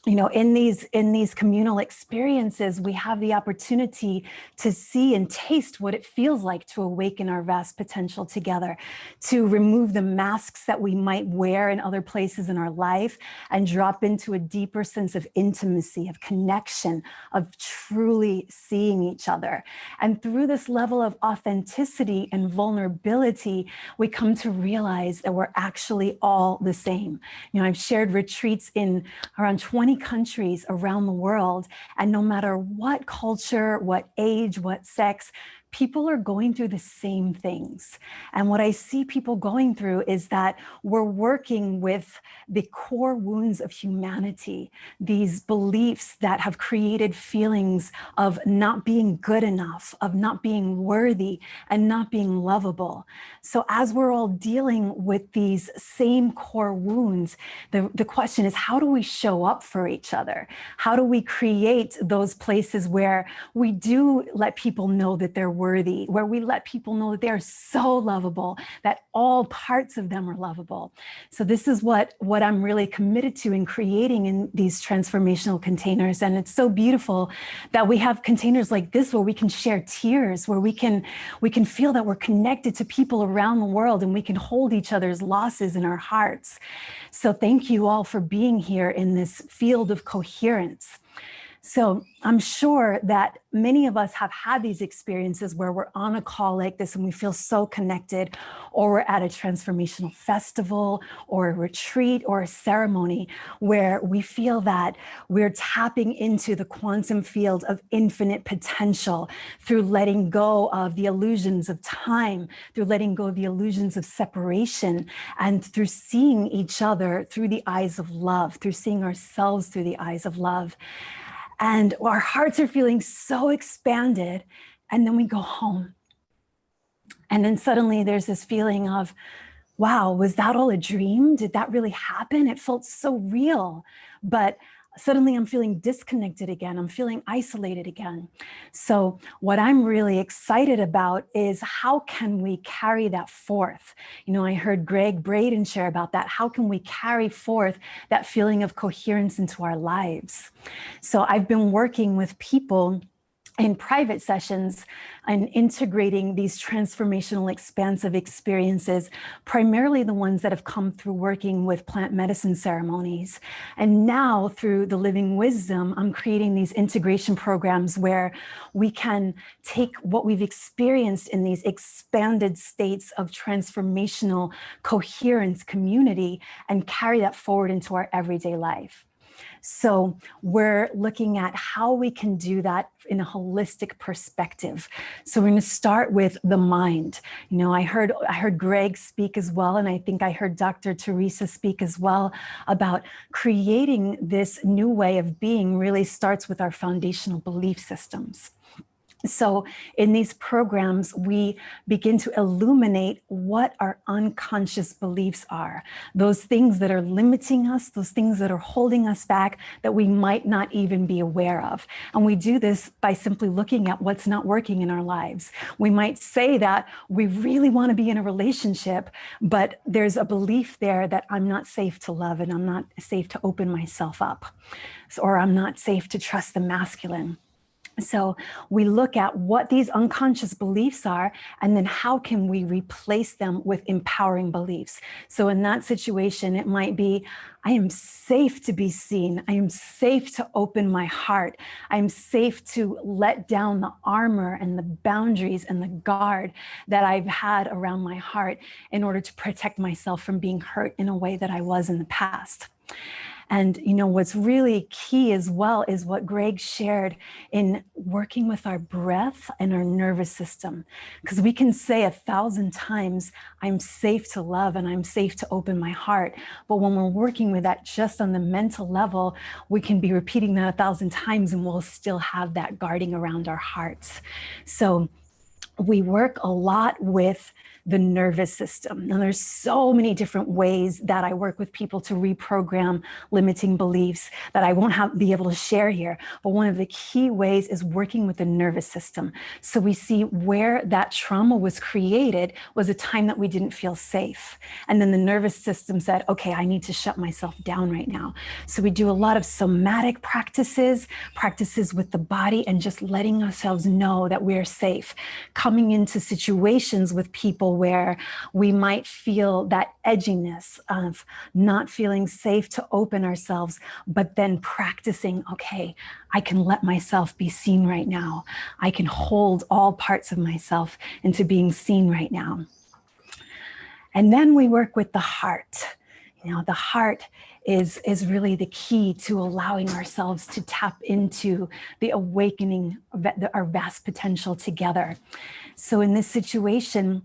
you know, in these communal experiences, we have the opportunity to see and taste what it feels like to awaken our vast potential together, to remove the masks that we might wear in other places in our life and drop into a deeper sense of intimacy, of connection, of truly seeing each other. And through this level of authenticity and vulnerability, we come to realize that we're actually all the same. You know, I've shared retreats in around 20 countries around the world, and no matter what culture, what age, what sex, people are going through the same things. And what I see people going through is that we're working with the core wounds of humanity, these beliefs that have created feelings of not being good enough, of not being worthy, and not being lovable. So as we're all dealing with these same core wounds, the question is, how do we show up for each other? How do we create those places where we do let people know that they're worthy, where we let people know that they are so lovable, that all parts of them are lovable? So this is what I'm really committed to in creating in these transformational containers. And it's so beautiful that we have containers like this where we can share tears, where we can feel that we're connected to people around the world, and we can hold each other's losses in our hearts. So thank you all for being here in this field of coherence. So I'm sure that many of us have had these experiences where we're on a call like this and we feel so connected, or we're at a transformational festival or a retreat or a ceremony where we feel that we're tapping into the quantum field of infinite potential through letting go of the illusions of time, through letting go of the illusions of separation, and through seeing each other through the eyes of love, through seeing ourselves through the eyes of love. And our hearts are feeling so expanded, and then we go home. And then suddenly there's this feeling of, wow, was that all a dream? Did that really happen? It felt so real. But suddenly I'm feeling disconnected again. I'm feeling isolated again. So what I'm really excited about is, how can we carry that forth? You know, I heard Gregg Braden share about that. How can we carry forth that feeling of coherence into our lives? So I've been working with people in private sessions and integrating these transformational expansive experiences, primarily the ones that have come through working with plant medicine ceremonies. And now through the Living Wisdom, I'm creating these integration programs where we can take what we've experienced in these expanded states of transformational coherence community and carry that forward into our everyday life. So we're looking at how we can do that in a holistic perspective. So we're going to start with the mind. You know, I heard Gregg speak as well, and I think I heard Dr. Teresa speak as well about creating this new way of being really starts with our foundational belief systems. So in these programs, we begin to illuminate what our unconscious beliefs are, those things that are limiting us, those things that are holding us back that we might not even be aware of. And we do this by simply looking at what's not working in our lives. We might say that we really want to be in a relationship, but there's a belief there that I'm not safe to love and I'm not safe to open myself up, or I'm not safe to trust the masculine. So we look at what these unconscious beliefs are, and then how can we replace them with empowering beliefs? So in that situation, it might be, I am safe to be seen. I am safe to open my heart. I am safe to let down the armor and the boundaries and the guard that I've had around my heart in order to protect myself from being hurt in a way that I was in the past. And, you know, what's really key as well is what Gregg shared in working with our breath and our nervous system. Because we can say 1,000 times, I'm safe to love and I'm safe to open my heart. But when we're working with that just on the mental level, we can be repeating that 1,000 times and we'll still have that guarding around our hearts. So we work a lot with the nervous system. Now, there's so many different ways that I work with people to reprogram limiting beliefs that I won't be able to share here. But one of the key ways is working with the nervous system. So we see where that trauma was created was a time that we didn't feel safe. And then the nervous system said, okay, I need to shut myself down right now. So we do a lot of somatic practices with the body, and just letting ourselves know that we're safe. Coming into situations with people where we might feel that edginess of not feeling safe to open ourselves, but then practicing, okay, I can let myself be seen right now. I can hold all parts of myself into being seen right now. And then we work with the heart. You know, the heart is really the key to allowing ourselves to tap into the awakening of our vast potential together. So in this situation,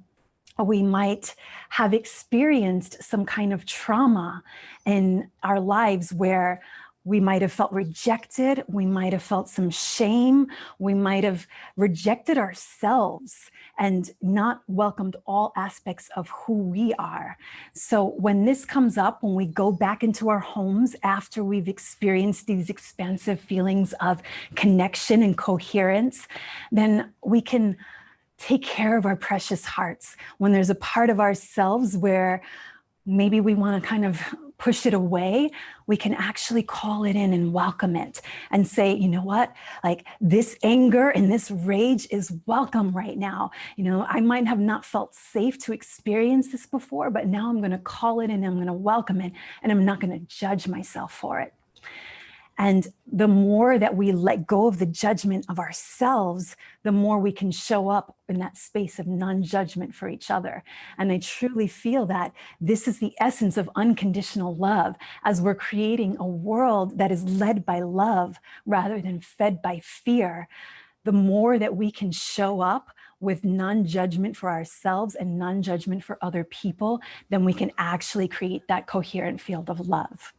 we might have experienced some kind of trauma in our lives where we might have felt rejected, we might have felt some shame, we might have rejected ourselves and not welcomed all aspects of who we are. So when this comes up, when we go back into our homes after we've experienced these expansive feelings of connection and coherence, then we can take care of our precious hearts. When there's a part of ourselves where maybe we want to kind of push it away, we can actually call it in and welcome it and say, you know what, like this anger and this rage is welcome right now. You know, I might have not felt safe to experience this before, but now I'm going to call it in, I'm going to welcome it, and I'm not going to judge myself for it. And the more that we let go of the judgment of ourselves, the more we can show up in that space of non-judgment for each other. And I truly feel that this is the essence of unconditional love, as we're creating a world that is led by love rather than fed by fear. The more that we can show up with non-judgment for ourselves and non-judgment for other people, then we can actually create that coherent field of love.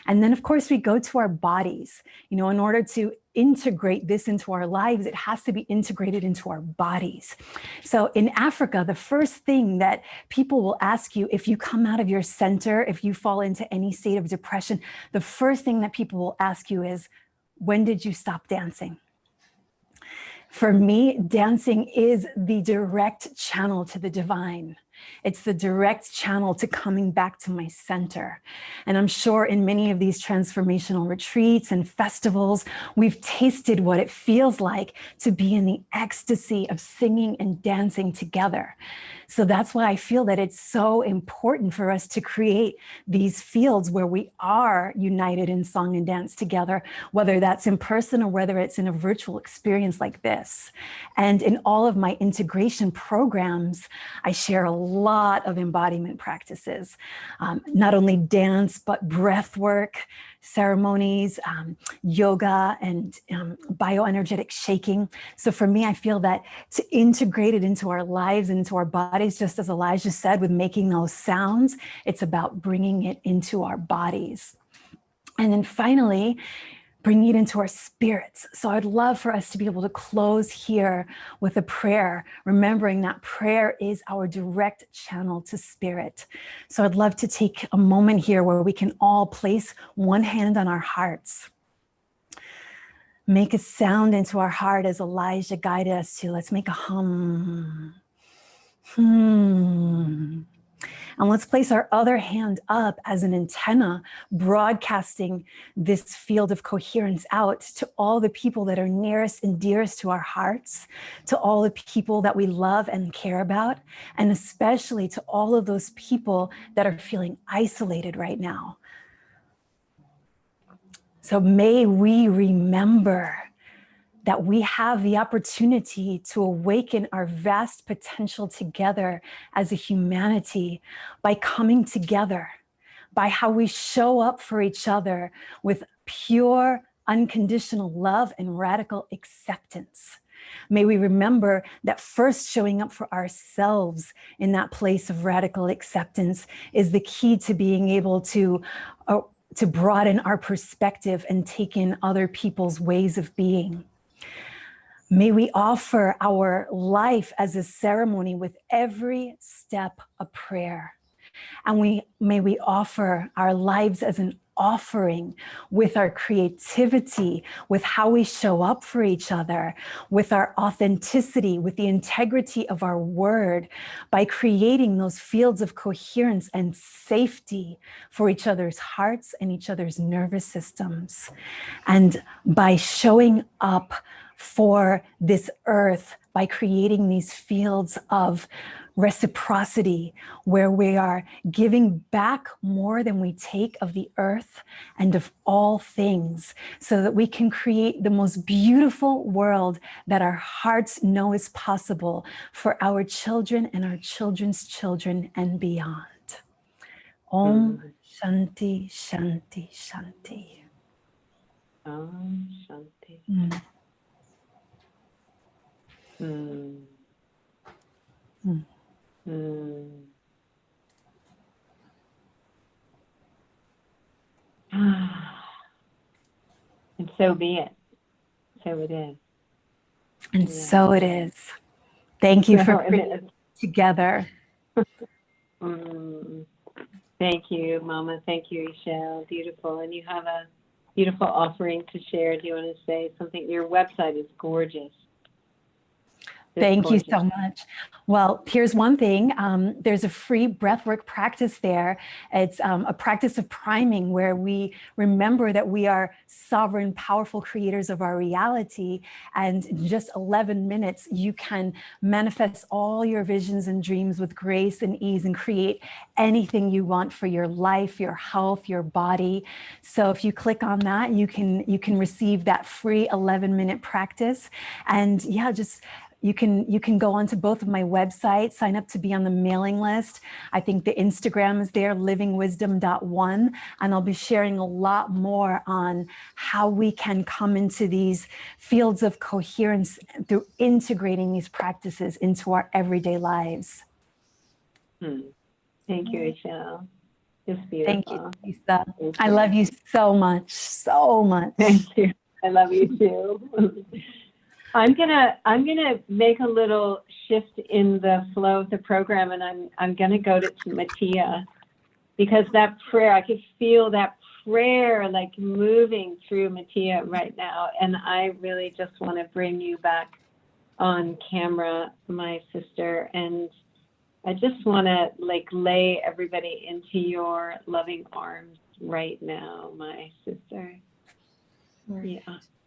And then, of course, we go to our bodies. You know, in order to integrate this into our lives, it has to be integrated into our bodies. So in Africa, the first thing that people will ask you if you come out of your center, if you fall into any state of depression, the first thing that people will ask you is, when did you stop dancing? For me, dancing is the direct channel to the divine. It's the direct channel to coming back to my center. And I'm sure in many of these transformational retreats and festivals, we've tasted what it feels like to be in the ecstasy of singing and dancing together. So that's why I feel that it's so important for us to create these fields where we are united in song and dance together, whether that's in person or whether it's in a virtual experience like this. And in all of my integration programs, I share a lot of embodiment practices, not only dance, but breath work, ceremonies, yoga, and bioenergetic shaking. So for me, I feel that to integrate it into our lives, into our bodies, just as Elijah said, with making those sounds, it's about bringing it into our bodies. And then finally, bringing it into our spirits. So I'd love for us to be able to close here with a prayer, remembering that prayer is our direct channel to spirit. So I'd love to take a moment here where we can all place one hand on our hearts. Make a sound into our heart as Elijah guided us to. Let's make a hum. And let's place our other hand up as an antenna, broadcasting this field of coherence out to all the people that are nearest and dearest to our hearts, to all the people that we love and care about, and especially to all of those people that are feeling isolated right now. So may we remember that we have the opportunity to awaken our vast potential together as a humanity by coming together, by how we show up for each other with pure, unconditional love and radical acceptance. May we remember that first showing up for ourselves in that place of radical acceptance is the key to being able to broaden our perspective and take in other people's ways of being. May we offer our life as a ceremony with every step a prayer. And may we offer our lives as an offering with our creativity, with how we show up for each other, with our authenticity, with the integrity of our word, by creating those fields of coherence and safety for each other's hearts and each other's nervous systems. And by showing up for this earth by creating these fields of reciprocity where we are giving back more than we take of the earth and of all things, so that we can create the most beautiful world that our hearts know is possible for our children and our children's children and beyond. Om Shanti, Shanti, Shanti. Om Shanti. And so be it. So it is. And so it is. Thank you for bringing it together. Thank you, Mama. Thank you, Michelle. Beautiful. And you have a beautiful offering to share. Do you want to say something? Your website is gorgeous. Thank you so much. Well, here's one thing. There's a free breathwork practice there. It's a practice of priming where we remember that we are sovereign, powerful creators of our reality. And in just 11 minutes, you can manifest all your visions and dreams with grace and ease and create anything you want for your life, your health, your body. So if you click on that, you can receive that free 11-minute practice. And yeah, just you can go onto both of my websites, sign up to be on the mailing list. I think the Instagram is there, livingwisdom.one, and I'll be sharing a lot more on how we can come into these fields of coherence through integrating these practices into our everyday lives. Thank you, Michelle. It's beautiful. Thank you, Lisa. I love you so much, so much. Thank you. I love you too. I'm gonna make a little shift in the flow of the program, and I'm gonna go to Matia, because that prayer, I could feel that prayer like moving through Matia right now, and I really just want to bring you back on camera, my sister, and I just want to like lay everybody into your loving arms right now, my sister. Yeah.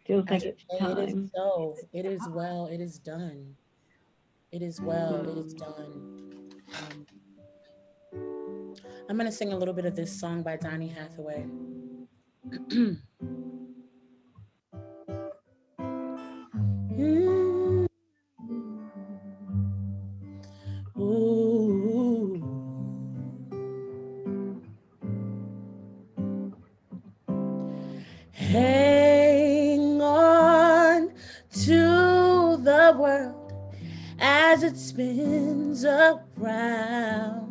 Feels like it's time. It is so. It is well. It is done. It is well. It is done. I'm going to sing a little bit of this song by Donny Hathaway. Hang on to the world as it spins around.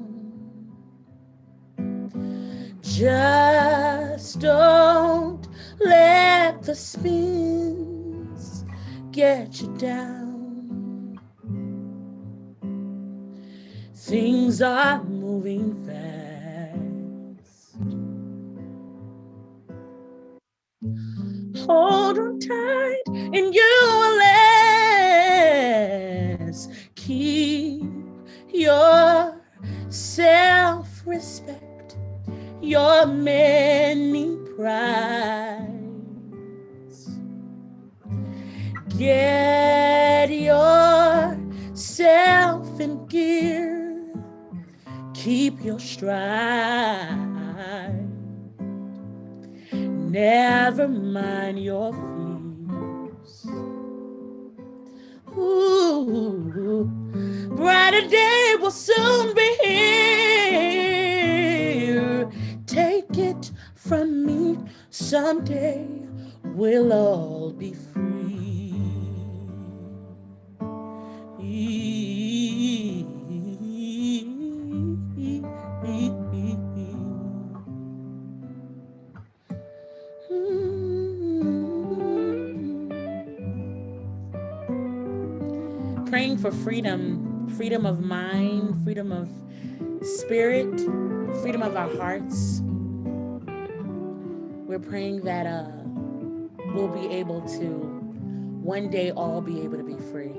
Just don't let the spins get you down. Things are moving fast. Hold on tight and you will last. Keep your self-respect, your many prides. Get yourself in gear, keep your stride. Never mind your fears. Ooh, brighter day will soon be here. Take it from me, someday we'll all be free. Praying for freedom, freedom of mind, freedom of spirit, freedom of our hearts. We're praying that we'll be able to one day all be able to be free.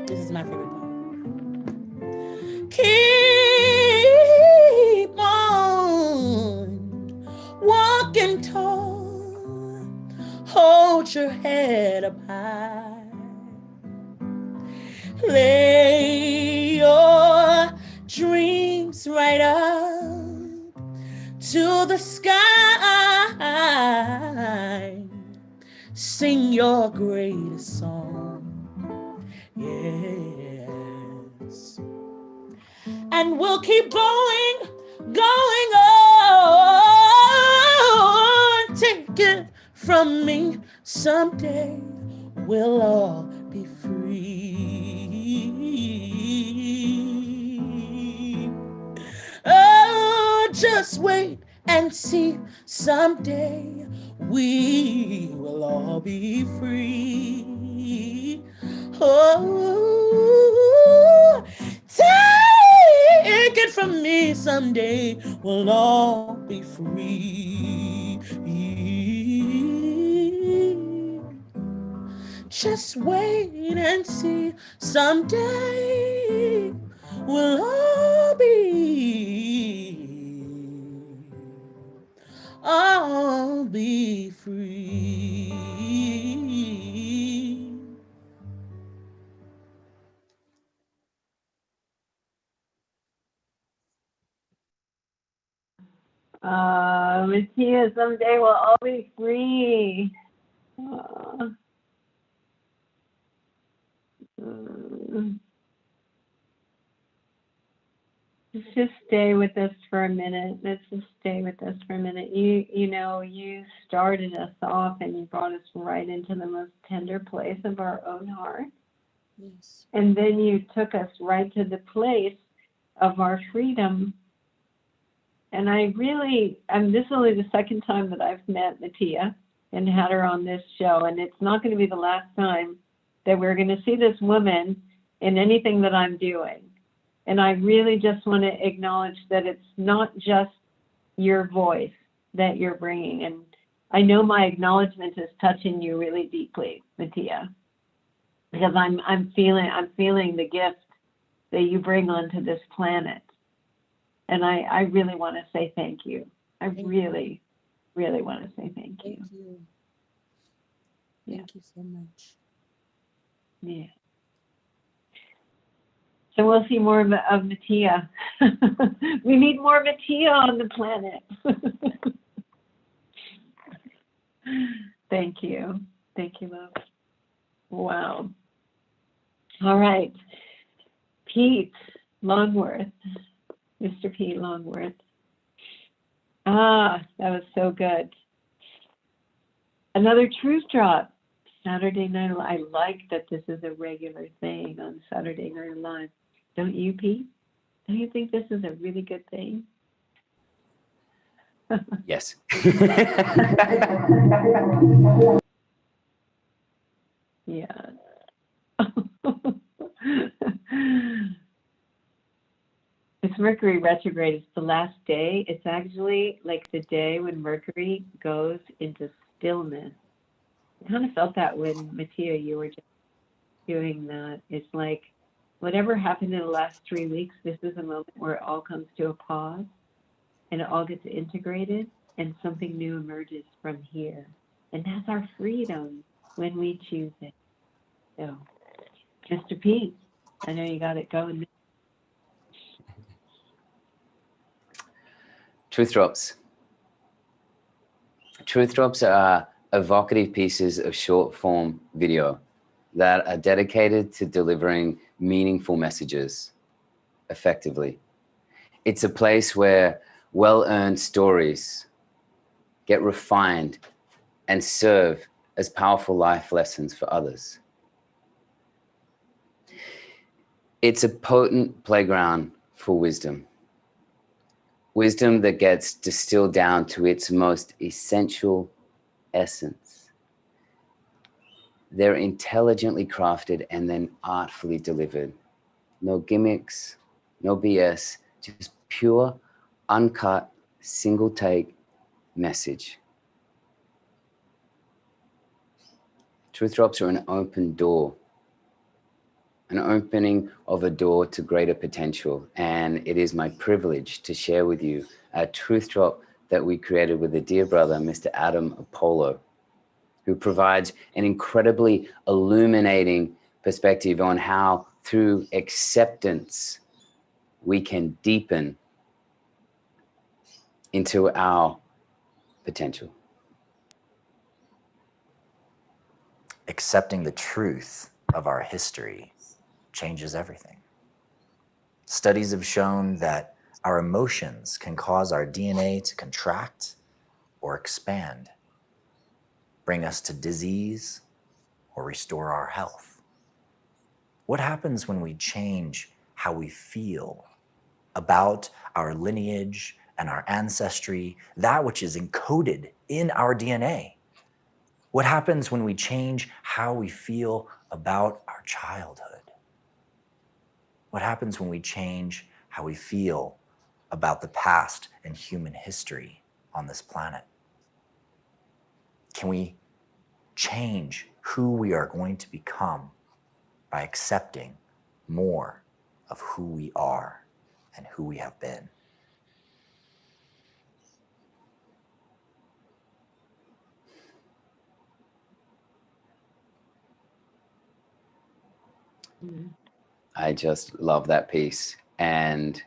This is my favorite part. Keep on walking tall, hold your head up high, lay your dreams right up to the sky, sing your greatest song, yes, and we'll keep going on. Take it from me, someday we'll all be free. Oh, just wait and see, someday we will all be free. Oh, take it from me, someday we'll all be free. Just wait and see, someday we'll all be free. Matia, someday we'll all be free. Let's just stay with us for a minute. Let's just stay with us for a minute. You know, you started us off and you brought us right into the most tender place of our own heart. Yes. And then you took us right to the place of our freedom. And this is only the second time that I've met Matia and had her on this show. And it's not going to be the last time that we're going to see this woman in anything that I'm doing. And I really just want to acknowledge that it's not just your voice that you're bringing. And I know my acknowledgement is touching you really deeply, Matia, because I'm feeling the gift that you bring onto this planet. And I really want to say thank you. I really want to say thank you. Thank you. Thank you so much. Yeah. So we'll see more of Matia. We need more Matia on the planet. Thank you. Thank you, love. Wow. All right. Pete Longworth, Mr. Pete Longworth. That was so good. Another truth drop. Saturday Night Live. I like that this is a regular thing on Saturday Night Live. Don't you, Pete? Don't you think this is a really good thing? Yes. Yeah. It's Mercury retrograde. It's the last day. It's actually like the day when Mercury goes into stillness. I kind of felt that when Matia, you were just doing that. It's like whatever happened in the last 3 weeks, this is a moment where it all comes to a pause and it all gets integrated and something new emerges from here. And that's our freedom when we choose it. So, Mr. Pete, I know you got it going. Truth drops. Truth drops are evocative pieces of short form video that are dedicated to delivering meaningful messages effectively. It's a place where well-earned stories get refined and serve as powerful life lessons for others. It's a potent playground for wisdom. Wisdom that gets distilled down to its most essential essence. They're intelligently crafted and then artfully delivered. No gimmicks, no BS, just pure, uncut, single take message. Truth drops are an open door, an opening of a door to greater potential. And it is my privilege to share with you a truth drop that we created with a dear brother, Mr. Adam Apollo, who provides an incredibly illuminating perspective on how through acceptance we can deepen into our potential. Accepting the truth of our history changes everything. Studies have shown that our emotions can cause our DNA to contract or expand, bring us to disease, or restore our health. What happens when we change how we feel about our lineage and our ancestry, that which is encoded in our DNA? What happens when we change how we feel about our childhood? What happens when we change how we feel about the past and human history on this planet? Can we change who we are going to become by accepting more of who we are and who we have been? I just love that piece. And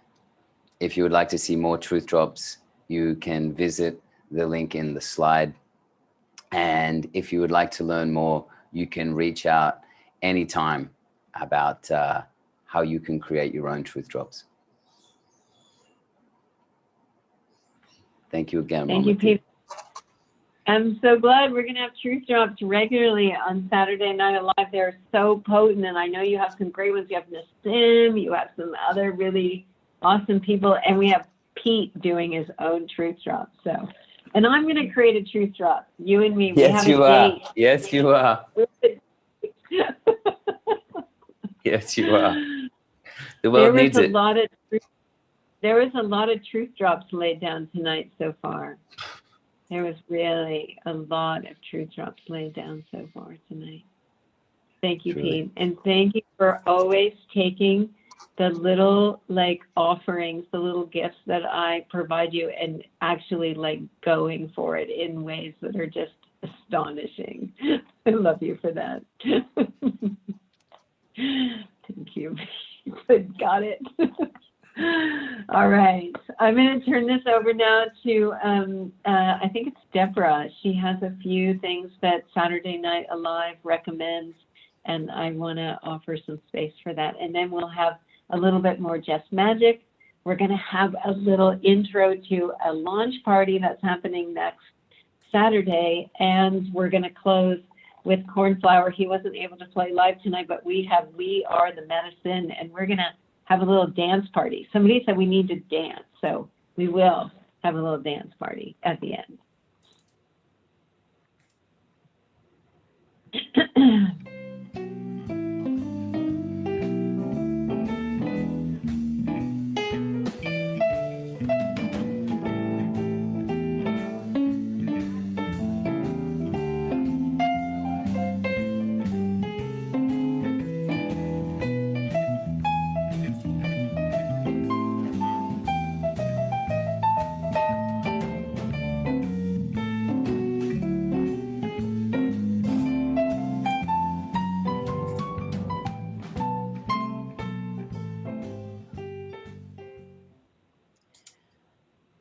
if you would like to see more truth drops, you can visit the link in the slide. And if you would like to learn more, you can reach out anytime about how you can create your own truth drops. Thank you again. Thank you, Pete. I'm so glad we're going to have truth drops regularly on Saturday Night Live. They're so potent, and I know you have some great ones. You have Nassim, you have some other really awesome people, and we have Pete doing his own truth drop. So, and I'm going to create a truth drop. You and me. Yes, you are. Yes, you are. Yes, you are. The world needs it. There was a lot of truth drops laid down tonight so far. There was really a lot of truth drops laid down so far tonight. Thank you, Truly. Pete. And thank you for always taking the little offerings, the little gifts that I provide you and actually going for it in ways that are just astonishing. I love you for that. Thank you. Got it. All right. I'm going to turn this over now to, I think it's Debra. She has a few things that Saturday Night Alive recommends and I want to offer some space for that. And then we'll have a little bit more Just Magic. We're going to have a little intro to a launch party that's happening next Saturday, and we're going to close with Cornflower. He wasn't able to play live tonight, but we Are the Medicine, and we're going to have a little dance party. Somebody said we need to dance, so we will have a little dance party at the end.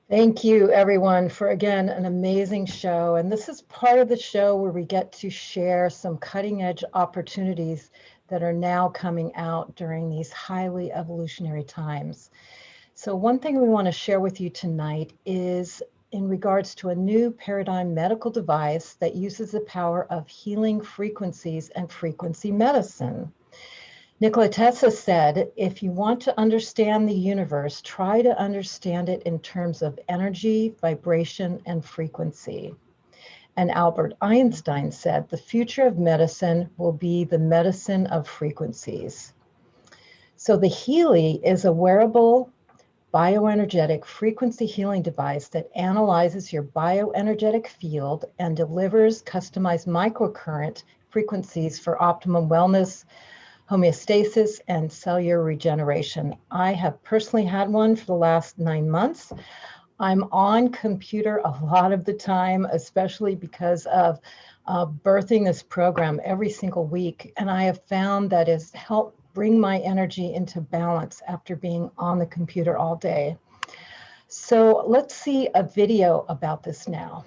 Thank you, everyone, for, again, an amazing show. And this is part of the show where we get to share some cutting-edge opportunities that are now coming out during these highly evolutionary times. So one thing we want to share with you tonight is in regards to a new paradigm medical device that uses the power of healing frequencies and frequency medicine. Nikola Tesla said, if you want to understand the universe, try to understand it in terms of energy, vibration, and frequency. And Albert Einstein said, the future of medicine will be the medicine of frequencies. So the Healy is a wearable bioenergetic frequency healing device that analyzes your bioenergetic field and delivers customized microcurrent frequencies for optimum wellness, homeostasis, and cellular regeneration. I have personally had one for the last 9 months. I'm on computer a lot of the time, especially because of birthing this program every single week. And I have found that it's helped bring my energy into balance after being on the computer all day. So let's see a video about this now.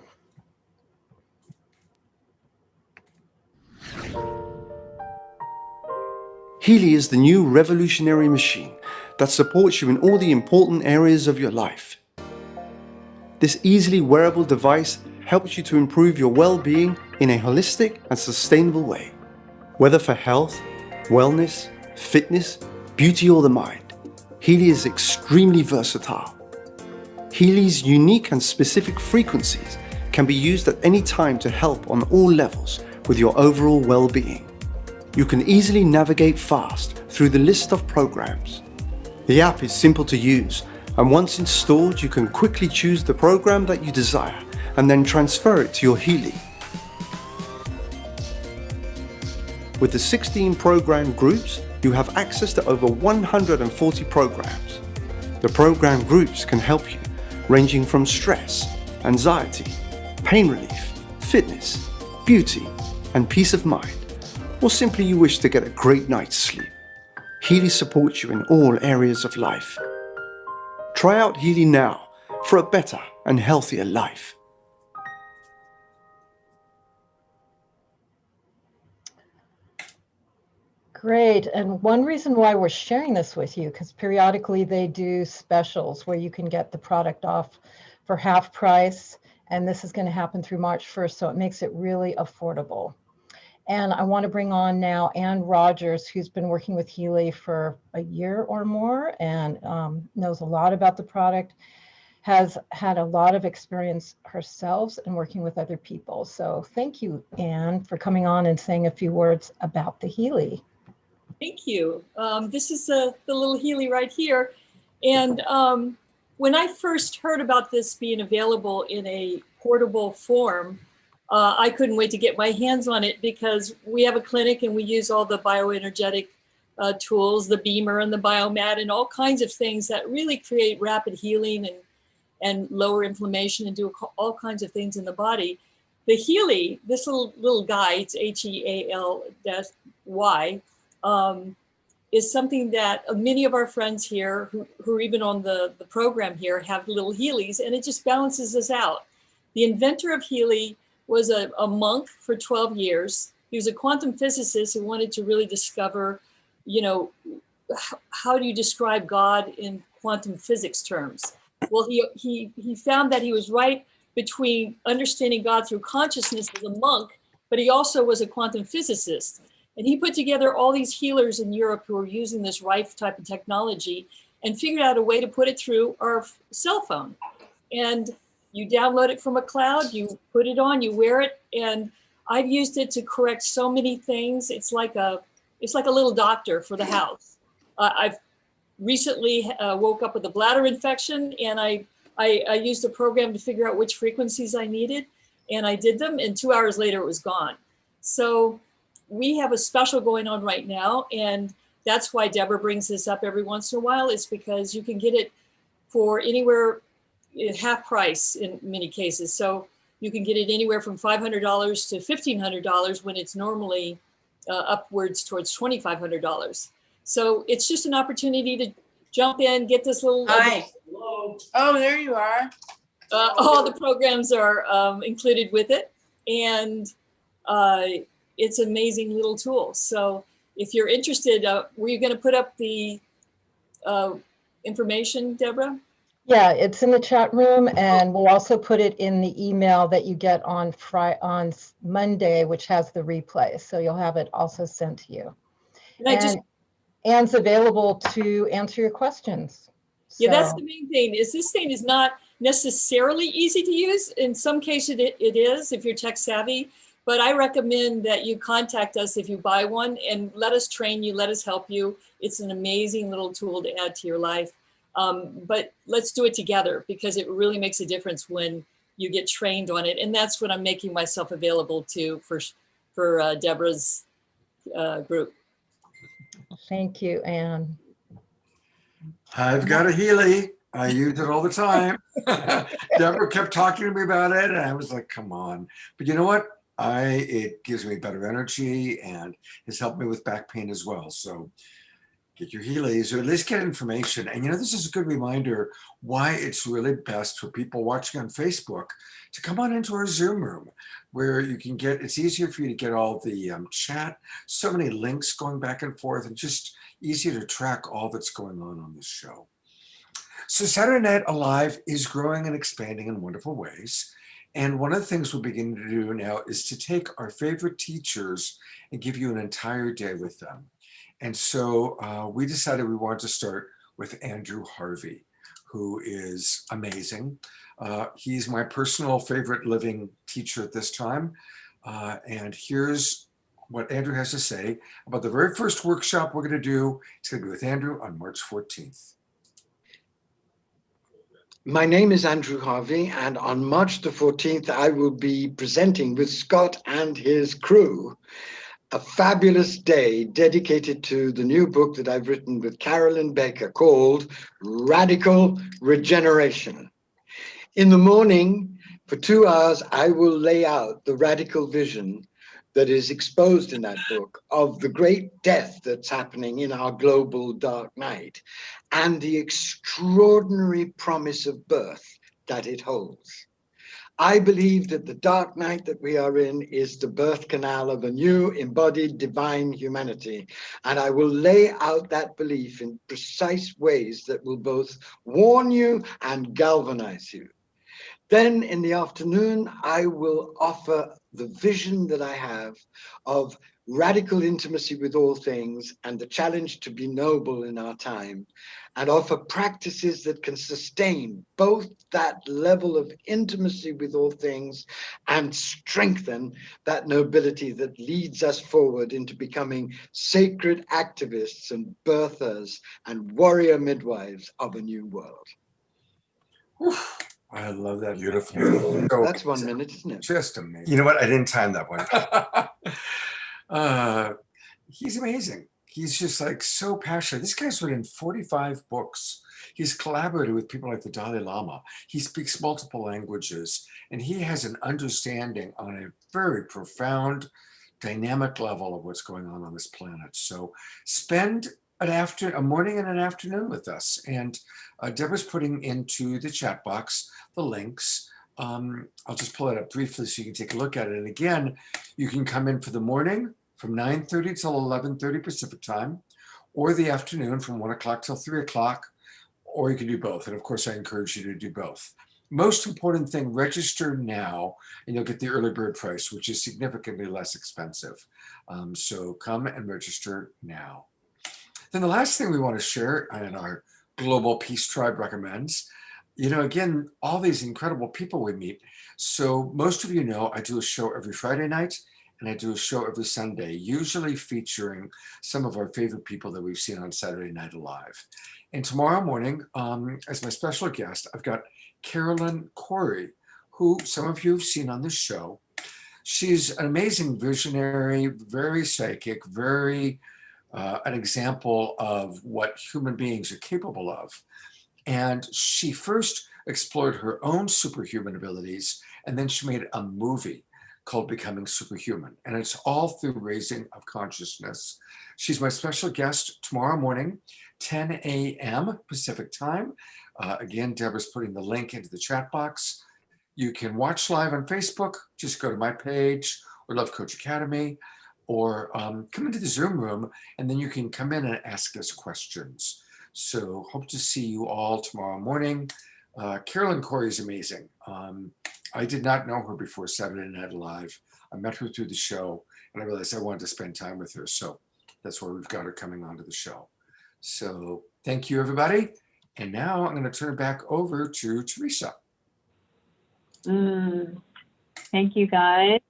Healy is the new revolutionary machine that supports you in all the important areas of your life. This easily wearable device helps you to improve your well-being in a holistic and sustainable way. Whether for health, wellness, fitness, beauty, or the mind, Healy is extremely versatile. Healy's unique and specific frequencies can be used at any time to help on all levels with your overall well-being. You can easily navigate fast through the list of programs. The app is simple to use, and once installed, you can quickly choose the program that you desire and then transfer it to your Healy. With the 16 program groups, you have access to over 140 programs. The program groups can help you, ranging from stress, anxiety, pain relief, fitness, beauty, and peace of mind, or simply you wish to get a great night's sleep. Healy supports you in all areas of life. Try out Healy now for a better and healthier life. Great. And one reason why we're sharing this with you, because periodically they do specials where you can get the product off for half price. And this is going to happen through March 1st, so it makes it really affordable. And I want to bring on now Ann Rogers, who's been working with Healy for a year or more and knows a lot about the product, has had a lot of experience herself and working with other people. So thank you, Ann, for coming on and saying a few words about the Healy. Thank you. This is the little Healy right here. And when I first heard about this being available in a portable form, I couldn't wait to get my hands on it because we have a clinic and we use all the bioenergetic tools, the beamer and the biomat and all kinds of things that really create rapid healing and lower inflammation and do all kinds of things in the body. The Healy, this little guy, it's HEALY, is something that many of our friends here who are even on the program here have little Healys, and it just balances us out. The inventor of Healy was a monk for 12 years. he was a quantum physicist who wanted to really discover, you know, how do you describe God in quantum physics terms? Well, he found that he was right between understanding God through consciousness as a monk, but he also was a quantum physicist. And he put together all these healers in Europe who were using this Rife type of technology and figured out a way to put it through our cell phone. And you download it from a cloud, you put it on, you wear it, and I've used it to correct so many things. It's like a little doctor for the house. I've recently woke up with a bladder infection, and I used a program to figure out which frequencies I needed, and I did them, and 2 hours later it was gone. So we have a special going on right now, and that's why Debra brings this up every once in a while. It's because you can get it for anywhere, half price in many cases. So you can get it anywhere from $500 to $1,500 when it's normally upwards towards $2,500. So it's just an opportunity to jump in, get this little. Hi. Oh, there you are. All the programs are included with it, and it's an amazing little tool. So if you're interested, were you going to put up the information, Debra? Yeah, it's in the chat room, and we'll also put it in the email that you get on Monday, which has the replay. So you'll have it also sent to you. And Anne's available to answer your questions. Yeah, that's the main thing. Is this thing is not necessarily easy to use. In some cases it is if you're tech savvy, but I recommend that you contact us if you buy one and let us train you, let us help you. It's an amazing little tool to add to your life. But let's do it together, because it really makes a difference when you get trained on it. And that's what I'm making myself available to for Debra's group. Thank you, Anne. I've got a Healy. I use it all the time. Debra kept talking to me about it, and I was like, come on. But you know what? It gives me better energy and has helped me with back pain as well. So get your Heelys, or at least get information. And you know, this is a good reminder why it's really best for people watching on Facebook to come on into our Zoom room, where you can get, it's easier for you to get all the chat, so many links going back and forth, and just easier to track all that's going on this show. So Saturday Night Alive is growing and expanding in wonderful ways. And one of the things we're beginning to do now is to take our favorite teachers and give you an entire day with them. And so we decided we wanted to start with Andrew Harvey, who is amazing. He's my personal favorite living teacher at this time. And here's what Andrew has to say about the very first workshop we're going to do. It's going to be with Andrew on March 14th. My name is Andrew Harvey, and on March the 14th, I will be presenting with Scott and his crew a fabulous day dedicated to the new book that I've written with Carolyn Baker called Radical Regeneration. In the morning, for 2 hours, I will lay out the radical vision that is exposed in that book of the great death that's happening in our global dark night and the extraordinary promise of birth that it holds. I believe that the dark night that we are in is the birth canal of a new embodied divine humanity. And I will lay out that belief in precise ways that will both warn you and galvanize you. Then in the afternoon, I will offer the vision that I have of radical intimacy with all things and the challenge to be noble in our time, and offer practices that can sustain both that level of intimacy with all things and strengthen that nobility that leads us forward into becoming sacred activists and birthers and warrior midwives of a new world. I love that. Beautiful. So, that's 1 minute, isn't it? Just amazing. You know what? I didn't time that one. He's amazing. He's just like so passionate. This guy's written 45 books. He's collaborated with people like the Dalai Lama. He speaks multiple languages, and he has an understanding on a very profound, dynamic level of what's going on this planet. So spend a morning and an afternoon with us. And Debra's putting into the chat box the links I'll just pull it up briefly so you can take a look at it. And again, you can come in for the morning from 9:30 till 11:30 Pacific time, or the afternoon from 1 o'clock till 3 o'clock, or you can do both. And of course, I encourage you to do both. Most important thing, register now and you'll get the early bird price, which is significantly less expensive. So come and register now. Then the last thing we want to share, and our Global Peace Tribe recommends, again, all these incredible people we meet. So most of you know I do a show every Friday night and I do a show every Sunday, usually featuring some of our favorite people that we've seen on Saturday Night Alive. And tomorrow morning, as my special guest, I've got Cory, who some of you have seen on this show. She's an amazing visionary, very psychic, very an example of what human beings are capable of. And she first explored her own superhuman abilities, and then she made a movie called Becoming Superhuman. And it's all through raising of consciousness. She's my special guest tomorrow morning, 10 a.m. Pacific time. Again, Debra's putting the link into the chat box. You can watch live on Facebook. Just go to my page or Love Coach Academy, or come into the Zoom room, and then you can come in and ask us questions. So hope to see you all tomorrow morning. Cory is amazing. I did not know her before Saturday Night Live. I met her through the show, and I realized I wanted to spend time with her. So that's why we've got her coming onto the show. So thank you, everybody. And now I'm going to turn it back over to Teresa. Thank you, guys.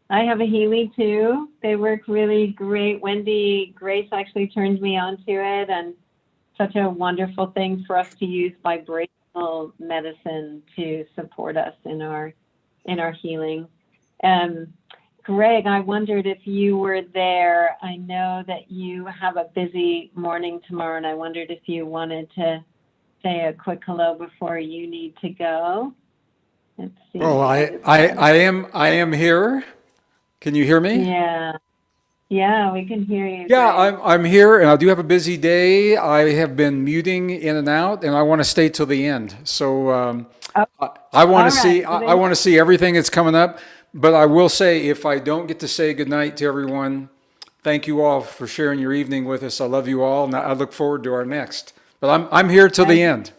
I have a Healy too. They work really great. Wendy Grace actually turned me on to it, and such a wonderful thing for us to use vibrational medicine to support us in our healing. Gregg, I wondered if you were there. I know that you have a busy morning tomorrow, and I wondered if you wanted to say a quick hello before you need to go. Let's see. Oh, I am here. Can you hear me? Yeah, we can hear you. Yeah, Gregg. I'm here, and I do have a busy day. I have been muting in and out, and I want to stay till the end. So I want to see. I want to see everything that's coming up. But I will say, if I don't get to say goodnight to everyone, thank you all for sharing your evening with us. I love you all, and I look forward to our next. But I'm here till the end.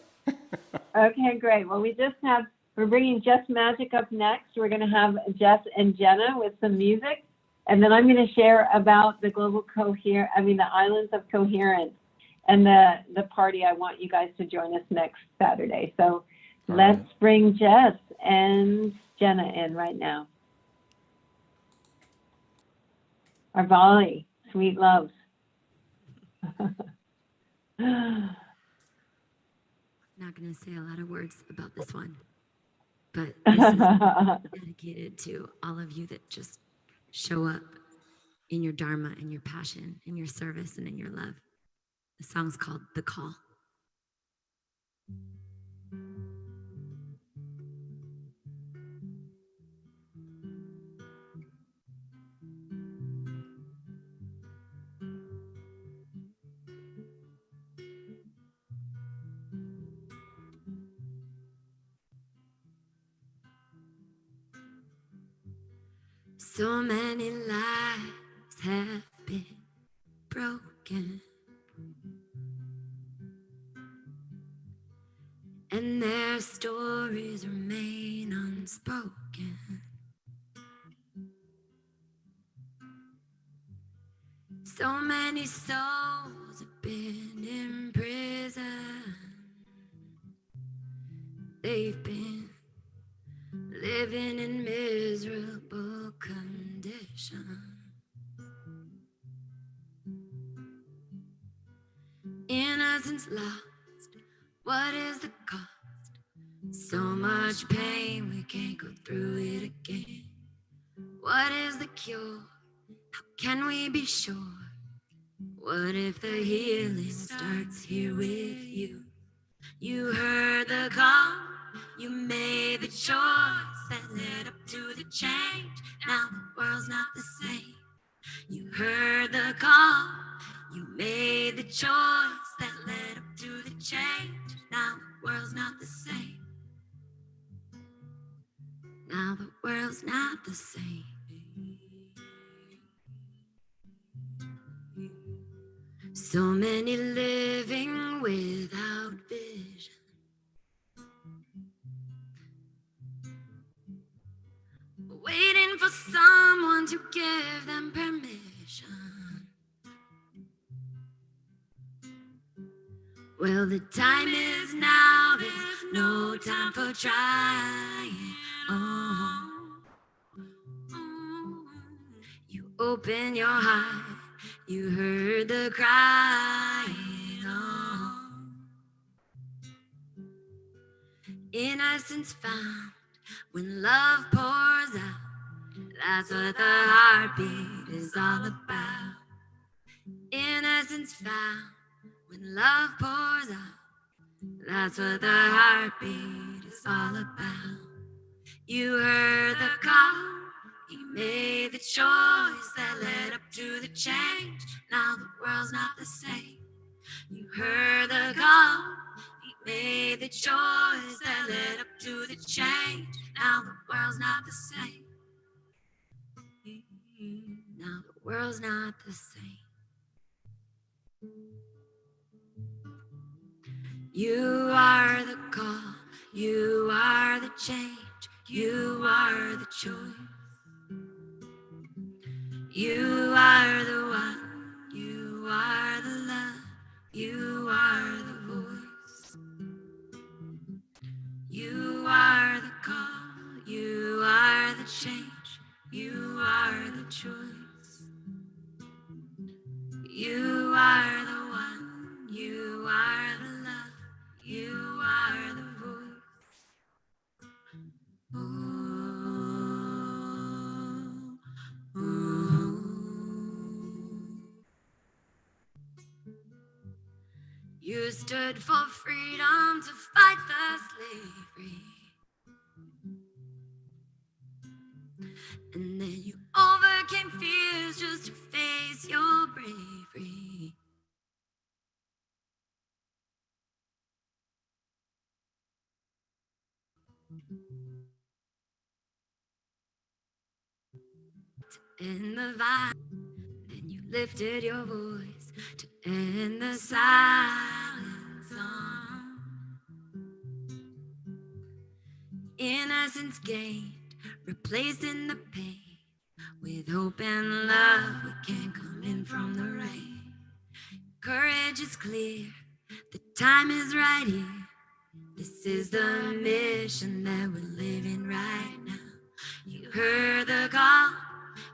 Okay, great. Well, we're bringing Jess Magic up next. We're going to have Jess and Jenna with some music. And then I'm going to share about the the Islands of Coherence and the party I want you guys to join us next Saturday. So let's bring Jess and Jenna in right now. Our volley, sweet loves. Not going to say a lot of words about this one, but this is dedicated to all of you that just show up in your dharma, in your passion, in your service, and in your love. The song's called The Call. So many lives have been broken, and their stories remain unspoken. So many souls have been in prison. They've been living in miserable conditions. Innocence lost, what is the cost? So much pain, we can't go through it again. What is the cure? How can we be sure? What if the healing starts here with you? You heard the call, you made the choice that led up to the change. Now the world's not the same. You heard the call, you made the choice that led up to the change. Now the world's not the same. not the same. So many living without vision. Waiting for someone to give them permission. Well, the time is now, there's no time for trying. Oh. You open your heart, you heard the crying. Oh. Innocence found when love pours out. That's what the heartbeat is all about. Innocence found when love pours out. That's what the heartbeat is all about. You heard the call, you made the choice that led up to the change. Now the world's not the same. You heard the call, you made the choice that led up to the change. Now the world's not the same. Now the world's not the same. You are the call, you are the change, you are the choice. You are the one, you are the love, you are the voice. You are the call, you are the change, you are the choice. You are the one, you are the love, you are the voice. Oh, oh. You stood for freedom to fight the slavery. And then you overcame fears just to face your bravery. In the vine, then you lifted your voice to end the silence. Innocence gained, replacing the pain. With hope and love, we can come in from the rain. Courage is clear, the time is right here. This is the mission that we're living right now. You heard the call,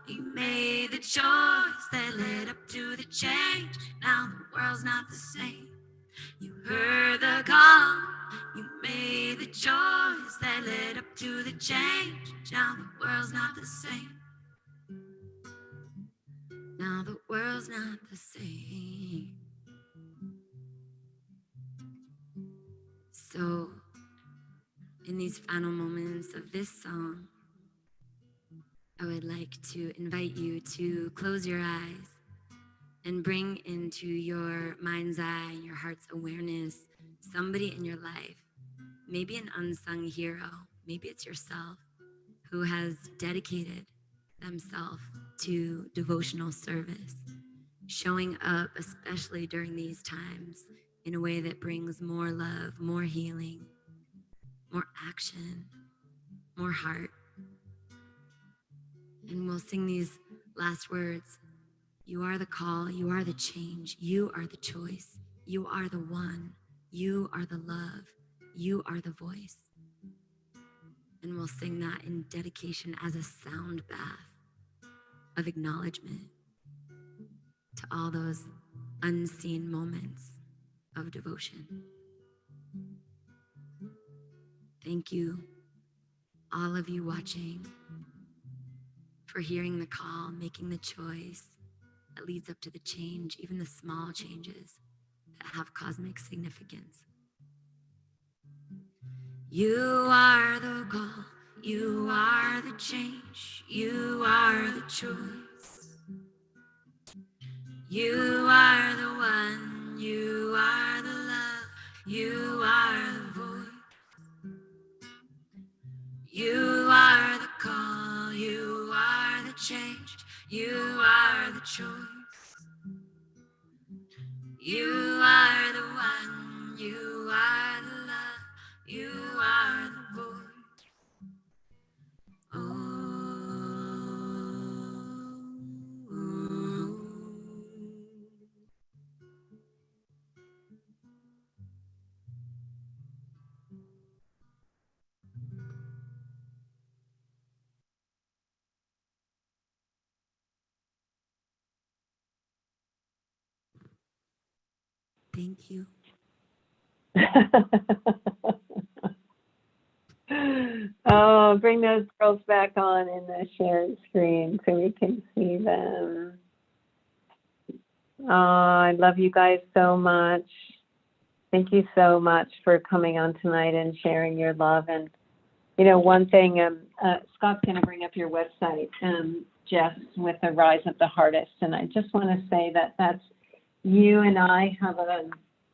you made the choice that led up to the change. Now the world's not the same. You heard the call, you made the choice that led up to the change. Now the world's not the same. Now the world's not the same. So, in these final moments of this song, I would like to invite you to close your eyes and bring into your mind's eye and your heart's awareness somebody in your life, maybe an unsung hero, maybe it's yourself, who has dedicated themselves to devotional service, showing up, especially during these times, in a way that brings more love, more healing, more action, more heart. And we'll sing these last words. You are the call, you are the change, you are the choice, you are the one, you are the love, you are the voice. And we'll sing that in dedication as a sound bath of acknowledgement to all those unseen moments of devotion. Thank you, all of you watching, for hearing the call, making the choice that leads up to the change, even the small changes that have cosmic significance. You are the call, you are the change, you are the choice. You are the one, you are the love, you are the voice. You are the call, You are the one, you are the love, you are the voice. Thank you. Oh, bring those girls back on in the shared screen so we can see them. Oh, I love you guys so much. Thank you so much for coming on tonight and sharing your love. And, you know, one thing, Scott's going to bring up your website, Jess, with the Rise of the Hardest. And I just want to say that that's, you and I have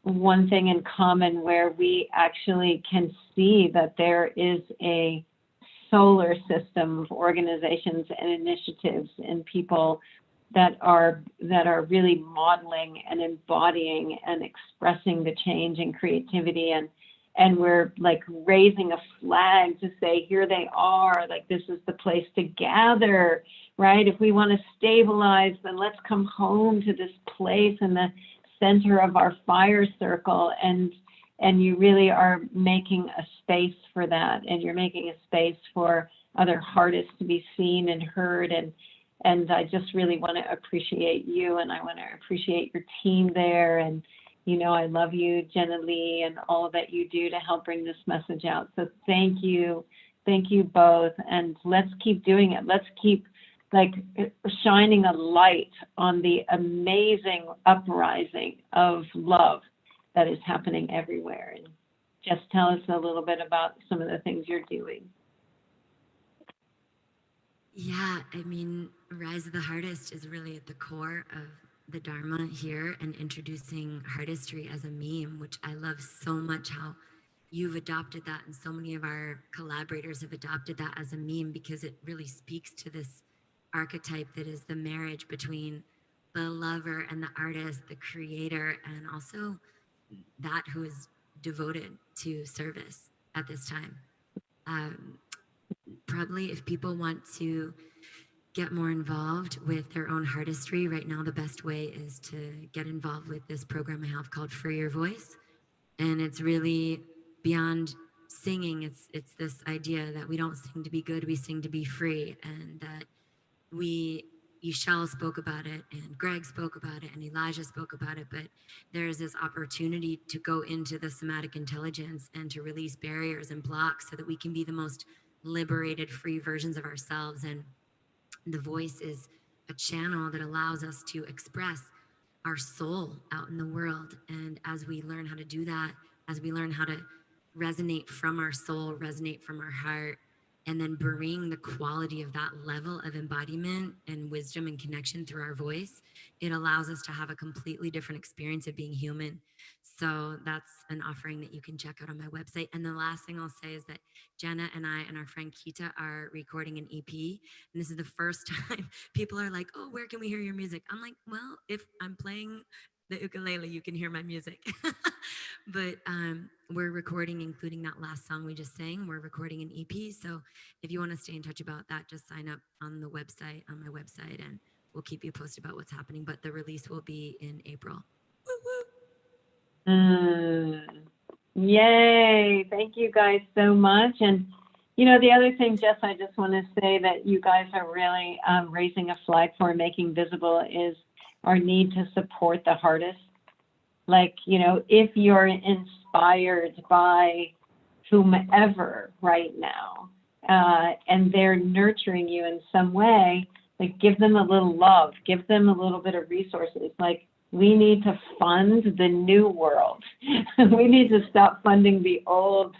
one thing in common where we actually can see that there is a solar system of organizations and initiatives and people that are really modeling and embodying and expressing the change and creativity, and we're like raising a flag to say, here they are, like this is the place to gather, right? If we want to stabilize, then let's come home to this place in the center of our fire circle, and you really are making a space for that, and you're making a space for other artists to be seen and heard, and I just really want to appreciate you, and I want to appreciate your team there, and you know I love you, Jenna Lee, and all that you do to help bring this message out. So thank you both, and let's keep doing it. Let's keep like shining a light on the amazing uprising of love that is happening everywhere. And just tell us a little bit about some of the things you're doing. Yeah, I mean, Rise of the Hardest is really at the core of the Dharma here, and introducing artistry as a meme, which I love so much how you've adopted that, and so many of our collaborators have adopted that as a meme, because it really speaks to this archetype that is the marriage between the lover and the artist, the creator, and also that who is devoted to service at this time. Probably if people want to get more involved with their own artistry right now, the best way is to get involved with this program I have called Free Your Voice. And it's really beyond singing. It's this idea that we don't sing to be good, we sing to be free, and that Michelle spoke about it, and Gregg spoke about it, and Elijah spoke about it, but there's this opportunity to go into the somatic intelligence and to release barriers and blocks so that we can be the most liberated, free versions of ourselves. And the voice is a channel that allows us to express our soul out in the world. And as we learn how to do that, as we learn how to resonate from our soul, resonate from our heart, and then bring the quality of that level of embodiment and wisdom and connection through our voice, it allows us to have a completely different experience of being human. So that's an offering that you can check out on my website. And the last thing I'll say is that Jenna and I and our friend Kita are recording an EP. And this is the first time people are like, oh, where can we hear your music? I'm like, well, if I'm playing the ukulele, you can hear my music. But we're recording, including that last song we just sang, we're recording an EP. So if you want to stay in touch about that, just sign up on the website, on my website, and we'll keep you posted about what's happening. But the release will be in April. Yay. Thank you guys so much. And, you know, the other thing, Jess, I just want to say that you guys are really raising a flag for, making visible, is our need to support the artists. Like, you know, if you're inspired by whomever right now, and they're nurturing you in some way, like give them a little love, give them a little bit of resources. Like, we need to fund the new world. We need to stop funding the old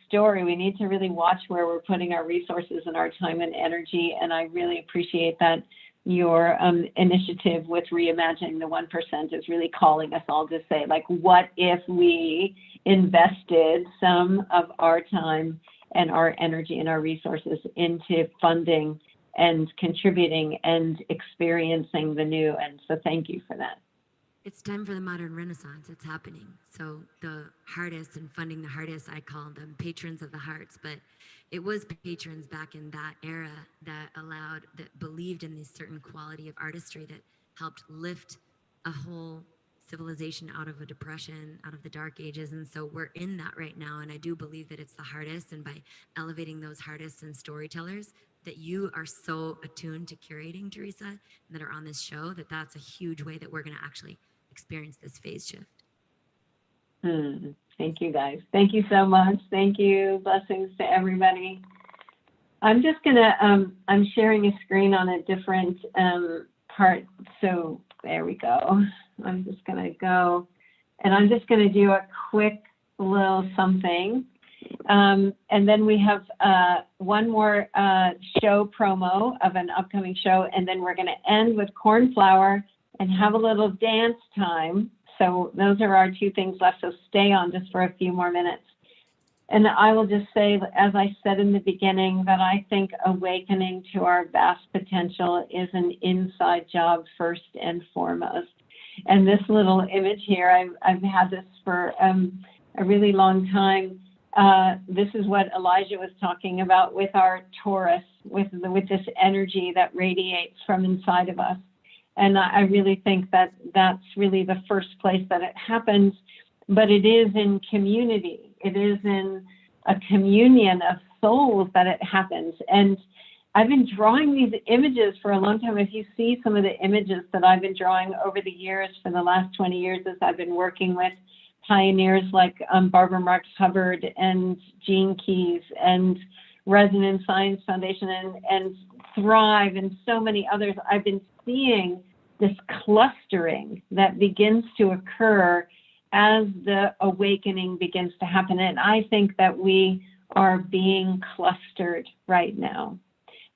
story. We need to really watch where we're putting our resources and our time and energy. And I really appreciate that your initiative with reimagining the 1% is really calling us all to say, like, what if we invested some of our time and our energy and our resources into funding and contributing and experiencing the new? And so thank you for that. it's time for the modern renaissance. It's happening. So the hardest and funding the hardest, I call them patrons of the hearts, but it was patrons back in that era that believed in this certain quality of artistry that helped lift a whole civilization out of a depression, out of the dark ages. And so we're in that right now. And I do believe that it's the hardest, and by elevating those artists and storytellers that you are so attuned to curating, Teresa, and that are on this show, that's a huge way that we're going to actually experience this phase shift. Thank you, guys. Thank you so much. Thank you. Blessings to everybody. I'm just going to, I'm sharing a screen on a different part. So there we go. I'm just going to go, and I'm just going to do a quick little something. And then we have one more show promo of an upcoming show, and then we're going to end with cornflower and have a little dance time. So those are our two things left. So stay on just for a few more minutes. And I will just say, as I said in the beginning, that I think awakening to our vast potential is an inside job first and foremost. And this little image here, I've had this for a really long time. This is what Elijah was talking about with our Taurus, with this energy that radiates from inside of us. And I really think that that's really the first place that it happens, but it is in community. It is in a communion of souls that it happens. And I've been drawing these images for a long time. If you see some of the images that I've been drawing over the years, for the last 20 years, as I've been working with pioneers like Barbara Marx Hubbard and Gene Keys and Resonance Science Foundation and Thrive and so many others, I've been seeing this clustering that begins to occur as the awakening begins to happen. And I think that we are being clustered right now.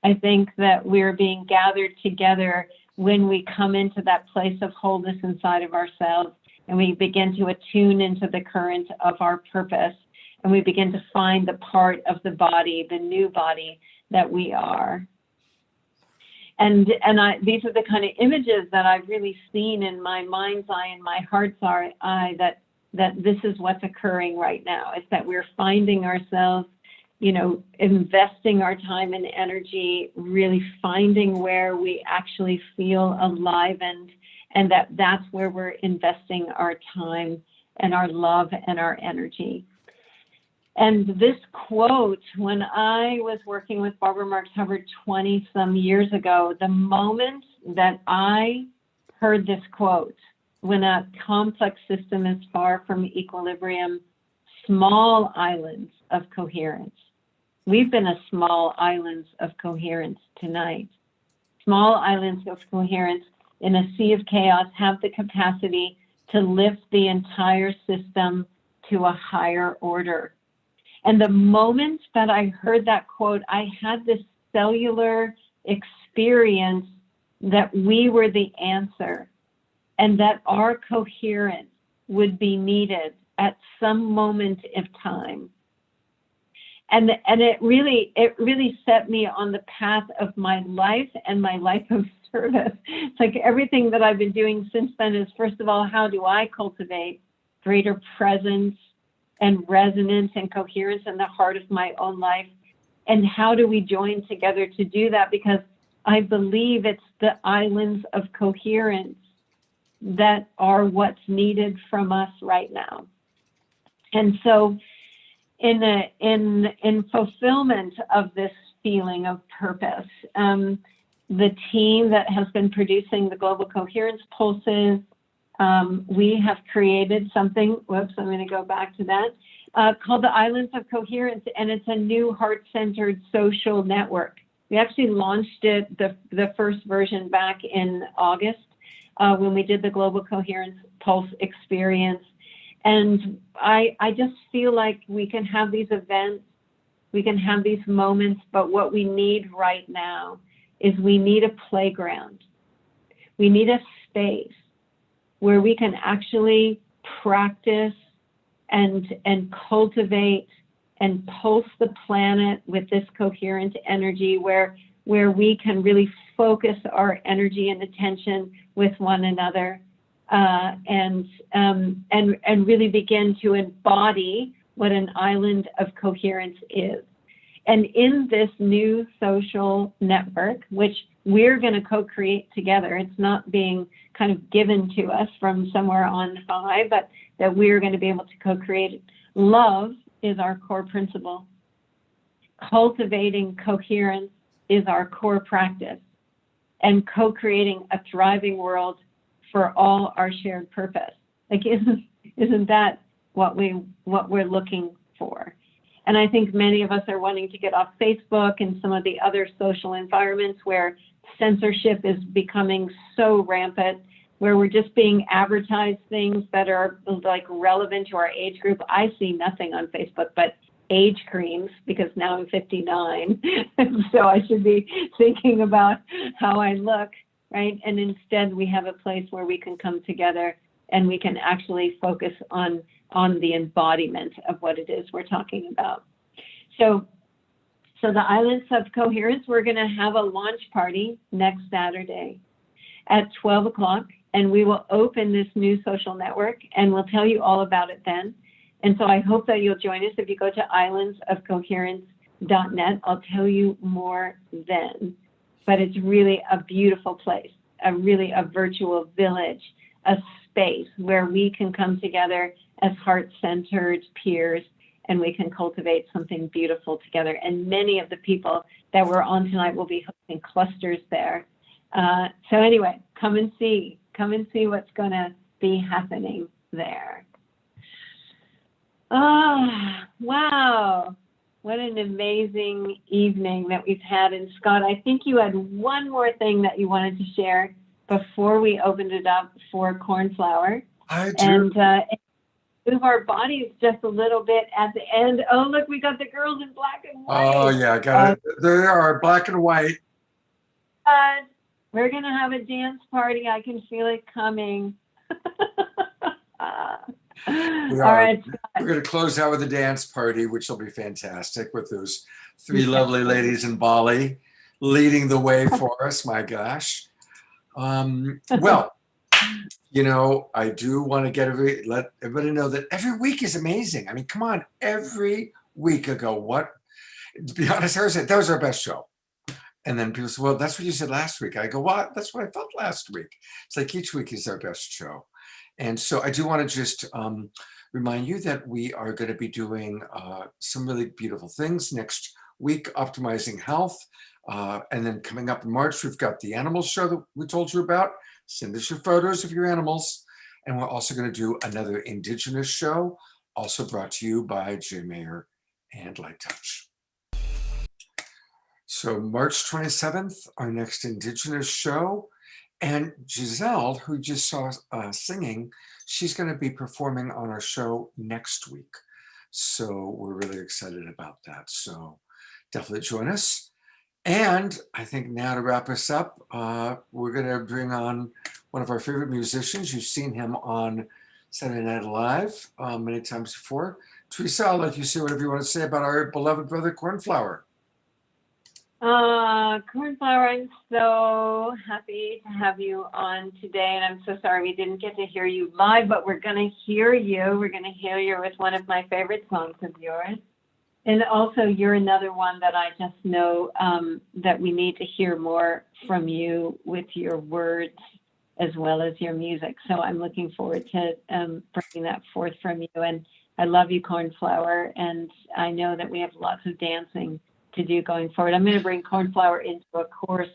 I think that we're being gathered together when we come into that place of wholeness inside of ourselves, and we begin to attune into the current of our purpose, and we begin to find the part of the body, the new body that we are. And these are the kind of images that I've really seen in my mind's eye and my heart's eye, that this is what's occurring right now. It's that we're finding ourselves, investing our time and energy, really finding where we actually feel alivened, and that's where we're investing our time and our love and our energy. And this quote, when I was working with Barbara Marx Hubbard 20 some years ago, the moment that I heard this quote, when a complex system is far from equilibrium, small islands of coherence. We've been a small islands of coherence tonight. Small islands of coherence in a sea of chaos have the capacity to lift the entire system to a higher order. And the moment that I heard that quote, I had this cellular experience that we were the answer, and that our coherence would be needed at some moment of time. And it really set me on the path of my life and my life of service. It's like everything that I've been doing since then is, first of all, how do I cultivate greater presence and resonance and coherence in the heart of my own life? And how do we join together to do that? Because I believe it's the islands of coherence that are what's needed from us right now. And so in fulfillment of this feeling of purpose, the team that has been producing the Global Coherence Pulses, we have created something, whoops, I'm going to go back to that, called the Islands of Coherence, and it's a new heart-centered social network. We actually launched it, the first version, back in August when we did the Global Coherence Pulse experience. And I just feel like we can have these events, we can have these moments, but what we need right now is we need a playground. We need a space where we can actually practice and cultivate and pulse the planet with this coherent energy, where we can really focus our energy and attention with one another, and really begin to embody what an island of coherence is. And in this new social network, which we're going to co-create together, it's not being kind of given to us from somewhere on high, but that we're going to be able to co-create it. Love is our core principle. Cultivating coherence is our core practice. And co-creating a thriving world for all our shared purpose. Like, isn't that what we're looking for? And I think many of us are wanting to get off Facebook and some of the other social environments where censorship is becoming so rampant, where we're just being advertised things that are like relevant to our age group. I see nothing on Facebook but age creams, because now I'm 59. So I should be thinking about how I look, right? And instead we have a place where we can come together and we can actually focus on the embodiment of what it is we're talking about. So the Islands of Coherence, we're going to have a launch party next Saturday at 12 o'clock, and we will open this new social network, and we'll tell you all about it then. And so I hope that you'll join us. If you go to islandsofcoherence.net, I'll tell you more then. But it's really a beautiful place, a virtual village, a space where we can come together as heart-centered peers, and we can cultivate something beautiful together. And many of the people that we're on tonight will be hosting clusters there. So anyway, come and see what's going to be happening there. Oh, wow. What an amazing evening that we've had. And Scott, I think you had one more thing that you wanted to share before we opened it up for Cornflower. I do. And move our bodies just a little bit at the end. Oh, look, we got the girls in black and white. Oh, yeah, I got it. They are black and white. We're going to have a dance party. I can feel it coming. We All are. right. We're going to close out with a dance party, which will be fantastic, with those three lovely ladies in Bali leading the way for us. My gosh. Well, you know, I do want to let everybody know that every week is amazing. I mean, come on, every week ago, to be honest, I said that was our best show. And then people say, well, that's what you said last week. I go, well, that's what I felt last week. It's like each week is our best show. And so I do want to just remind you that we are going to be doing some really beautiful things next week, optimizing health. And then coming up in March, we've got the animal show that we told you about. Send us your photos of your animals. And we're also going to do another Indigenous show, also brought to you by J. Mayer and Light Touch. So March 27th, our next Indigenous show. And Giselle, who just saw singing, she's going to be performing on our show next week. So we're really excited about that. So definitely join us. And I think now to wrap us up, we're going to bring on one of our favorite musicians. You've seen him on Saturday Night Live many times before. Teresa, I'll let you say whatever you want to say about our beloved brother, Cornflower. Cornflower, I'm so happy to have you on today, and I'm so sorry we didn't get to hear you live, but we're going to hear you. We're going to hear you with one of my favorite songs of yours. And also, you're another one that I just know that we need to hear more from you with your words as well as your music. So I'm looking forward to bringing that forth from you. And I love you, Cornflower, and I know that we have lots of dancing to do going forward. I'm going to bring Cornflower into a course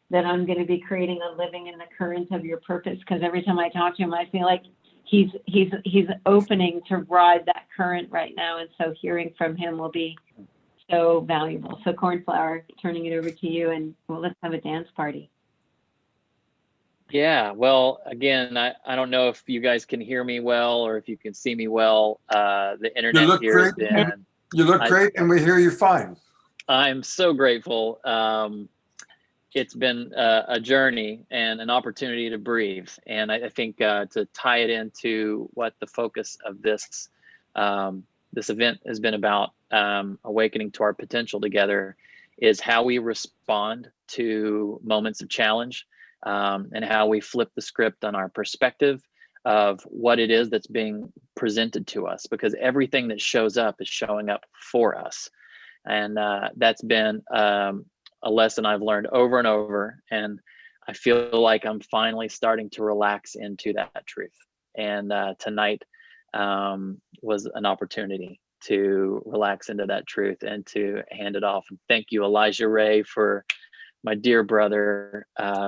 that I'm going to be creating, a living in the current of your purpose, because every time I talk to him, I feel like he's opening to ride that current right now, and so hearing from him will be so valuable. So Cornflower, turning it over to you, and well, let's have a dance party. Yeah, well, again, I don't know if you guys can hear me well or if you can see me well. The internet you look here great. has been, you look great, and we hear you fine. I'm so grateful. It's been a journey and an opportunity to breathe. And I think to tie it into what the focus of this event has been about, awakening to our potential together, is how we respond to moments of challenge, and how we flip the script on our perspective of what it is that's being presented to us, because everything that shows up is showing up for us. And that's been a lesson I've learned over and over. And I feel like I'm finally starting to relax into that truth. And tonight was an opportunity to relax into that truth and to hand it off. And thank you, Elijah Ray, for my dear brother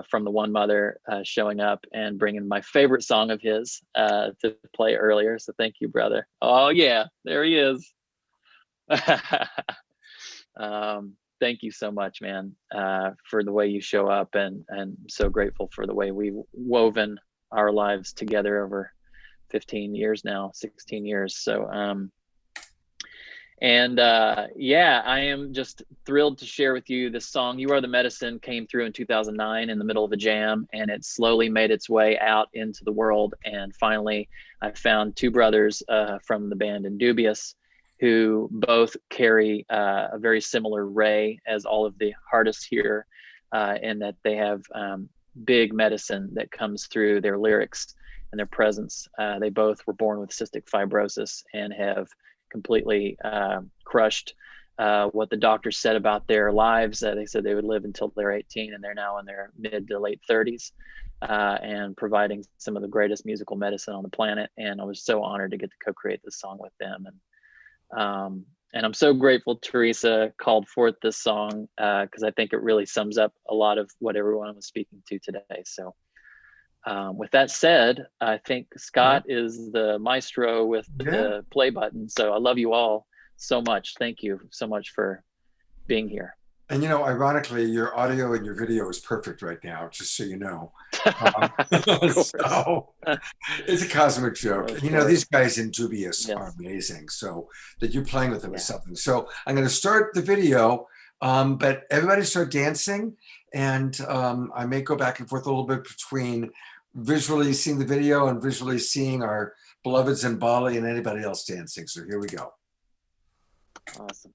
from the One Mother showing up and bringing my favorite song of his to play earlier. So thank you, brother. Oh yeah, there he is. Thank you so much, man, for the way you show up, and I'm so grateful for the way we've woven our lives together over 15 years now, 16 years. So yeah, I am just thrilled to share with you this song. You Are the Medicine came through in 2009 in the middle of a jam, and it slowly made its way out into the world. And finally, I found two brothers from the band Indigenous, who both carry a very similar ray as all of the artists here, in that they have big medicine that comes through their lyrics and their presence. They both were born with cystic fibrosis and have completely crushed what the doctors said about their lives. They said they would live until they're 18, and they're now in their mid to late 30s and providing some of the greatest musical medicine on the planet. And I was so honored to get to co-create this song with them. And I'm so grateful Teresa called forth this song because I think it really sums up a lot of what everyone was speaking to today. So with that said, I think Scott is the maestro with the play button. So I love you all so much. Thank you so much for being here. And ironically, your audio and your video is perfect right now, just so you know. So it's a cosmic joke. These guys in Dubious are amazing. So that you're playing with them is something. So I'm going to start the video, but everybody start dancing. And I may go back and forth a little bit between visually seeing the video and visually seeing our beloveds in Bali and anybody else dancing. So here we go. Awesome.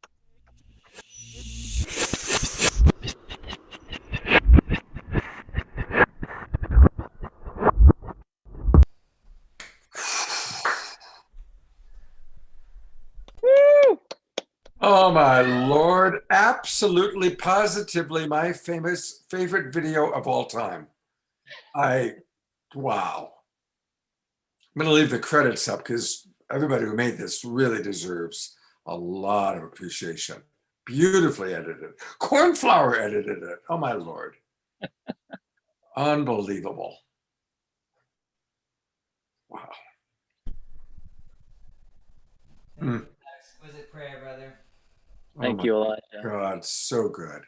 Oh my Lord, absolutely, positively my favorite video of all time. Wow. I'm gonna leave the credits up because everybody who made this really deserves a lot of appreciation. Beautifully edited. Cornflower edited it. Oh my Lord. Unbelievable. Wow. Exquisite prayer, brother. Thank you, Elijah. God, so good.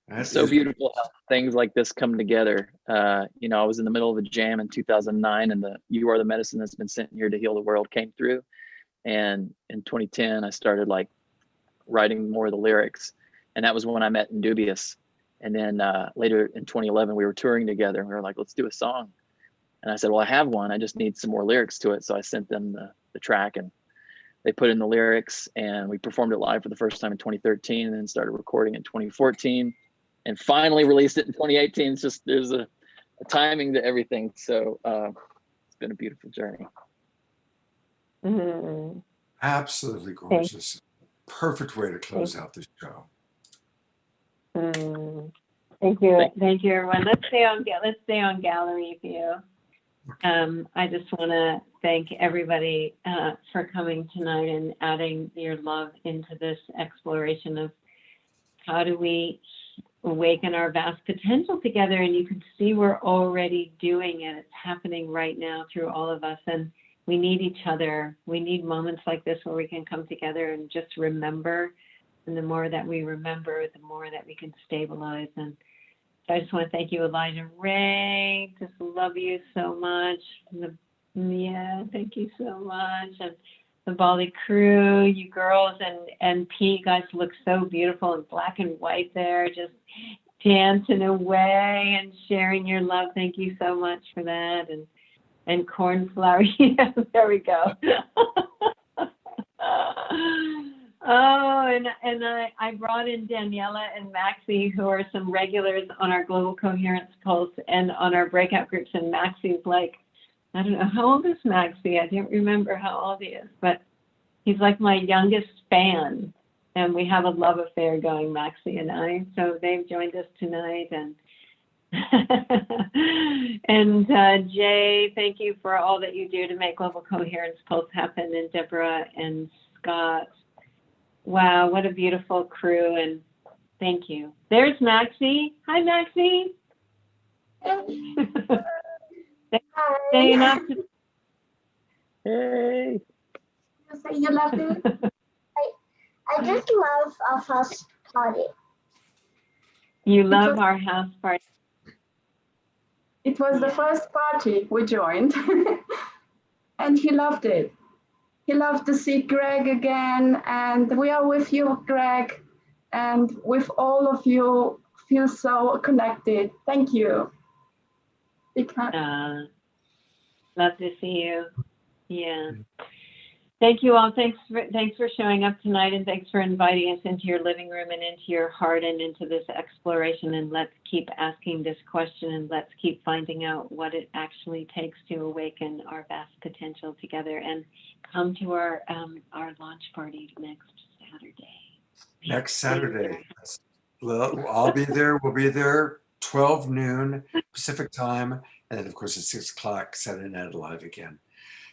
It's so beautiful how things like this come together. I was in the middle of a jam in 2009, and the You Are the Medicine That's Been Sent Here to Heal the World came through. And in 2010, I started writing more of the lyrics. And that was when I met Indigenous. And then later in 2011, we were touring together, and we were like, let's do a song. And I said, well, I have one. I just need some more lyrics to it. So I sent them the track, and they put in the lyrics, and we performed it live for the first time in 2013, and then started recording in 2014, and finally released it in 2018. It's just, there's a timing to everything. So it's been a beautiful journey. Mm-hmm. Absolutely gorgeous. Perfect way to close out the show. Thank you. Thank you, everyone. Let's stay on gallery view. I just want to thank everybody for coming tonight and adding your love into this exploration of how do we awaken our vast potential together. And you can see we're already doing it. It's happening right now through all of us. And we need each other. We need moments like this where we can come together and just remember. And the more that we remember, the more that we can stabilize. And so I just want to thank you, Elijah Ray. Just love you so much. Thank you so much. And the Bali crew, you girls, and Pete, guys look so beautiful in black and white there, just dancing away and sharing your love. Thank you so much for that. And cornflower, yeah, there we go. Oh, and I brought in Daniela and Maxie, who are some regulars on our Global Coherence Pulse and on our breakout groups. And Maxie's like, I don't know, how old is Maxie? I don't remember how old he is, but he's like my youngest fan. And we have a love affair going, Maxie and I. So they've joined us tonight. And Jay, thank you for all that you do to make Global Coherence Pulse happen. And Debra and Scott. Wow, what a beautiful crew. And thank you. There's Maxie. Hi, Maxie. Staying up. Hey. You love me? I just love our house party. You love our house party. It was the first party we joined, and he loved it. He loved to see Gregg again, and we are with you, Gregg, and with all of you, feel so connected. Thank you. Love to see you. Yeah. Thank you all. Thanks for showing up tonight, and thanks for inviting us into your living room and into your heart and into this exploration. And let's keep asking this question, and let's keep finding out what it actually takes to awaken our vast potential together. And come to our launch party next Saturday. Next Saturday. I'll be there. We'll be there 12 noon Pacific time. And then, of course, at 6 o'clock, Saturday Night Live again.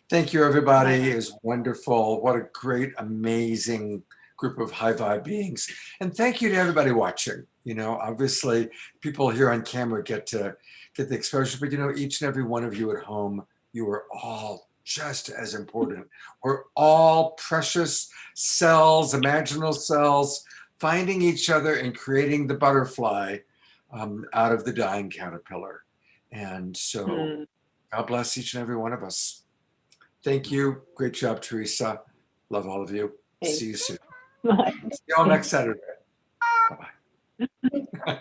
Thank you, everybody. It was wonderful. What a great, amazing group of high vibe beings. And thank you to everybody watching. You know, obviously, people here on camera get the exposure, but, you know, each and every one of you at home, you are all just as important. We're all precious cells, imaginal cells, finding each other and creating the butterfly out of the dying caterpillar. And so God bless each and every one of us. Thank you. Great job, Teresa. Love all of you. See you soon. Bye. See you all next Saturday. Bye-bye.